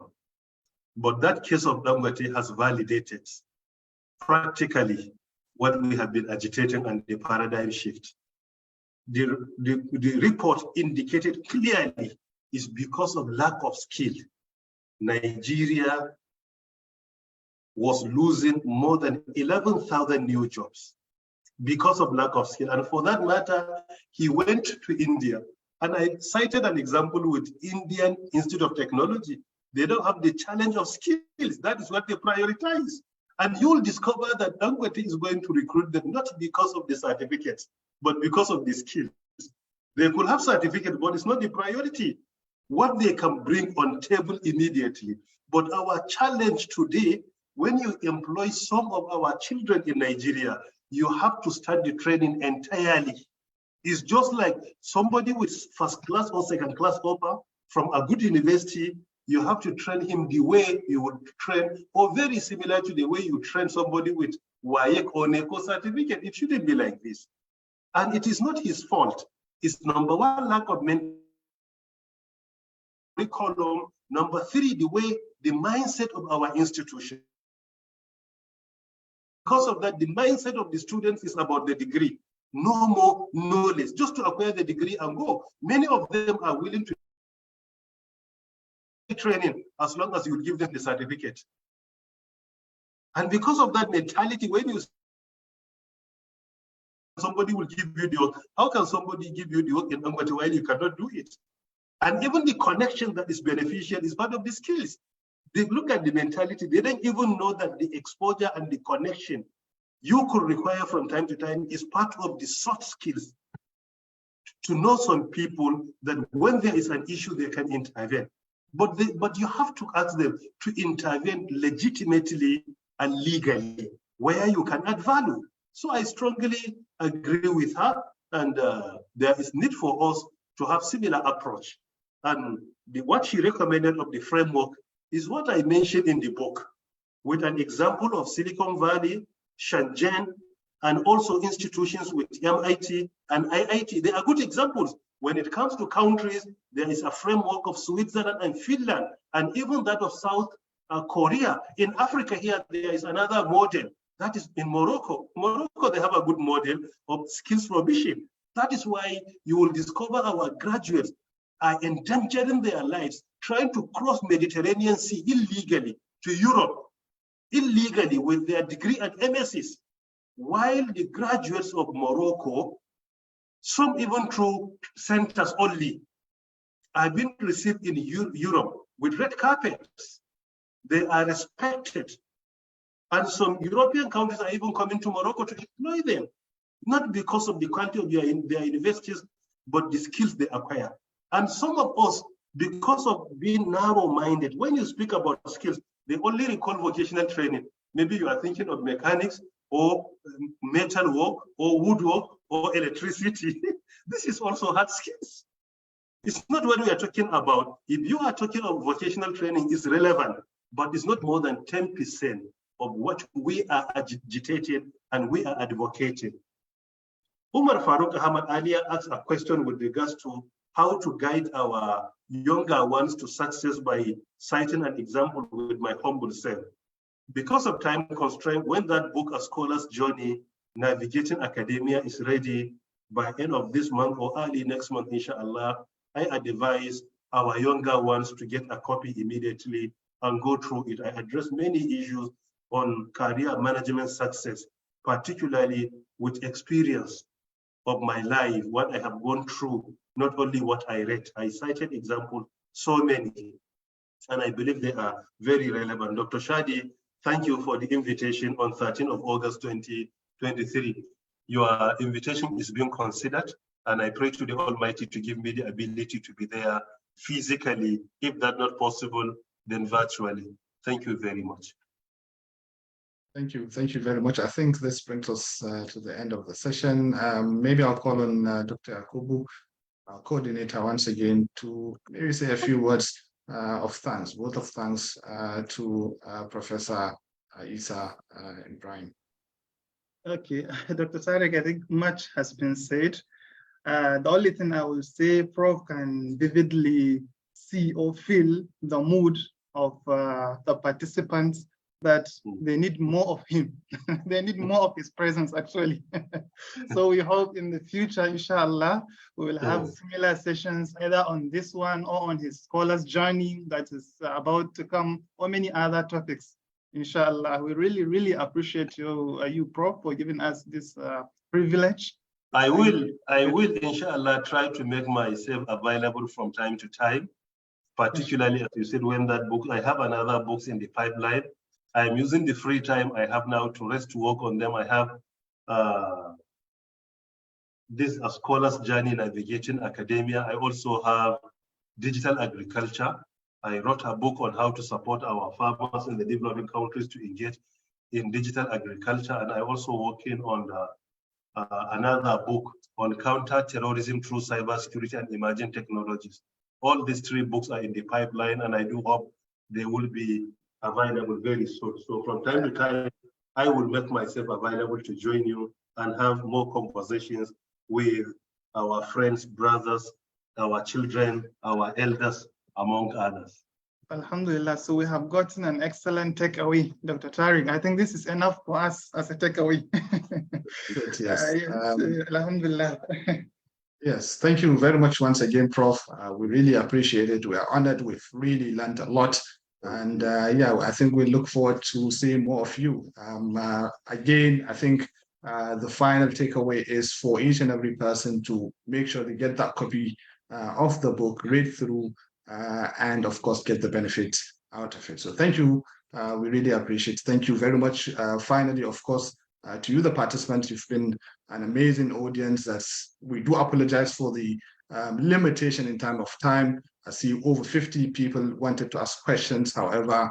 but that case of Dangote has validated practically what we have been agitating and the paradigm shift. The report indicated clearly is because of lack of skill. Nigeria was losing more than 11,000 new jobs because of lack of skill. And for that matter, he went to India. And I cited an example with Indian Institute of Technology. They don't have the challenge of skills. That is what they prioritize. And you'll discover that Dangote is going to recruit them not because of the certificates, but because of the skills. They could have certificates, but it's not the priority. What they can bring on table immediately. But our challenge today, when you employ some of our children in Nigeria, you have to start the training entirely. It's just like somebody with first class or second class offer from a good university. You have to train him the way you would train, or very similar to the way you train somebody with WAEC or NECO certificate. It shouldn't be like this. And it is not his fault. It's number one, lack of curriculum. Number three, the mindset of our institution. Because of that, the mindset of the students is about the degree. No more, no less. Just to acquire the degree and go. Many of them are willing to training as long as you give them the certificate. And because of that mentality, when you somebody will give you the work, how can somebody give you the work in Dangote while you cannot do it? And even the connection that is beneficial is part of the skills. They look at the mentality, they don't even know that the exposure and the connection you could require from time to time is part of the soft skills. To know some people that when there is an issue, they can intervene. But you have to ask them to intervene legitimately and legally where you can add value. So I strongly agree with her, and there is need for us to have similar approach. And what she recommended of the framework is what I mentioned in the book, with an example of Silicon Valley, Shenzhen, and also institutions with MIT and IIT. They are good examples. When it comes to countries, there is a framework of Switzerland and Finland, and even that of South Korea. In Africa here, there is another model. That is in Morocco. Morocco, they have a good model of skills provision. That is why you will discover our graduates are endangering their lives, trying to cross Mediterranean Sea illegally to Europe, illegally with their degree and MScs, while the graduates of Morocco, some even through centers only, are being received in Europe with red carpets. They are respected. And some European countries are even coming to Morocco to employ them, not because of the quality of their universities, but the skills they acquire. And some of us, because of being narrow-minded, when you speak about skills, they only recall vocational training. Maybe you are thinking of mechanics or metal work or woodwork or electricity. This is also hard skills. It's not what we are talking about. If you are talking of vocational training, it's relevant, but it's not more than 10% of what we are agitating and we are advocating. Umar Farouk Ahmad earlier asked a question with regards to how to guide our younger ones to success by citing an example with my humble self. Because of time constraint, when that book, A Scholar's Journey, Navigating Academia, is ready by end of this month or early next month, inshallah, I advise our younger ones to get a copy immediately and go through it. I address many issues on career management success, particularly with experience of my life, what I have gone through, not only what I read. I cited examples, so many, and I believe they are very relevant. Dr. Shadi, thank you for the invitation on 13th of August 2023. Your invitation is being considered, and I pray to the Almighty to give me the ability to be there physically. If that's not possible, then virtually. Thank you very much. Thank you very much. I think this brings us to the end of the session. Maybe I'll call on Dr. Yakubu, our coordinator, once again to maybe say a few words of thanks, vote of thanks to Professor Isa Ibrahim. Okay, Dr. Tarek, I think much has been said. The only thing I will say, Prof can vividly see or feel the mood of the participants, that they need more of him. They need more of his presence, actually. So we hope in the future, inshallah, we will have similar sessions either on this one or on his scholar's journey that is about to come, or many other topics. Inshallah, we really, really appreciate you, Prof, for giving us this privilege. I will, inshallah, try to make myself available from time to time, particularly, as you said, when that book, I have another books in the pipeline. I'm using the free time I have now to rest, to work on them. I have this A Scholar's Journey Navigating Academia. I also have Digital Agriculture. I wrote a book on how to support our farmers in the developing countries to engage in digital agriculture. And I'm also working on another book on counter-terrorism through cybersecurity and emerging technologies. All these three books are in the pipeline, and I do hope they will be available very soon. So from time to time, I will make myself available to join you and have more conversations with our friends, brothers, our children, our elders, among others. Alhamdulillah, so we have gotten an excellent takeaway, Dr. Tariq. I think this is enough for us as a takeaway. Yes. Yes, Alhamdulillah. Yes, thank you very much once again, Prof. We really appreciate it. We are honored. We've really learned a lot. And yeah, I think we look forward to seeing more of you. Again, I think the final takeaway is for each and every person to make sure they get that copy of the book, read through, and of course, get the benefit out of it. So thank you. We really appreciate it. Thank you very much. Finally, of course, to you, the participants, you've been an amazing audience. We do apologize for the limitation in terms of time. I see over 50 people wanted to ask questions. However,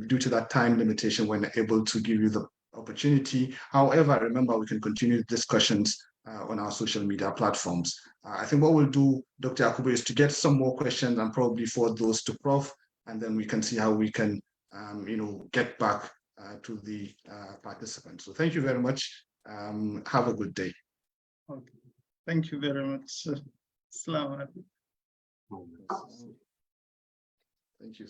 due to that time limitation, we're not able to give you the opportunity. However, remember, we can continue discussions on our social media platforms. I think what we'll do, Dr. Yakubu, is to get some more questions and probably forward those to Prof, and then we can see how we can, get back to the participants. So thank you very much. Have a good day. Okay. Thank you very much. Assalamu alaikum. Thank you.